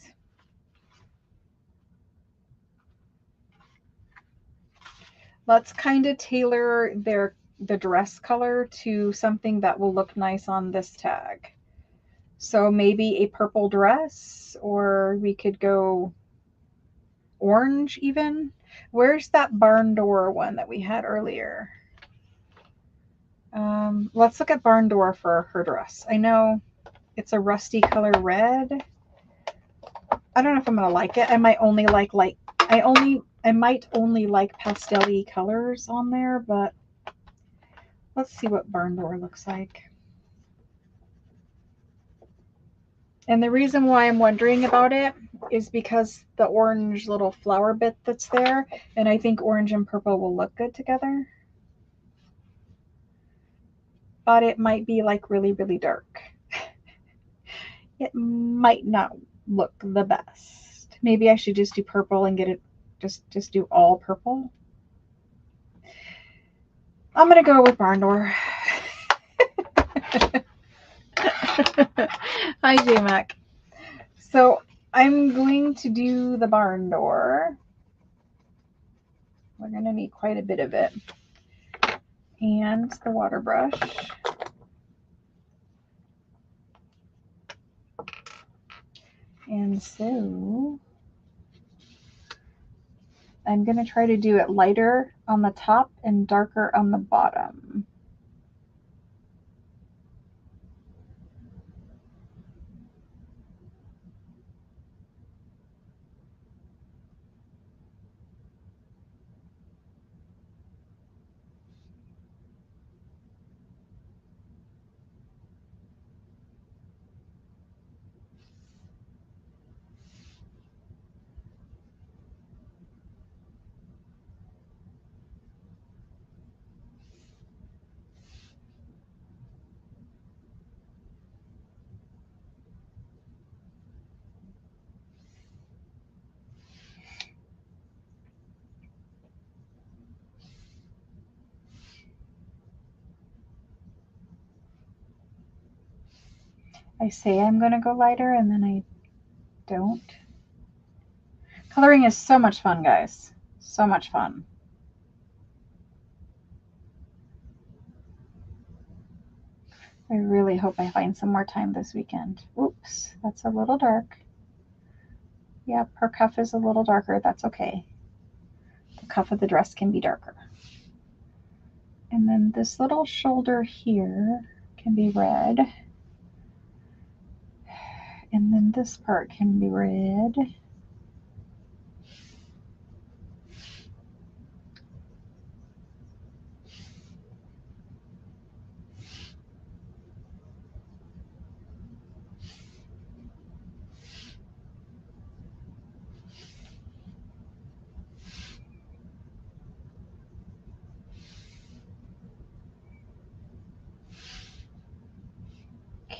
let's kind of tailor the dress color to something that will look nice on this tag. So maybe a purple dress, or we could go orange even. Where's that barn door one that we had earlier? Let's look at barn door for her dress. I know it's a rusty color red. I don't know if I'm gonna like it. I might only like I might only like pastel-y colors on there, but let's see what barn door looks like. And the reason why I'm wondering about it is because the orange little flower bit that's there, and I think orange and purple will look good together. but it might be like really, really dark. It might not look the best. Maybe I should just do purple and get it, just do all purple. I'm going to go with barn door. Hi, J-Mac. So I'm going to do the barn door. We're going to need quite a bit of it. And the water brush. And so I'm going to try to do it lighter on the top and darker on the bottom. I say I'm going to go lighter and then I don't. Coloring is so much fun, guys. So much fun. I really hope I find some more time this weekend. Oops, that's a little dark. Yep, her cuff is a little darker. That's okay. The cuff of the dress can be darker. And then this little shoulder here can be red. And then this part can be red.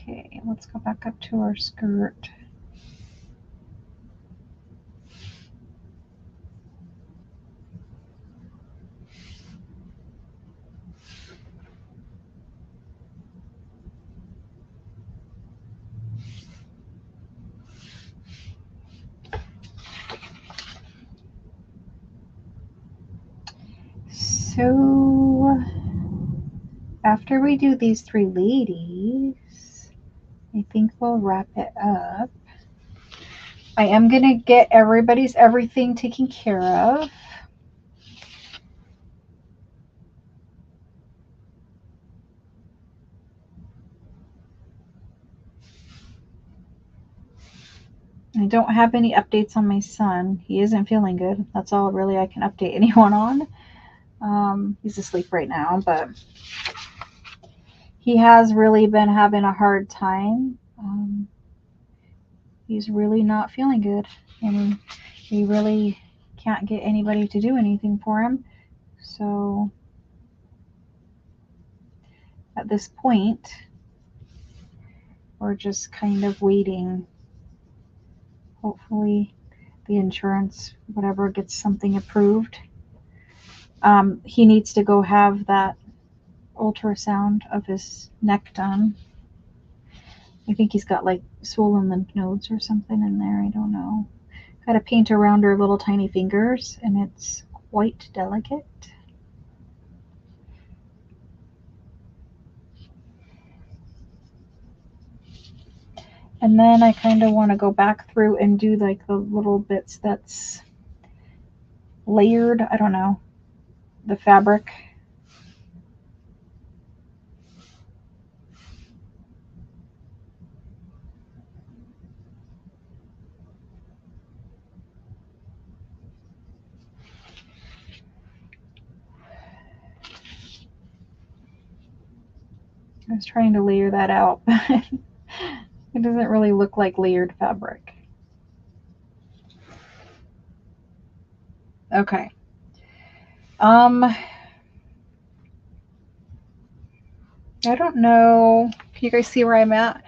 Okay, let's go back up to our skirt. So after we do these three ladies, I think we'll wrap it up. I am going to get everybody's everything taken care of. I don't have any updates on my son. He isn't feeling good. That's all really I can update anyone on. He's asleep right now, but he has really been having a hard time. He's really not feeling good, and he really can't get anybody to do anything for him. So at this point, we're just kind of waiting. Hopefully the insurance, whatever, gets something approved. He needs to go have that ultrasound of his neck done. I think he's got like swollen lymph nodes or something in there. I don't know. Got to paint around her little tiny fingers, and it's quite delicate. And then I kind of want to go back through and do like the little bits that's layered. I don't know. The fabric. I was trying to layer that out. It doesn't really look like layered fabric. Okay. I don't know. Can you guys see where I'm at?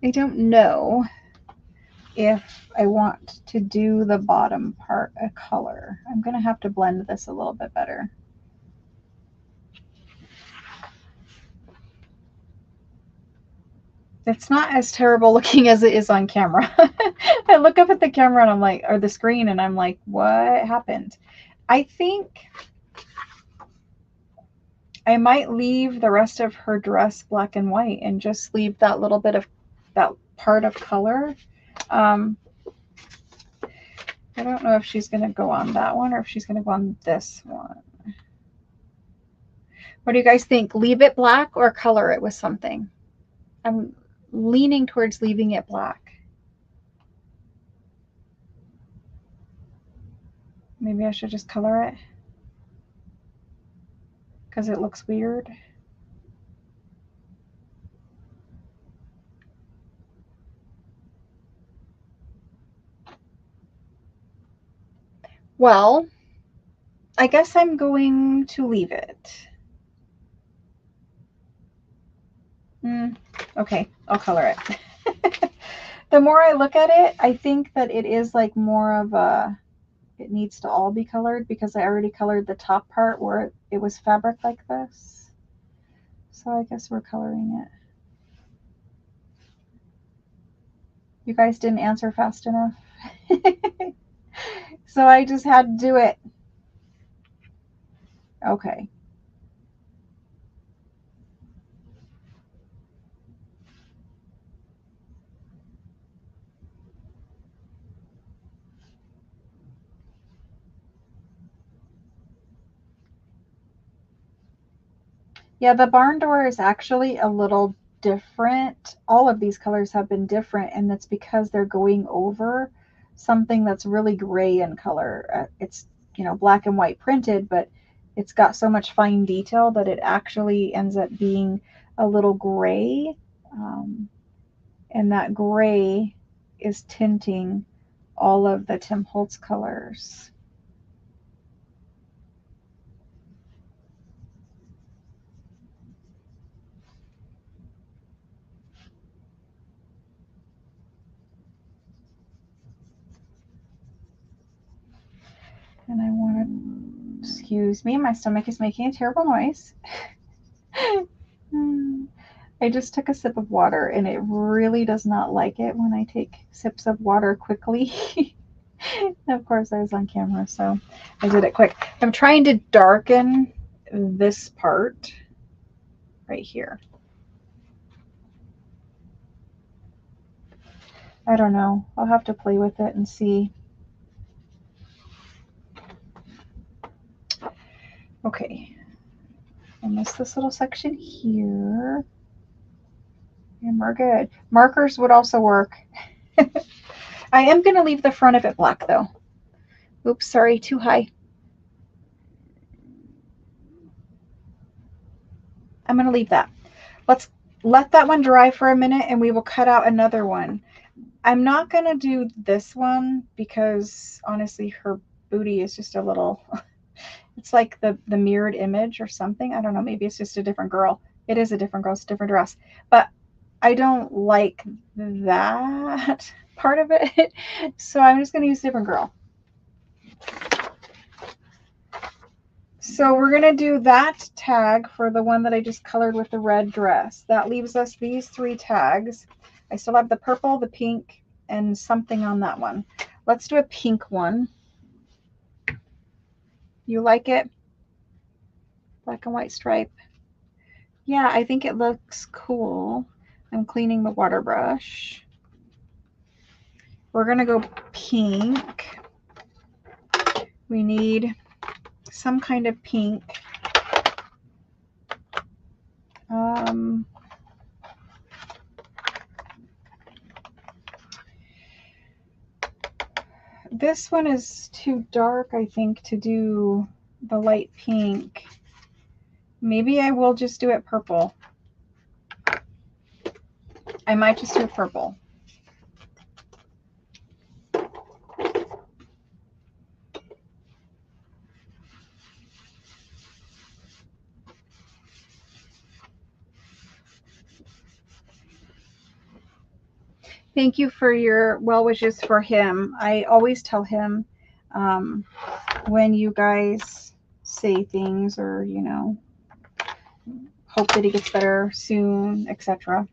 I don't know if I want to do the bottom part a color. I'm going to have to blend this a little bit better. It's not as terrible looking as it is on camera. I look up at the camera and I'm like, or the screen, and I'm like, what happened? I think I might leave the rest of her dress black and white and just leave that little bit of that part of color. I don't know if she's going to go on that one or if she's going to go on this one. What do you guys think? Leave it black or color it with something? I'm leaning towards leaving it black. Maybe I should just color it because it looks weird. Well, I guess I'm going to leave it. Okay, I'll color it. The more I look at it, I think that it is like more of a, it needs to all be colored because I already colored the top part where it was fabric like this. So I guess we're coloring it. You guys didn't answer fast enough. So I just had to do it. Okay. Yeah, the barn door is actually a little different. All of these colors have been different, and that's because they're going over something that's really gray in color. It's, you know, black and white printed, but it's got so much fine detail that it actually ends up being a little gray. And that gray is tinting all of the Tim Holtz colors. And I want to, excuse me, my stomach is making a terrible noise. I just took a sip of water and it really does not like it when I take sips of water quickly. Of course, I was on camera, so I did it quick. I'm trying to darken this part right here. I don't know. I'll have to play with it and see. Okay. I missed this little section here. And we're good. Markers would also work. I am going to leave the front of it black, though. Oops, sorry, too high. I'm going to leave that. Let's let that one dry for a minute and we will cut out another one. I'm not going to do this one because honestly her booty is just a little, it's like the mirrored image or something. I don't know, maybe it's just a different girl. It is a different girl, it's a different dress. But I don't like that part of it. So I'm just going to use a different girl. So we're going to do that tag for the one that I just colored with the red dress. That leaves us these 3 tags. I still have the purple, the pink, and something on that one. Let's do a pink one. You like it? Black and white stripe. Yeah, I think it looks cool. I'm cleaning the water brush. We're going to go pink. We need some kind of pink. This one is too dark, I think, to do the light pink. Maybe I will just do it purple. I might just do it purple. Thank you for your well wishes for him. I always tell him when you guys say things or, you know, hope that he gets better soon, etc.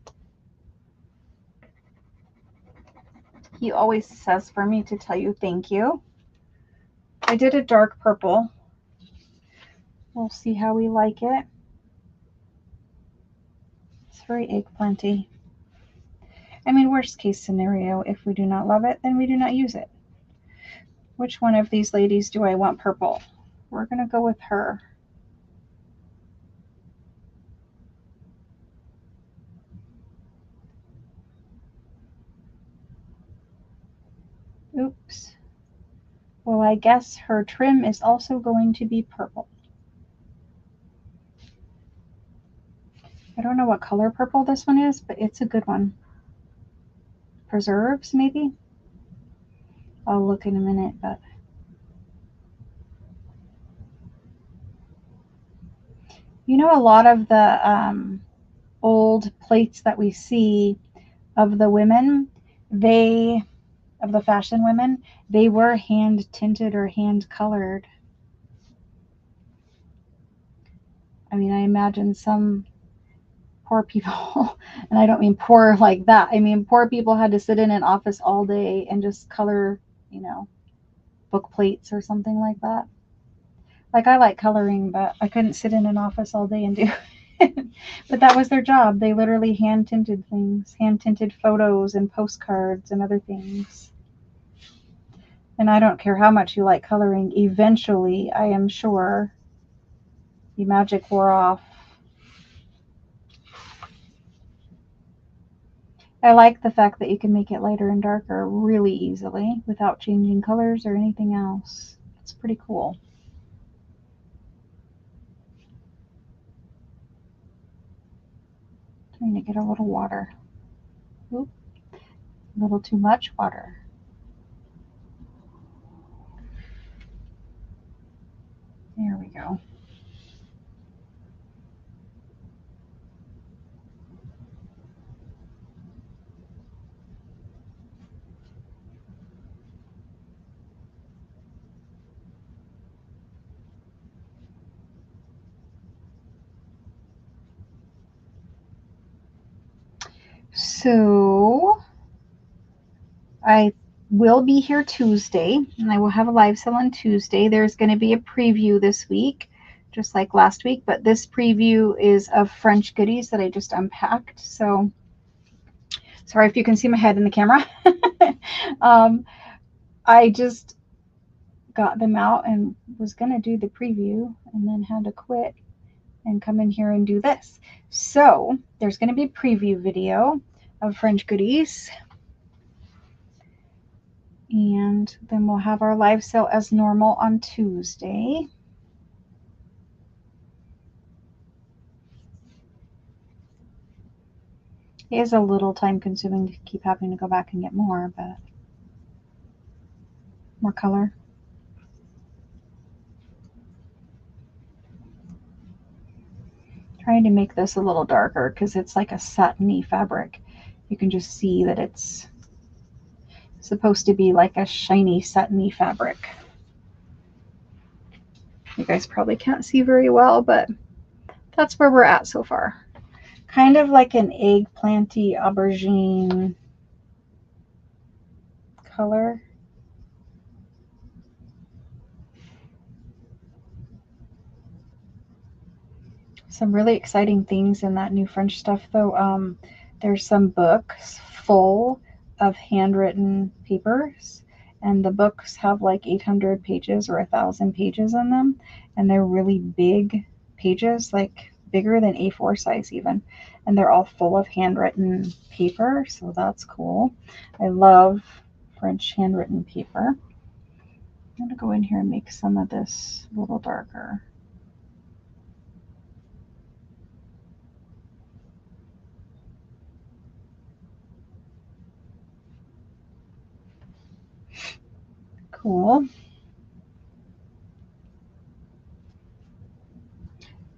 He always says for me to tell you thank you. I did a dark purple. We'll see how we like it. It's very eggplanty. I mean, worst case scenario, if we do not love it, then we do not use it. Which one of these ladies do I want purple? We're going to go with her. Oops. Well, I guess her trim is also going to be purple. I don't know what color purple this one is, but it's a good one. Preserves, maybe? I'll look in a minute, but you know, a lot of the old plates that we see of the women, of the fashion women, they were hand tinted or hand colored. I mean, I imagine some poor people, and I don't mean poor like that. I mean, poor people had to sit in an office all day and just color, you know, book plates or something like that. Like, I like coloring, but I couldn't sit in an office all day and do it. But that was their job. They literally hand tinted things, hand tinted photos and postcards and other things. And I don't care how much you like coloring, eventually, I am sure, the magic wore off. I like the fact that you can make it lighter and darker really easily without changing colors or anything else. It's pretty cool. Trying to get a little water. Oop, a little too much water. There we go. So I will be here Tuesday, and I will have a live sale on Tuesday. There's going to be a preview this week, just like last week, but this preview is of French goodies that I just unpacked. So sorry if you can see my head in the camera. I just got them out and was going to do the preview and then had to quit and come in here and do this. So there's going to be a preview video of French goodies. And then we'll have our live sale as normal on Tuesday. It is a little time consuming to keep having to go back and get more, but more color. Trying to make this a little darker because it's like a satiny fabric. You can just see that it's supposed to be like a shiny satiny fabric. You guys probably can't see very well, but that's where we're at so far. Kind of like an eggplanty aubergine color. Some really exciting things in that new French stuff, though. There's some books full of handwritten papers, and the books have like 800 pages or 1,000 pages in them, and they're really big pages, like bigger than A4 size even, and they're all full of handwritten paper, so that's cool. I love French handwritten paper. I'm going to go in here and make some of this a little darker. Cool.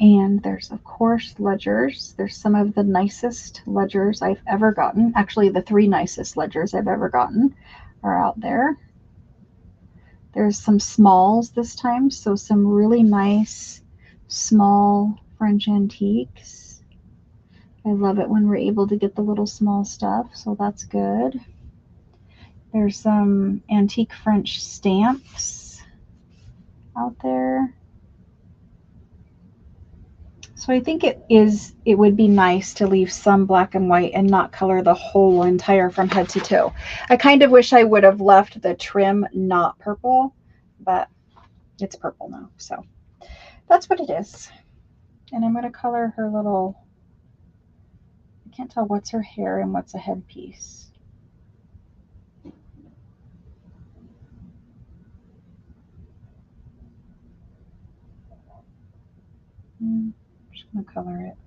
And there's, of course, ledgers. There's some of the nicest ledgers I've ever gotten. Actually, the 3 nicest ledgers I've ever gotten are out there. There's some smalls this time, so some really nice small French antiques. I love it when we're able to get the little small stuff, so that's good. There's some antique French stamps out there. So I think it would be nice to leave some black and white and not color the whole entire from head to toe. I kind of wish I would have left the trim not purple, but it's purple now. So that's what it is. And I'm going to color her little, I can't tell what's her hair and what's a headpiece. I'm just going to color it.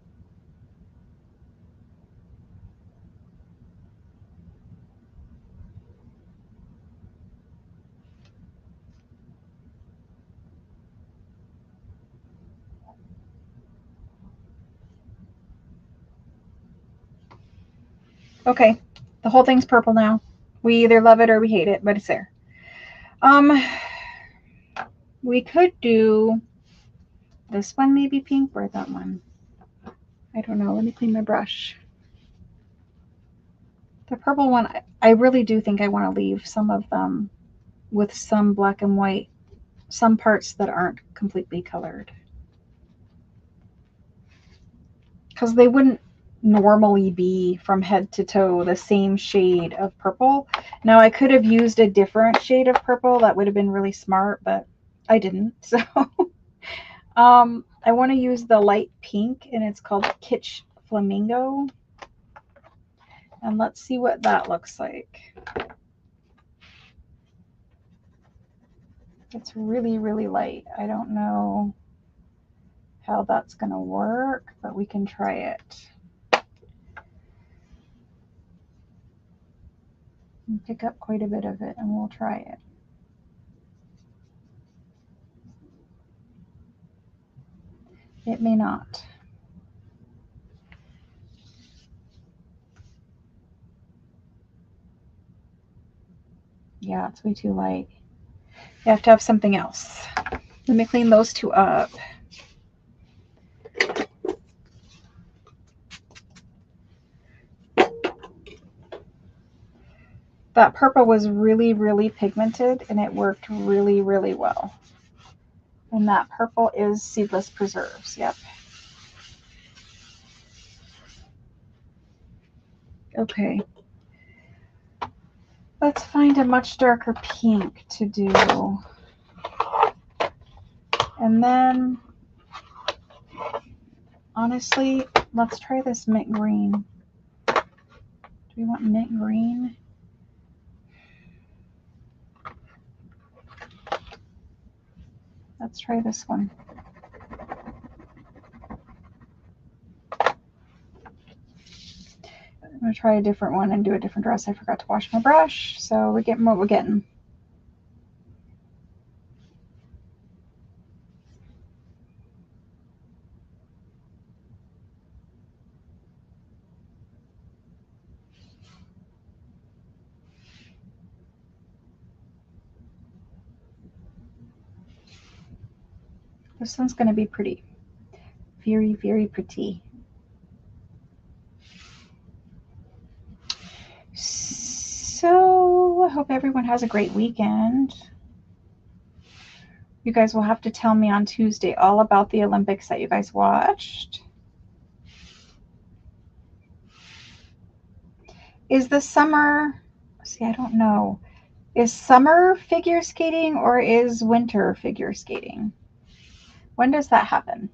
Okay, the whole thing's purple now. We either love it or we hate it, but it's there. We could do this one, maybe pink, or that one. I don't know. Let me clean my brush. The purple one, I really do think I want to leave some of them with some black and white, some parts that aren't completely colored. Because they wouldn't normally be from head to toe the same shade of purple. Now I could have used a different shade of purple. That would have been really smart, but I didn't. So I want to use the light pink, and it's called Kitsch Flamingo. And let's see what that looks like. It's really, really light. I don't know how that's going to work, but we can try it. And pick up quite a bit of it, and we'll try it. It may not. Yeah, it's way too light. You have to have something else. Let me clean those two up. That purple was really, really pigmented, and it worked really, really well. And that purple is seedless preserves. Yep. Okay. Let's find a much darker pink to do. And then, honestly, let's try this mint green. Do we want mint green? Let's try this one. I'm going to try a different one and do a different dress. I forgot to wash my brush, so we're getting what we're getting. This one's going to be pretty. Very, very pretty. So I hope everyone has a great weekend. You guys will have to tell me on Tuesday all about the Olympics that you guys watched. Is the summer, see, I don't know. Is summer figure skating or is winter figure skating? When does that happen?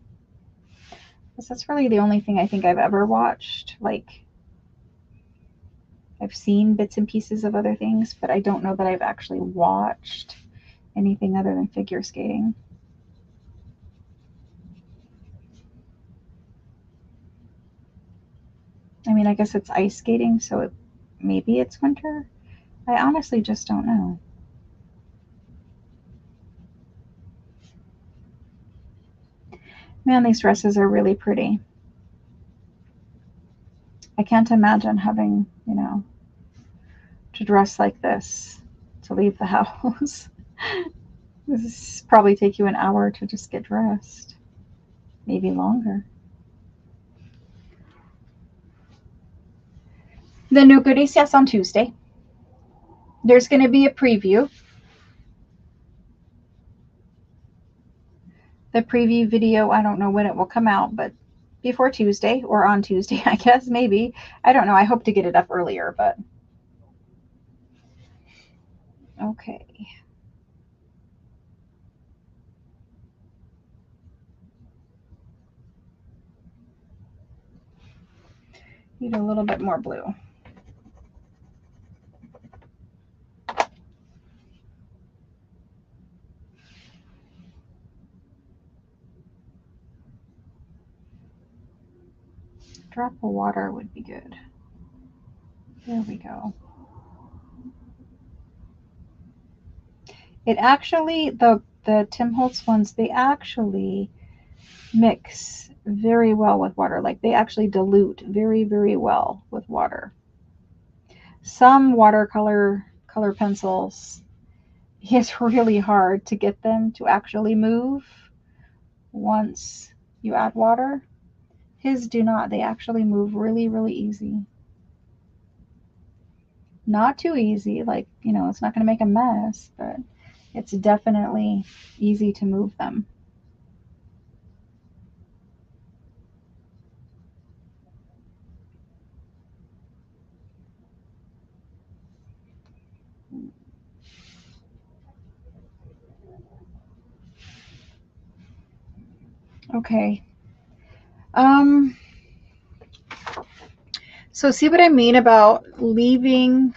Because that's really the only thing I think I've ever watched. Like, I've seen bits and pieces of other things, but I don't know that I've actually watched anything other than figure skating. I mean, I guess it's ice skating, so maybe it's winter. I honestly just don't know. Man, these dresses are really pretty. I can't imagine having, you know, to dress like this to leave the house. This probably take you an hour to just get dressed, maybe longer. The new goodies, yes, on Tuesday. There's going to be a preview. The preview video, I don't know when it will come out, but before Tuesday or on Tuesday, I guess, maybe. I don't know. I hope to get it up earlier, but okay. Need a little bit more blue. Drop of water would be good. There we go. It actually, the Tim Holtz ones, they actually mix very well with water. Like they actually dilute very, very well with water. Some watercolor color pencils, it's really hard to get them to actually move once you add water. His do not. They actually move really, really easy. Not too easy, like, you know, it's not going to make a mess, but it's definitely easy to move them. Okay. So see what I mean about leaving,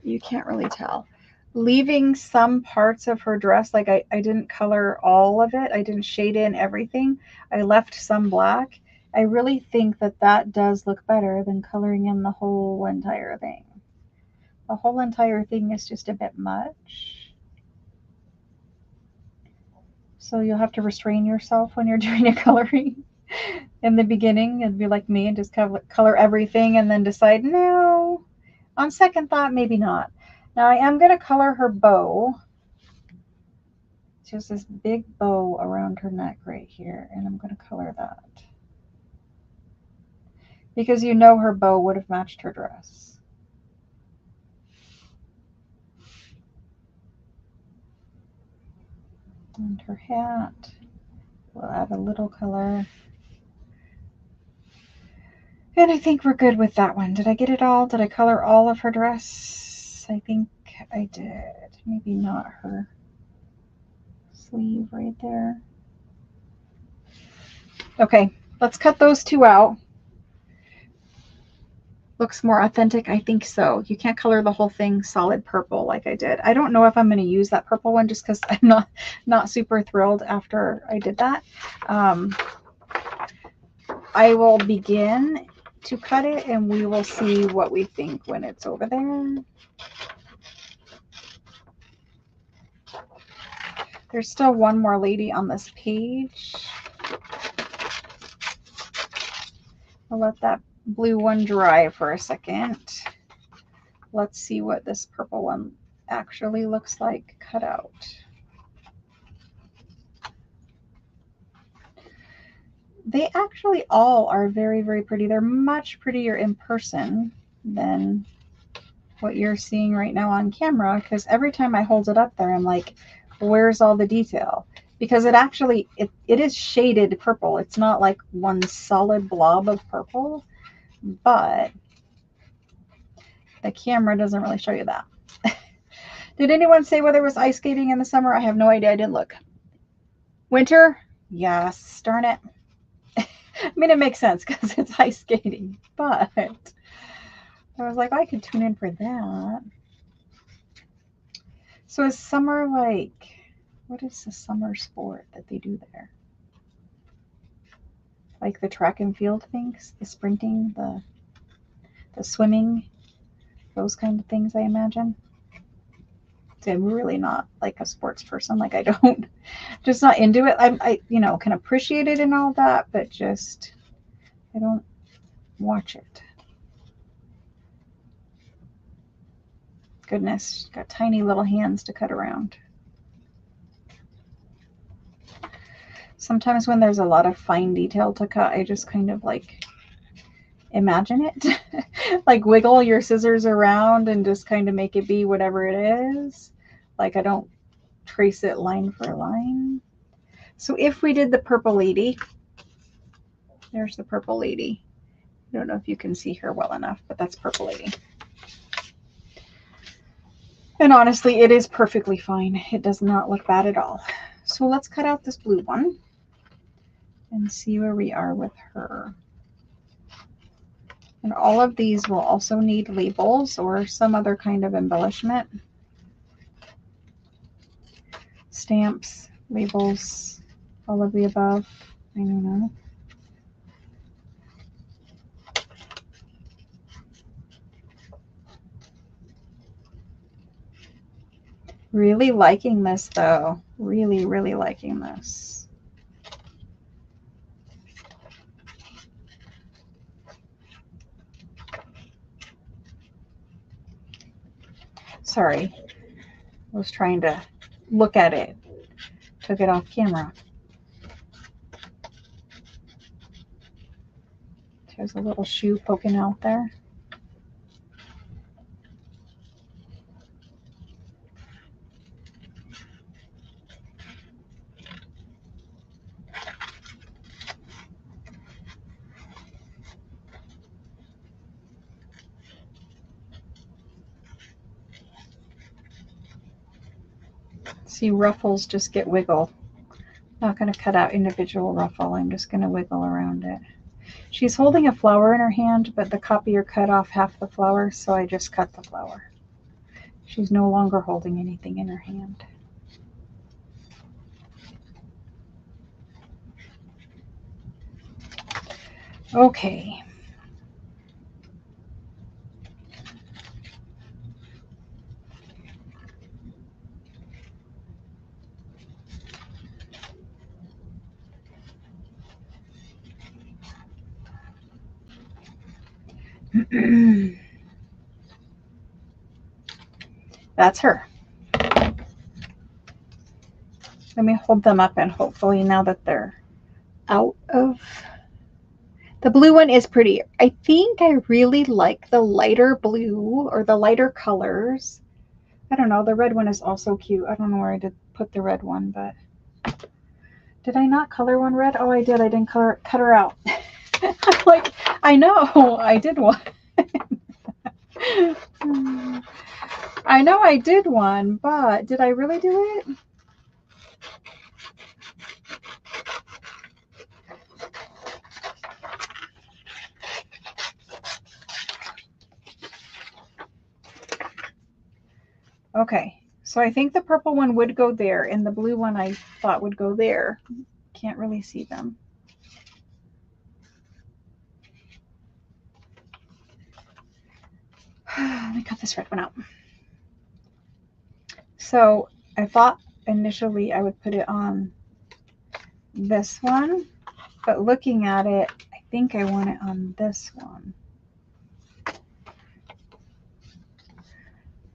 you can't really tell, leaving some parts of her dress, like I didn't color all of it. I didn't shade in everything. I left some black. I really think that that does look better than coloring in the whole entire thing. The whole entire thing is just a bit much. So you'll have to restrain yourself when you're doing a coloring. In the beginning, it'd be like me and just color everything and then decide, no, on second thought, maybe not. Now I am going to color her bow. She has this big bow around her neck right here, and I'm going to color that. Because you know her bow would have matched her dress. And her hat, we'll add a little color. And I think we're good with that one. Did I get it all? Did I color all of her dress? I think I did. Maybe not her sleeve right there. Okay, let's cut those two out. Looks more authentic. I think so. You can't color the whole thing solid purple like I did. I don't know if I'm going to use that purple one just because I'm not super thrilled after I did that. I will begin to cut it and we will see what we think when it's over there. There's still one more lady on this page. I'll let that blue one dry for a second. Let's see what this purple one actually looks like cut out. They actually all are very, very pretty. They're much prettier in person than what you're seeing right now on camera, because every time I hold it up there, I'm like, where's all the detail? Because it actually, it is shaded purple. It's not like one solid blob of purple, but the camera doesn't really show you that. Did anyone say whether it was ice skating in the summer? I have no idea. I didn't look. Winter? Yes, darn it. I mean, it makes sense because it's ice skating, but I was like, I could tune in for that. So is summer like, what is the summer sport that they do there? Like the track and field things, the sprinting, the swimming, those kind of things, I imagine. See, I'm really not like a sports person. Like I don't, just not into it. I you know, can appreciate it and all that, but just, I don't watch it. Goodness, got tiny little hands to cut around. Sometimes when there's a lot of fine detail to cut, I just kind of like imagine it. Like wiggle your scissors around and just kind of make it be whatever it is. Like I don't trace it line for line. So if we did the purple lady, there's the purple lady. I don't know if you can see her well enough, but that's purple lady. And honestly, it is perfectly fine. It does not look bad at all. So let's cut out this blue one and see where we are with her. And all of these will also need labels or some other kind of embellishment. Stamps, labels, all of the above. I don't know. Really liking this though. Really, really liking this. Sorry, I was trying to look at it. Took it off camera. There's a little shoe poking out there. See, ruffles just get wiggle. Not going to cut out individual ruffle. I'm just going to wiggle around it. She's holding a flower in her hand, but the copier cut off half the flower, so I just cut the flower. She's no longer holding anything in her hand. Okay. That's her. Let me hold them up and hopefully now that they're out of... The blue one is pretty. I think I really like the lighter blue or the lighter colors. I don't know. The red one is also cute. I don't know where I did put the red one, but did I not color one red? Oh, I did. I didn't cut her out. Like, I know I did one. I know I did one, but did I really do it? Okay, so I think the purple one would go there, and the blue one I thought would go there. Can't really see them. Let me cut this red one out. So I thought initially I would put it on this one, but looking at it, I think I want it on this one.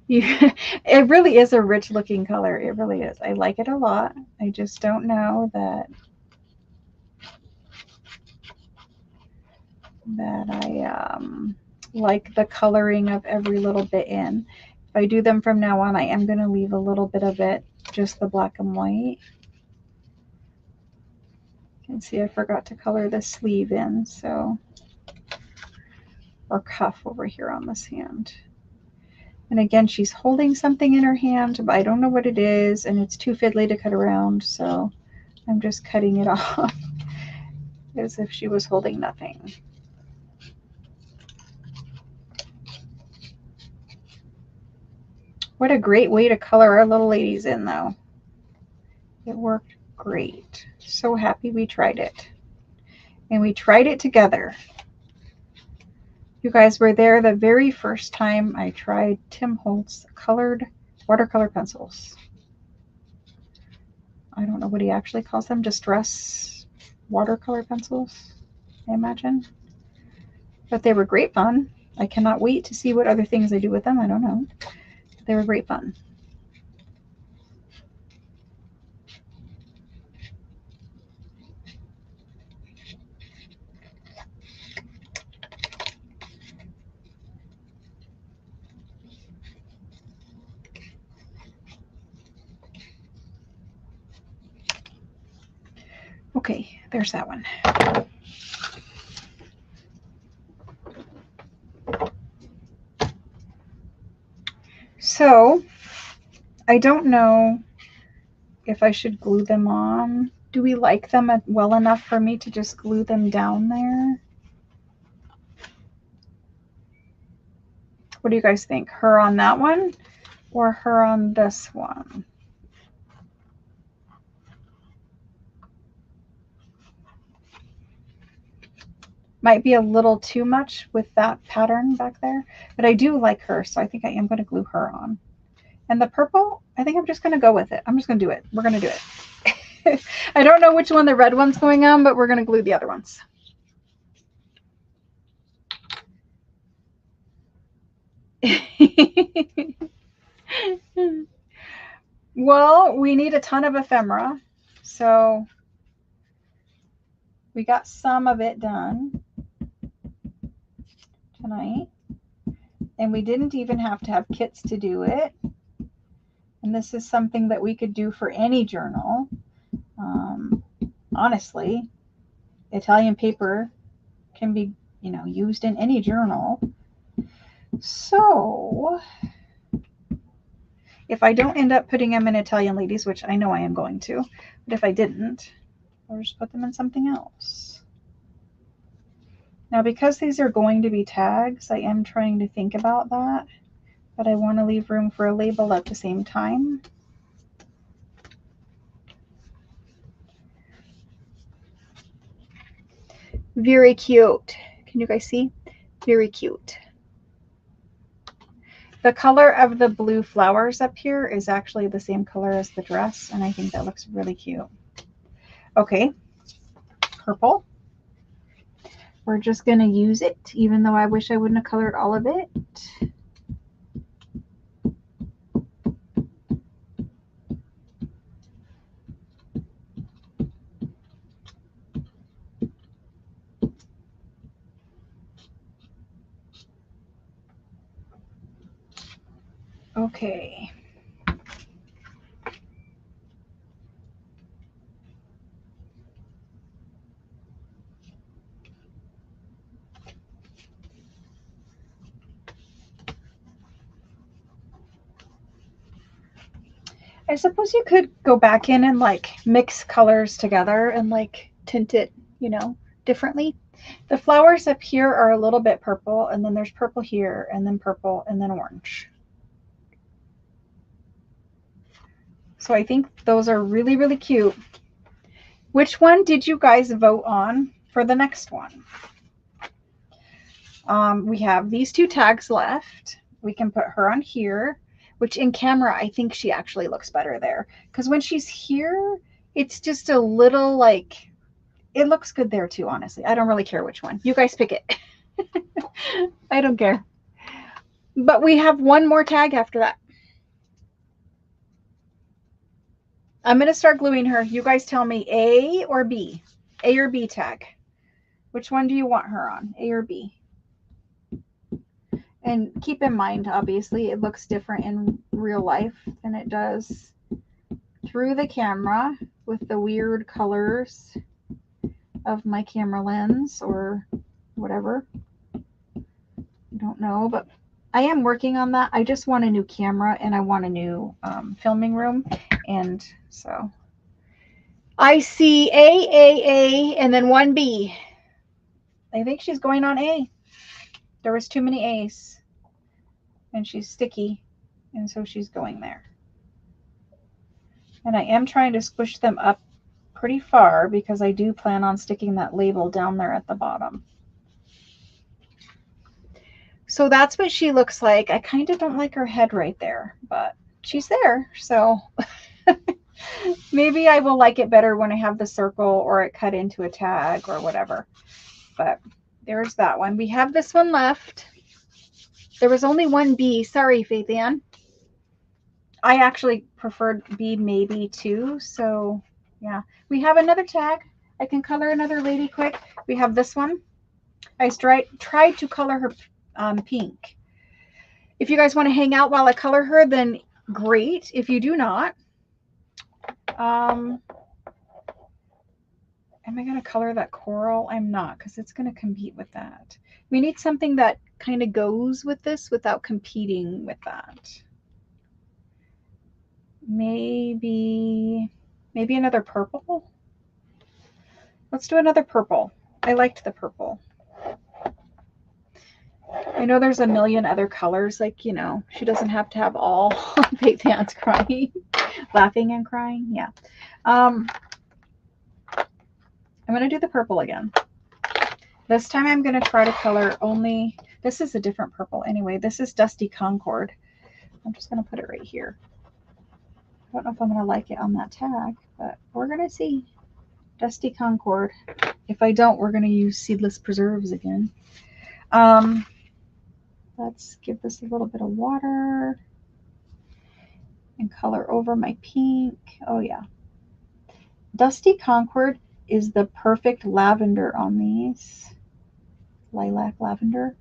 It really is a rich looking color. It really is. I like it a lot. I just don't know that I like the coloring of every little bit in. If I do them from now on, I am going to leave a little bit of it, just the black and white. You can see I forgot to color the sleeve in, so, or cuff over here on this hand. And again, she's holding something in her hand, but I don't know what it is, and it's too fiddly to cut around, so I'm just cutting it off as if she was holding nothing. What a great way to color our little ladies in, though. It worked great. So happy we tried it. And we tried it together. You guys were there the very first time I tried Tim Holtz colored watercolor pencils. I don't know what he actually calls them. Distress watercolor pencils, I imagine. But they were great fun. I cannot wait to see what other things I do with them. I don't know. They were great fun. Okay, there's that one. So, I don't know if I should glue them on. Do we like them well enough for me to just glue them down there? What do you guys think? Her on that one or her on this one? Might be a little too much with that pattern back there, but I do like her, so I think I am going to glue her on. And the purple, I think I'm just going to go with it. I'm just going to do it. We're going to do it. I don't know which one the red one's going on, but we're going to glue the other ones. Well, we need a ton of ephemera, so we got some of it done tonight, and we didn't even have to have kits to do it. And this is something that we could do for any journal. Honestly, Italian paper can be, you know, used in any journal. So if I don't end up putting them in Italian Ladies, which I know I am going to, but if I didn't, I'll just put them in something else. Now, because these are going to be tags, I am trying to think about that, but I want to leave room for a label at the same time. Very cute. Can you guys see? Very cute. The color of the blue flowers up here is actually the same color as the dress, and I think that looks really cute. Okay, purple. We're just going to use it, even though I wish I wouldn't have colored all of it. Okay. I suppose you could go back in and like mix colors together and like tint it, you know, differently. The flowers up here are a little bit purple, and then there's purple here, and then purple, and then orange. So I think those are really, really cute. Which one did you guys vote on for the next one? We have these two tags left. We can put her on here, which in camera, I think she actually looks better there. Because when she's here, it's just a little like, it looks good there too, honestly. I don't really care which one. You guys pick it. I don't care. But we have one more tag after that. I'm going to start gluing her. You guys tell me A or B. A or B tag. Which one do you want her on? A or B? And keep in mind, obviously, it looks different in real life than it does through the camera with the weird colors of my camera lens or whatever. I don't know, but I am working on that. I just want a new camera and I want a new filming room. And so I see A, and then one B. I think she's going on A. There was too many A's and she's sticky. And so she's going there. And I am trying to squish them up pretty far because I do plan on sticking that label down there at the bottom. So that's what she looks like. I kind of don't like her head right there, but she's there. So maybe I will like it better when I have the circle or it cut into a tag or whatever. But there's that one. We have this one left. There was only one B. Sorry, Faith Ann. I actually preferred B maybe too. So yeah, we have another tag. I can color another lady quick. We have this one. I tried to color her pink. If you guys want to hang out while I color her, then great. If you do not, am I going to color that coral? I'm not, because it's going to compete with that. We need something that kind of goes with this without competing with that. Maybe another purple. Let's do another purple. I liked the purple. I know there's a million other colors, like, you know, she doesn't have to have all Faith Ann's crying, laughing and crying. Yeah. I'm going to do the purple again. This time I'm going to try to color only, this is a different purple anyway. This is Dusty Concord. I'm just going to put it right here. I don't know if I'm going to like it on that tag, but we're going to see. Dusty Concord. If I don't, we're going to use Seedless Preserves again. Let's give this a little bit of water and color over my pink. Oh yeah. Dusty Concord is the perfect lavender on these. Lilac lavender.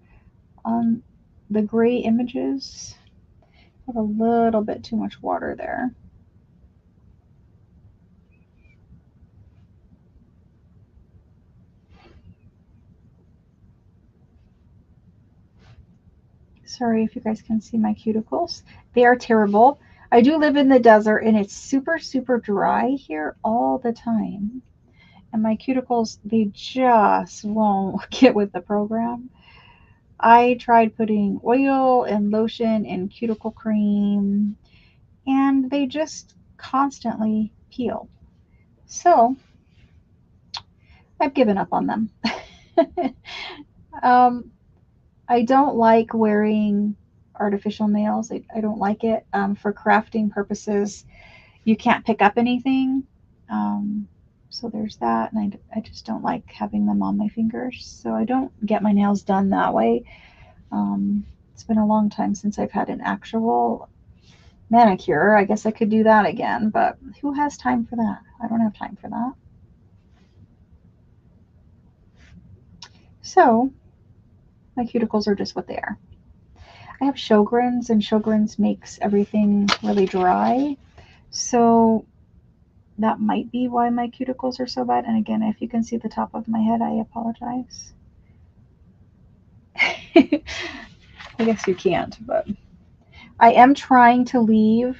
On the gray images, I have a little bit too much water there. Sorry if you guys can see my cuticles. They are terrible. I do live in the desert and it's super, super dry here all the time. And my cuticles, they just won't get with the program. I tried putting oil and lotion and cuticle cream and they just constantly peel. So I've given up on them. I don't like wearing artificial nails. I don't like it. For crafting purposes, you can't pick up anything. So there's that. And I just don't like having them on my fingers. So I don't get my nails done that way. It's been a long time since I've had an actual manicure. I guess I could do that again, but who has time for that? I don't have time for that. So my cuticles are just what they are. I have Sjogren's, and Sjogren's makes everything really dry. So that might be why my cuticles are so bad. And again, if you can see the top of my head, I apologize. I guess you can't, but I am trying to leave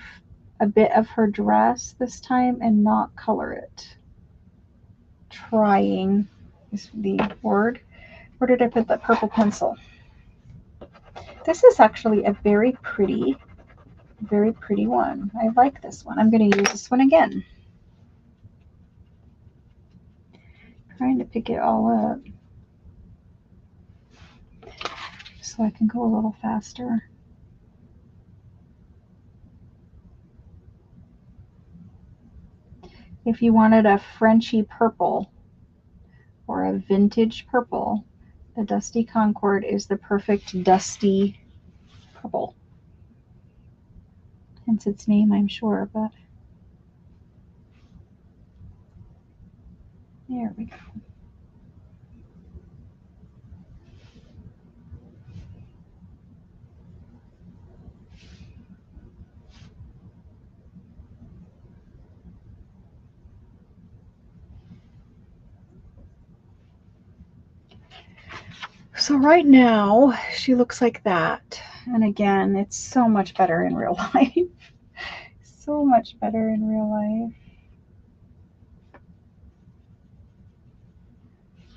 a bit of her dress this time and not color it. Trying is the word. Where did I put that purple pencil? This is actually a very pretty one. I like this one. I'm going to use this one again. Trying to pick it all up so I can go a little faster. If you wanted a Frenchy purple or a vintage purple, the Dusty Concord is the perfect dusty purple. Hence its name, I'm sure, but there we go. So right now, she looks like that. And again, it's so much better in real life. So much better in real life.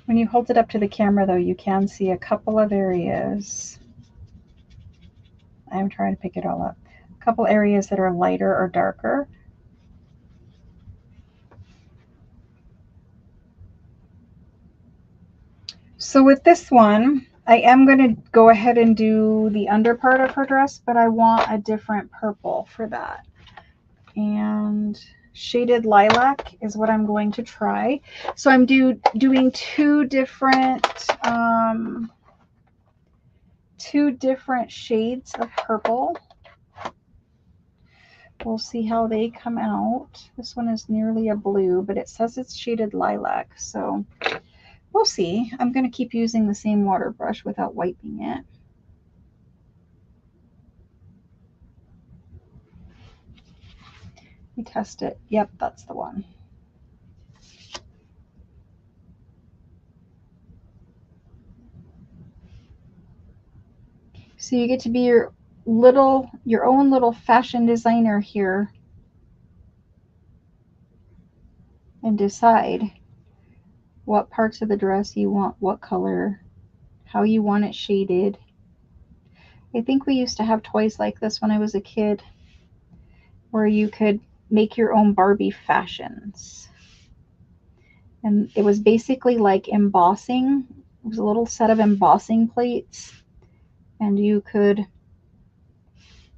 When you hold it up to the camera, though, you can see a couple of areas. I'm trying to pick it all up. A couple areas that are lighter or darker. So with this one, I am going to go ahead and do the under part of her dress, but I want a different purple for that. And shaded lilac is what I'm going to try. So I'm doing two different shades of purple. We'll see how they come out. This one is nearly a blue, but it says it's shaded lilac, so we'll see. I'm going to keep using the same water brush without wiping it. We test it. Yep, that's the one. So you get to be your own little fashion designer here and decide what parts of the dress you want, what color, how you want it shaded. I think we used to have toys like this when I was a kid where you could make your own Barbie fashions. And it was basically like embossing. It was a little set of embossing plates, and you could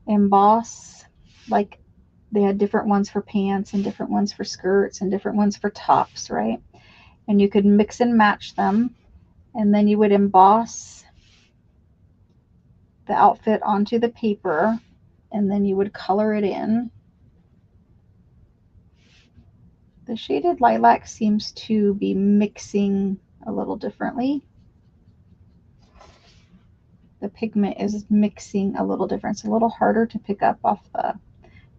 emboss, like they had different ones for pants and different ones for skirts and different ones for tops, right? And you could mix and match them, and then you would emboss the outfit onto the paper, and then you would color it in. The shaded lilac seems to be mixing a little differently. The pigment is mixing a little different. It's a little harder to pick up off the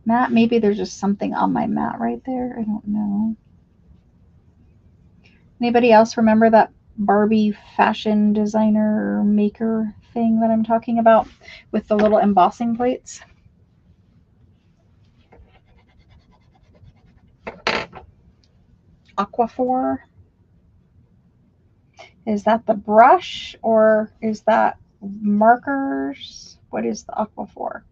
mat. Maybe there's just something on my mat right there. I don't know. Anybody else remember that Barbie fashion designer maker thing that I'm talking about with the little embossing plates? Aquaphor. Is that the brush or is that markers? What is the Aquaphor?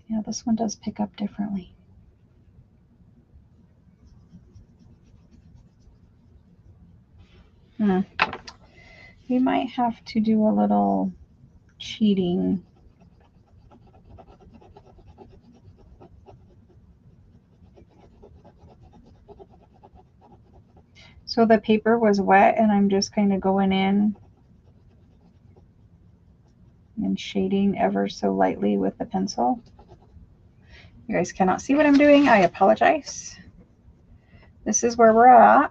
Yeah, this one does pick up differently. We might have to do a little cheating. So the paper was wet and I'm just kind of going in and shading ever so lightly with the pencil. You guys cannot see what I'm doing. I apologize. This is where we're at.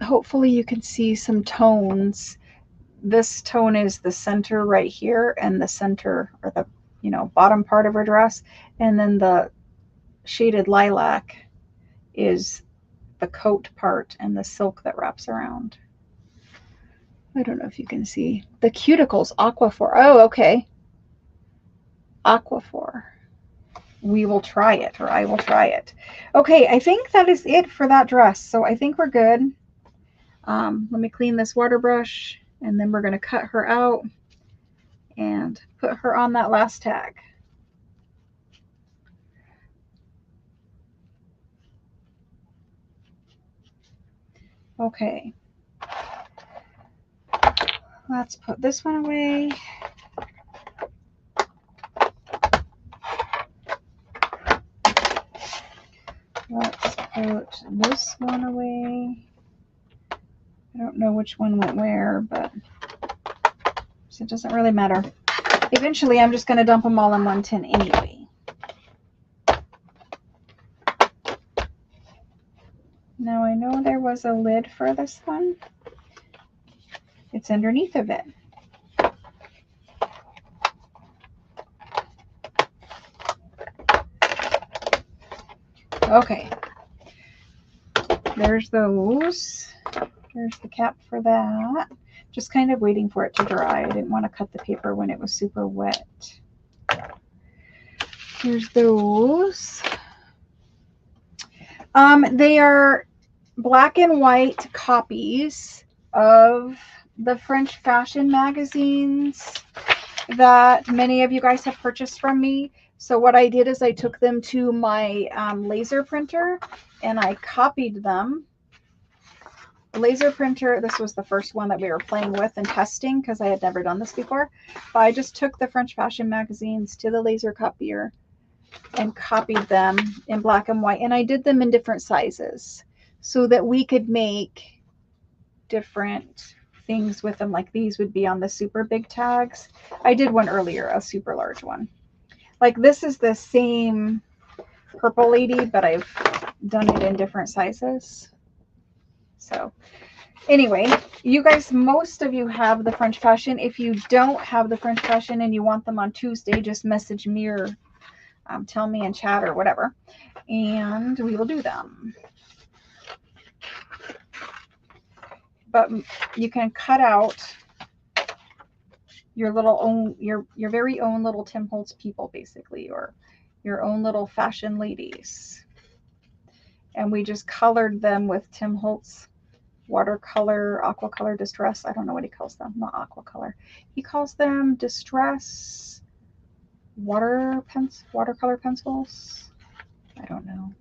Hopefully you can see some tones. This tone is the center right here, and the center, or the bottom part of her dress, and then the shaded lilac is the coat part and the silk that wraps around. I don't know if you can see the cuticles. Aquaphor. Oh, okay. Aquaphor. We will try it, or I will try it. Okay, I think that is it for that dress. So I think we're good. Let me clean this water brush, and then we're going to cut her out and put her on that last tag. Okay. Let's put this one away. Let's put this one away. I don't know which one went where, but it doesn't really matter. Eventually, I'm just going to dump them all in one tin anyway. Now, I know there was a lid for this one. It's underneath of it. Okay. There's those. There's the cap for that. Just kind of waiting for it to dry. I didn't want to cut the paper when it was super wet. Here's those. They are black and white copies of the French fashion magazines that many of you guys have purchased from me. So what I did is I took them to my laser printer and I copied them. The laser printer, this was the first one that we were playing with and testing because I had never done this before. But I just took the French fashion magazines to the laser copier and copied them in black and white. And I did them in different sizes so that we could make different things with them. Like these would be on the super big tags. I did one earlier, a super large one. Like this is the same purple lady, but I've done it in different sizes. So anyway, you guys, most of you have the French fashion. If you don't have the French fashion and you want them on Tuesday, just message me or tell me in chat or whatever, and we will do them. But you can cut out your little own, your very own little Tim Holtz people, basically, or your own little fashion ladies. And we just colored them with Tim Holtz watercolor, aquacolor distress. I don't know what he calls them. Not aquacolor. He calls them distress watercolor pencils. I don't know.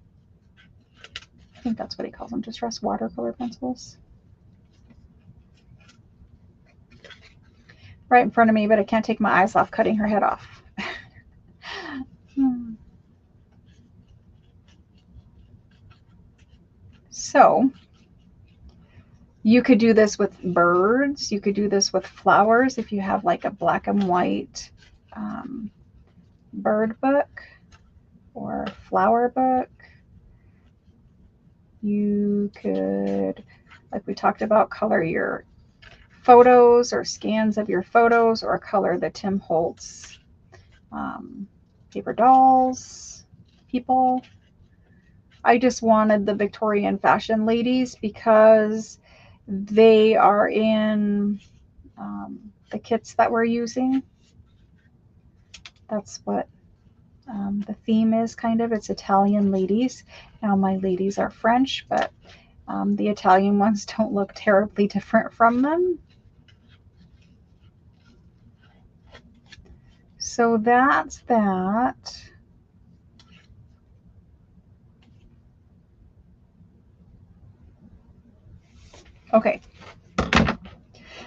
I think that's what he calls them. Distress watercolor pencils. Right in front of me, but I can't take my eyes off cutting her head off. So you could do this with birds. You could do this with flowers if you have like a black and white bird book or flower book. You could, like we talked about, color your photos or scans of your photos, or color the Tim Holtz paper dolls people. I just wanted the Victorian fashion ladies because they are in the kits that we're using. That's what the theme is, kind of. It's Italian ladies. Now my ladies are French, but the Italian ones don't look terribly different from them. So that's that. Okay,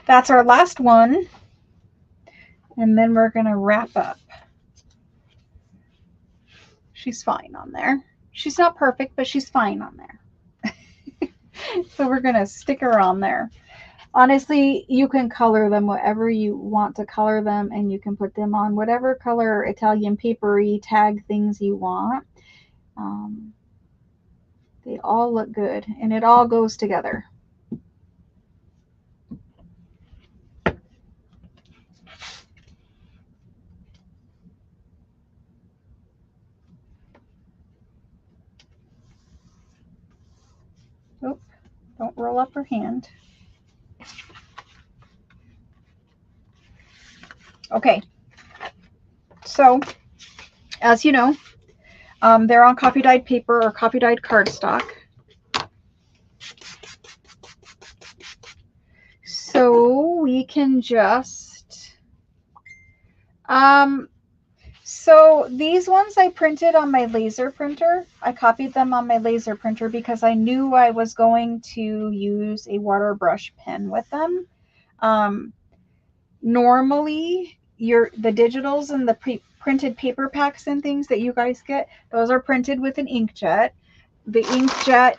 that's our last one, and then we're gonna wrap up. She's fine on there. She's not perfect, but she's fine on there. So we're gonna stick her on there. Honestly, you can color them whatever you want to color them, and you can put them on whatever color Italian papery tag things you want. They all look good, and it all goes together. Oh, don't roll up her hand. Okay, so as you know, they're on copy dyed paper or copy dyed cardstock. So we can just, so these ones I printed on my laser printer. I copied them on my laser printer because I knew I was going to use a water brush pen with them. Normally, the digitals and the printed paper packs and things that you guys get, those are printed with an inkjet. The inkjet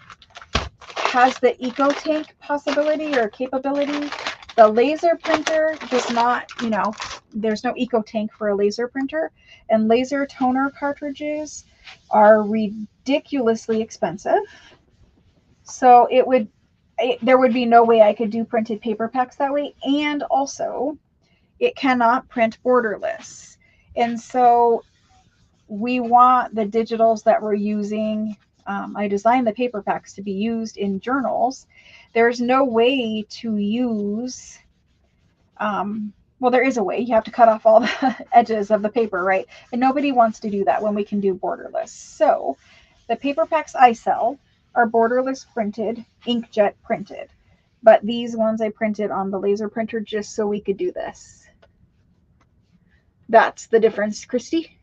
has the eco tank possibility or capability. The laser printer does not, you know, there's no eco tank for a laser printer, and laser toner cartridges are ridiculously expensive. So there would be no way I could do printed paper packs that way. And also it cannot print borderless. And so we want the digitals that we're using. I designed the paper packs to be used in journals. There's no way to use, well, there is a way. You have to cut off all the edges of the paper, right? And nobody wants to do that when we can do borderless. So the paper packs I sell are borderless printed, inkjet printed. But these ones I printed on the laser printer just so we could do this. That's the difference, Christy.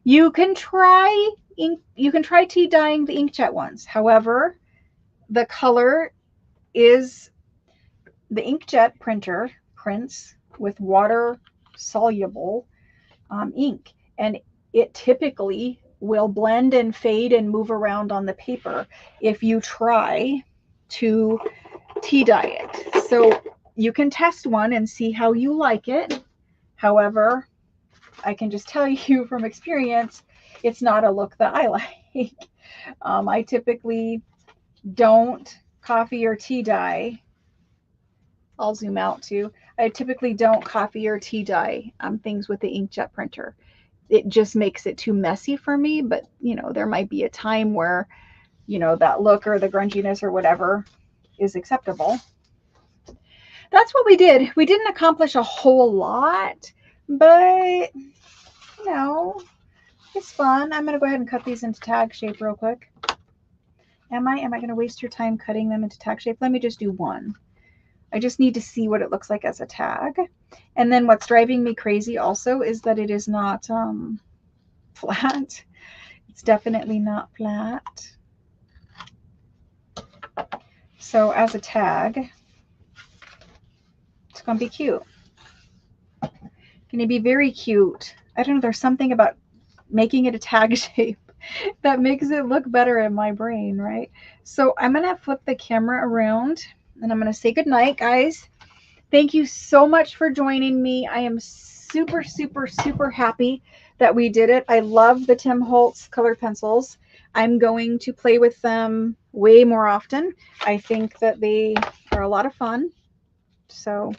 You can try tea dyeing the inkjet ones. However, the color is the inkjet printer prints with water soluble ink, and it typically will blend and fade and move around on the paper if you try to tea dye it. So you can test one and see how you like it. However, I can just tell you from experience, it's not a look that I like. I typically don't coffee or tea dye. I'll zoom out too. I typically don't coffee or tea dye things with the inkjet printer. It just makes it too messy for me, but you know, there might be a time where, you know, that look or the grunginess or whatever is acceptable. That's what we did. We didn't accomplish a whole lot, but you know, it's fun. I'm going to go ahead and cut these into tag shape real quick. Am I going to waste your time cutting them into tag shape? Let me just do one. I just need to see what it looks like as a tag. And then what's driving me crazy also is that it is not flat. It's definitely not flat. So as a tag, it's going to be cute. Going to be very cute. I don't know, there's something about making it a tag shape that makes it look better in my brain, right? So I'm going to flip the camera around and I'm going to say goodnight, guys. Thank you so much for joining me. I am super, super, super happy that we did it. I love the Tim Holtz colored pencils. I'm going to play with them way more often. I think that they are a lot of fun. So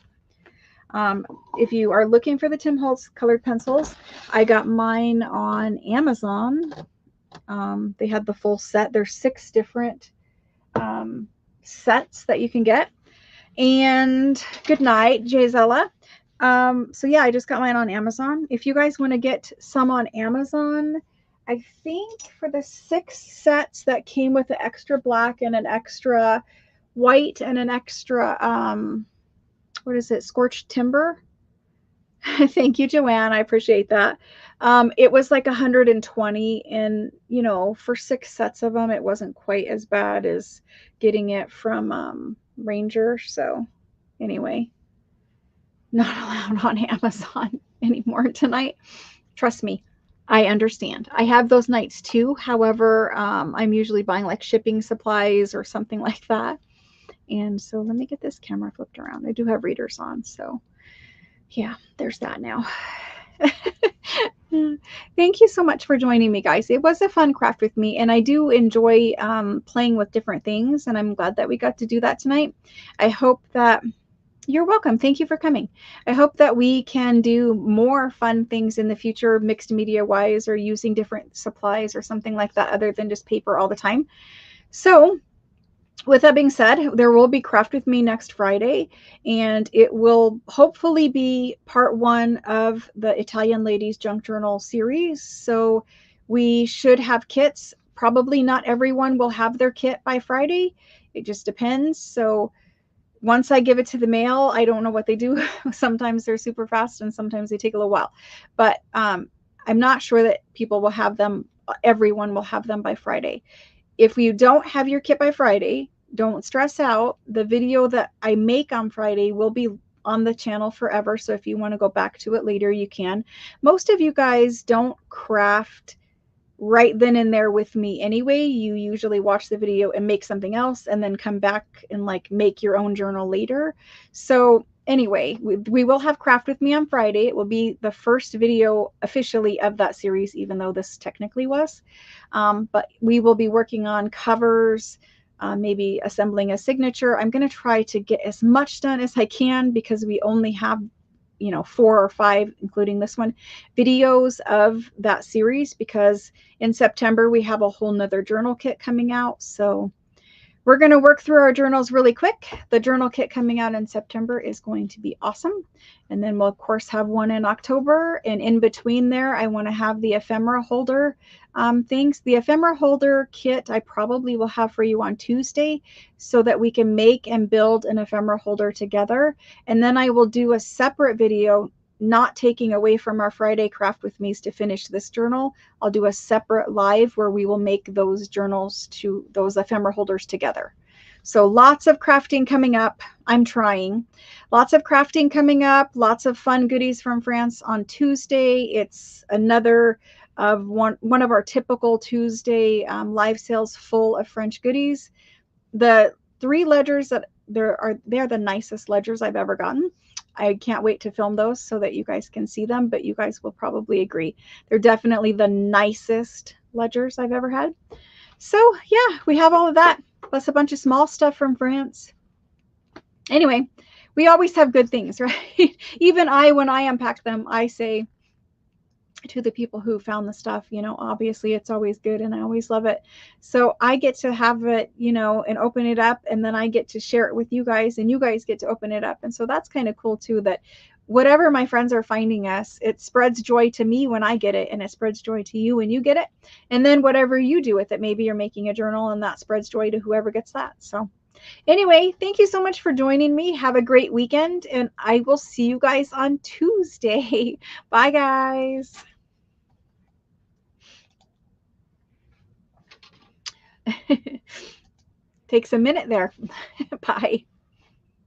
if you are looking for the Tim Holtz colored pencils, I got mine on Amazon. They had the full set. There's 6 different sets that you can get. And good night, Gisela. So yeah, I just got mine on Amazon. If you guys want to get some on Amazon, I think for the 6 sets that came with the extra black and an extra white and an extra, what is it, scorched timber? Thank you, Joanne. I appreciate that. It was like 120, and you know, for 6 sets of them, it wasn't quite as bad as getting it from Ranger. So anyway, not allowed on Amazon anymore tonight. Trust me, I understand. I have those nights too. However, I'm usually buying like shipping supplies or something like that. And so let me get this camera flipped around. I do have readers on, so yeah, there's that now. Thank you so much for joining me, guys. It was a fun craft with me, and I do enjoy playing with different things, and I'm glad that we got to do that tonight. I hope that you're welcome. Thank you for coming. I hope that we can do more fun things in the future, mixed media wise, or using different supplies or something like that other than just paper all the time. So with that being said, there will be Craft with Me next Friday, and it will hopefully be part 1 of the Italian Ladies Junk Journal series. So we should have kits. Probably not everyone will have their kit by Friday. It just depends. So once I give it to the mail, I don't know what they do. Sometimes they're super fast and sometimes they take a little while. But I'm not sure that people will have them, everyone will have them by Friday. If you don't have your kit by Friday, don't stress out. The video that I make on Friday will be on the channel forever. So if you want to go back to it later, you can. Most of you guys don't craft right then and there with me anyway. You usually watch the video and make something else and then come back and like make your own journal later. So anyway, we will have Craft with Me on Friday. It will be the first video officially of that series, even though this technically was. But we will be working on covers, maybe assembling a signature. I'm going to try to get as much done as I can because we only have, you know, 4 or 5, including this one, videos of that series, because in September we have a whole nother journal kit coming out. So we're going to work through our journals really quick. The journal kit coming out in September is going to be awesome. And then we'll, of course, have one in October. And in between there, I want to have the ephemera holder things. The ephemera holder kit I probably will have for you on Tuesday so that we can make and build an ephemera holder together. And then I will do a separate video not taking away from our Friday Craft with Me's to finish this journal. I'll do a separate live where we will make those journals to those ephemera holders together. So lots of crafting coming up. I'm trying. Lots of crafting coming up. Lots of fun goodies from France on Tuesday. It's another of one of our typical Tuesday live sales full of French goodies. The 3 ledgers that they're the nicest ledgers I've ever gotten. I can't wait to film those so that you guys can see them, but you guys will probably agree. They're definitely the nicest ledgers I've ever had. So yeah, we have all of that, plus a bunch of small stuff from France. Anyway, we always have good things, right? Even when I unpack them, I say to the people who found the stuff, obviously it's always good and I always love it. So I get to have it, and open it up, and then I get to share it with you guys, and you guys get to open it up. And so that's kind of cool too, that whatever my friends are finding us, it spreads joy to me when I get it, and it spreads joy to you when you get it. And then whatever you do with it, maybe you're making a journal and that spreads joy to whoever gets that. So anyway, thank you so much for joining me. Have a great weekend, and I will see you guys on Tuesday. Bye, guys. Takes a minute there. Bye.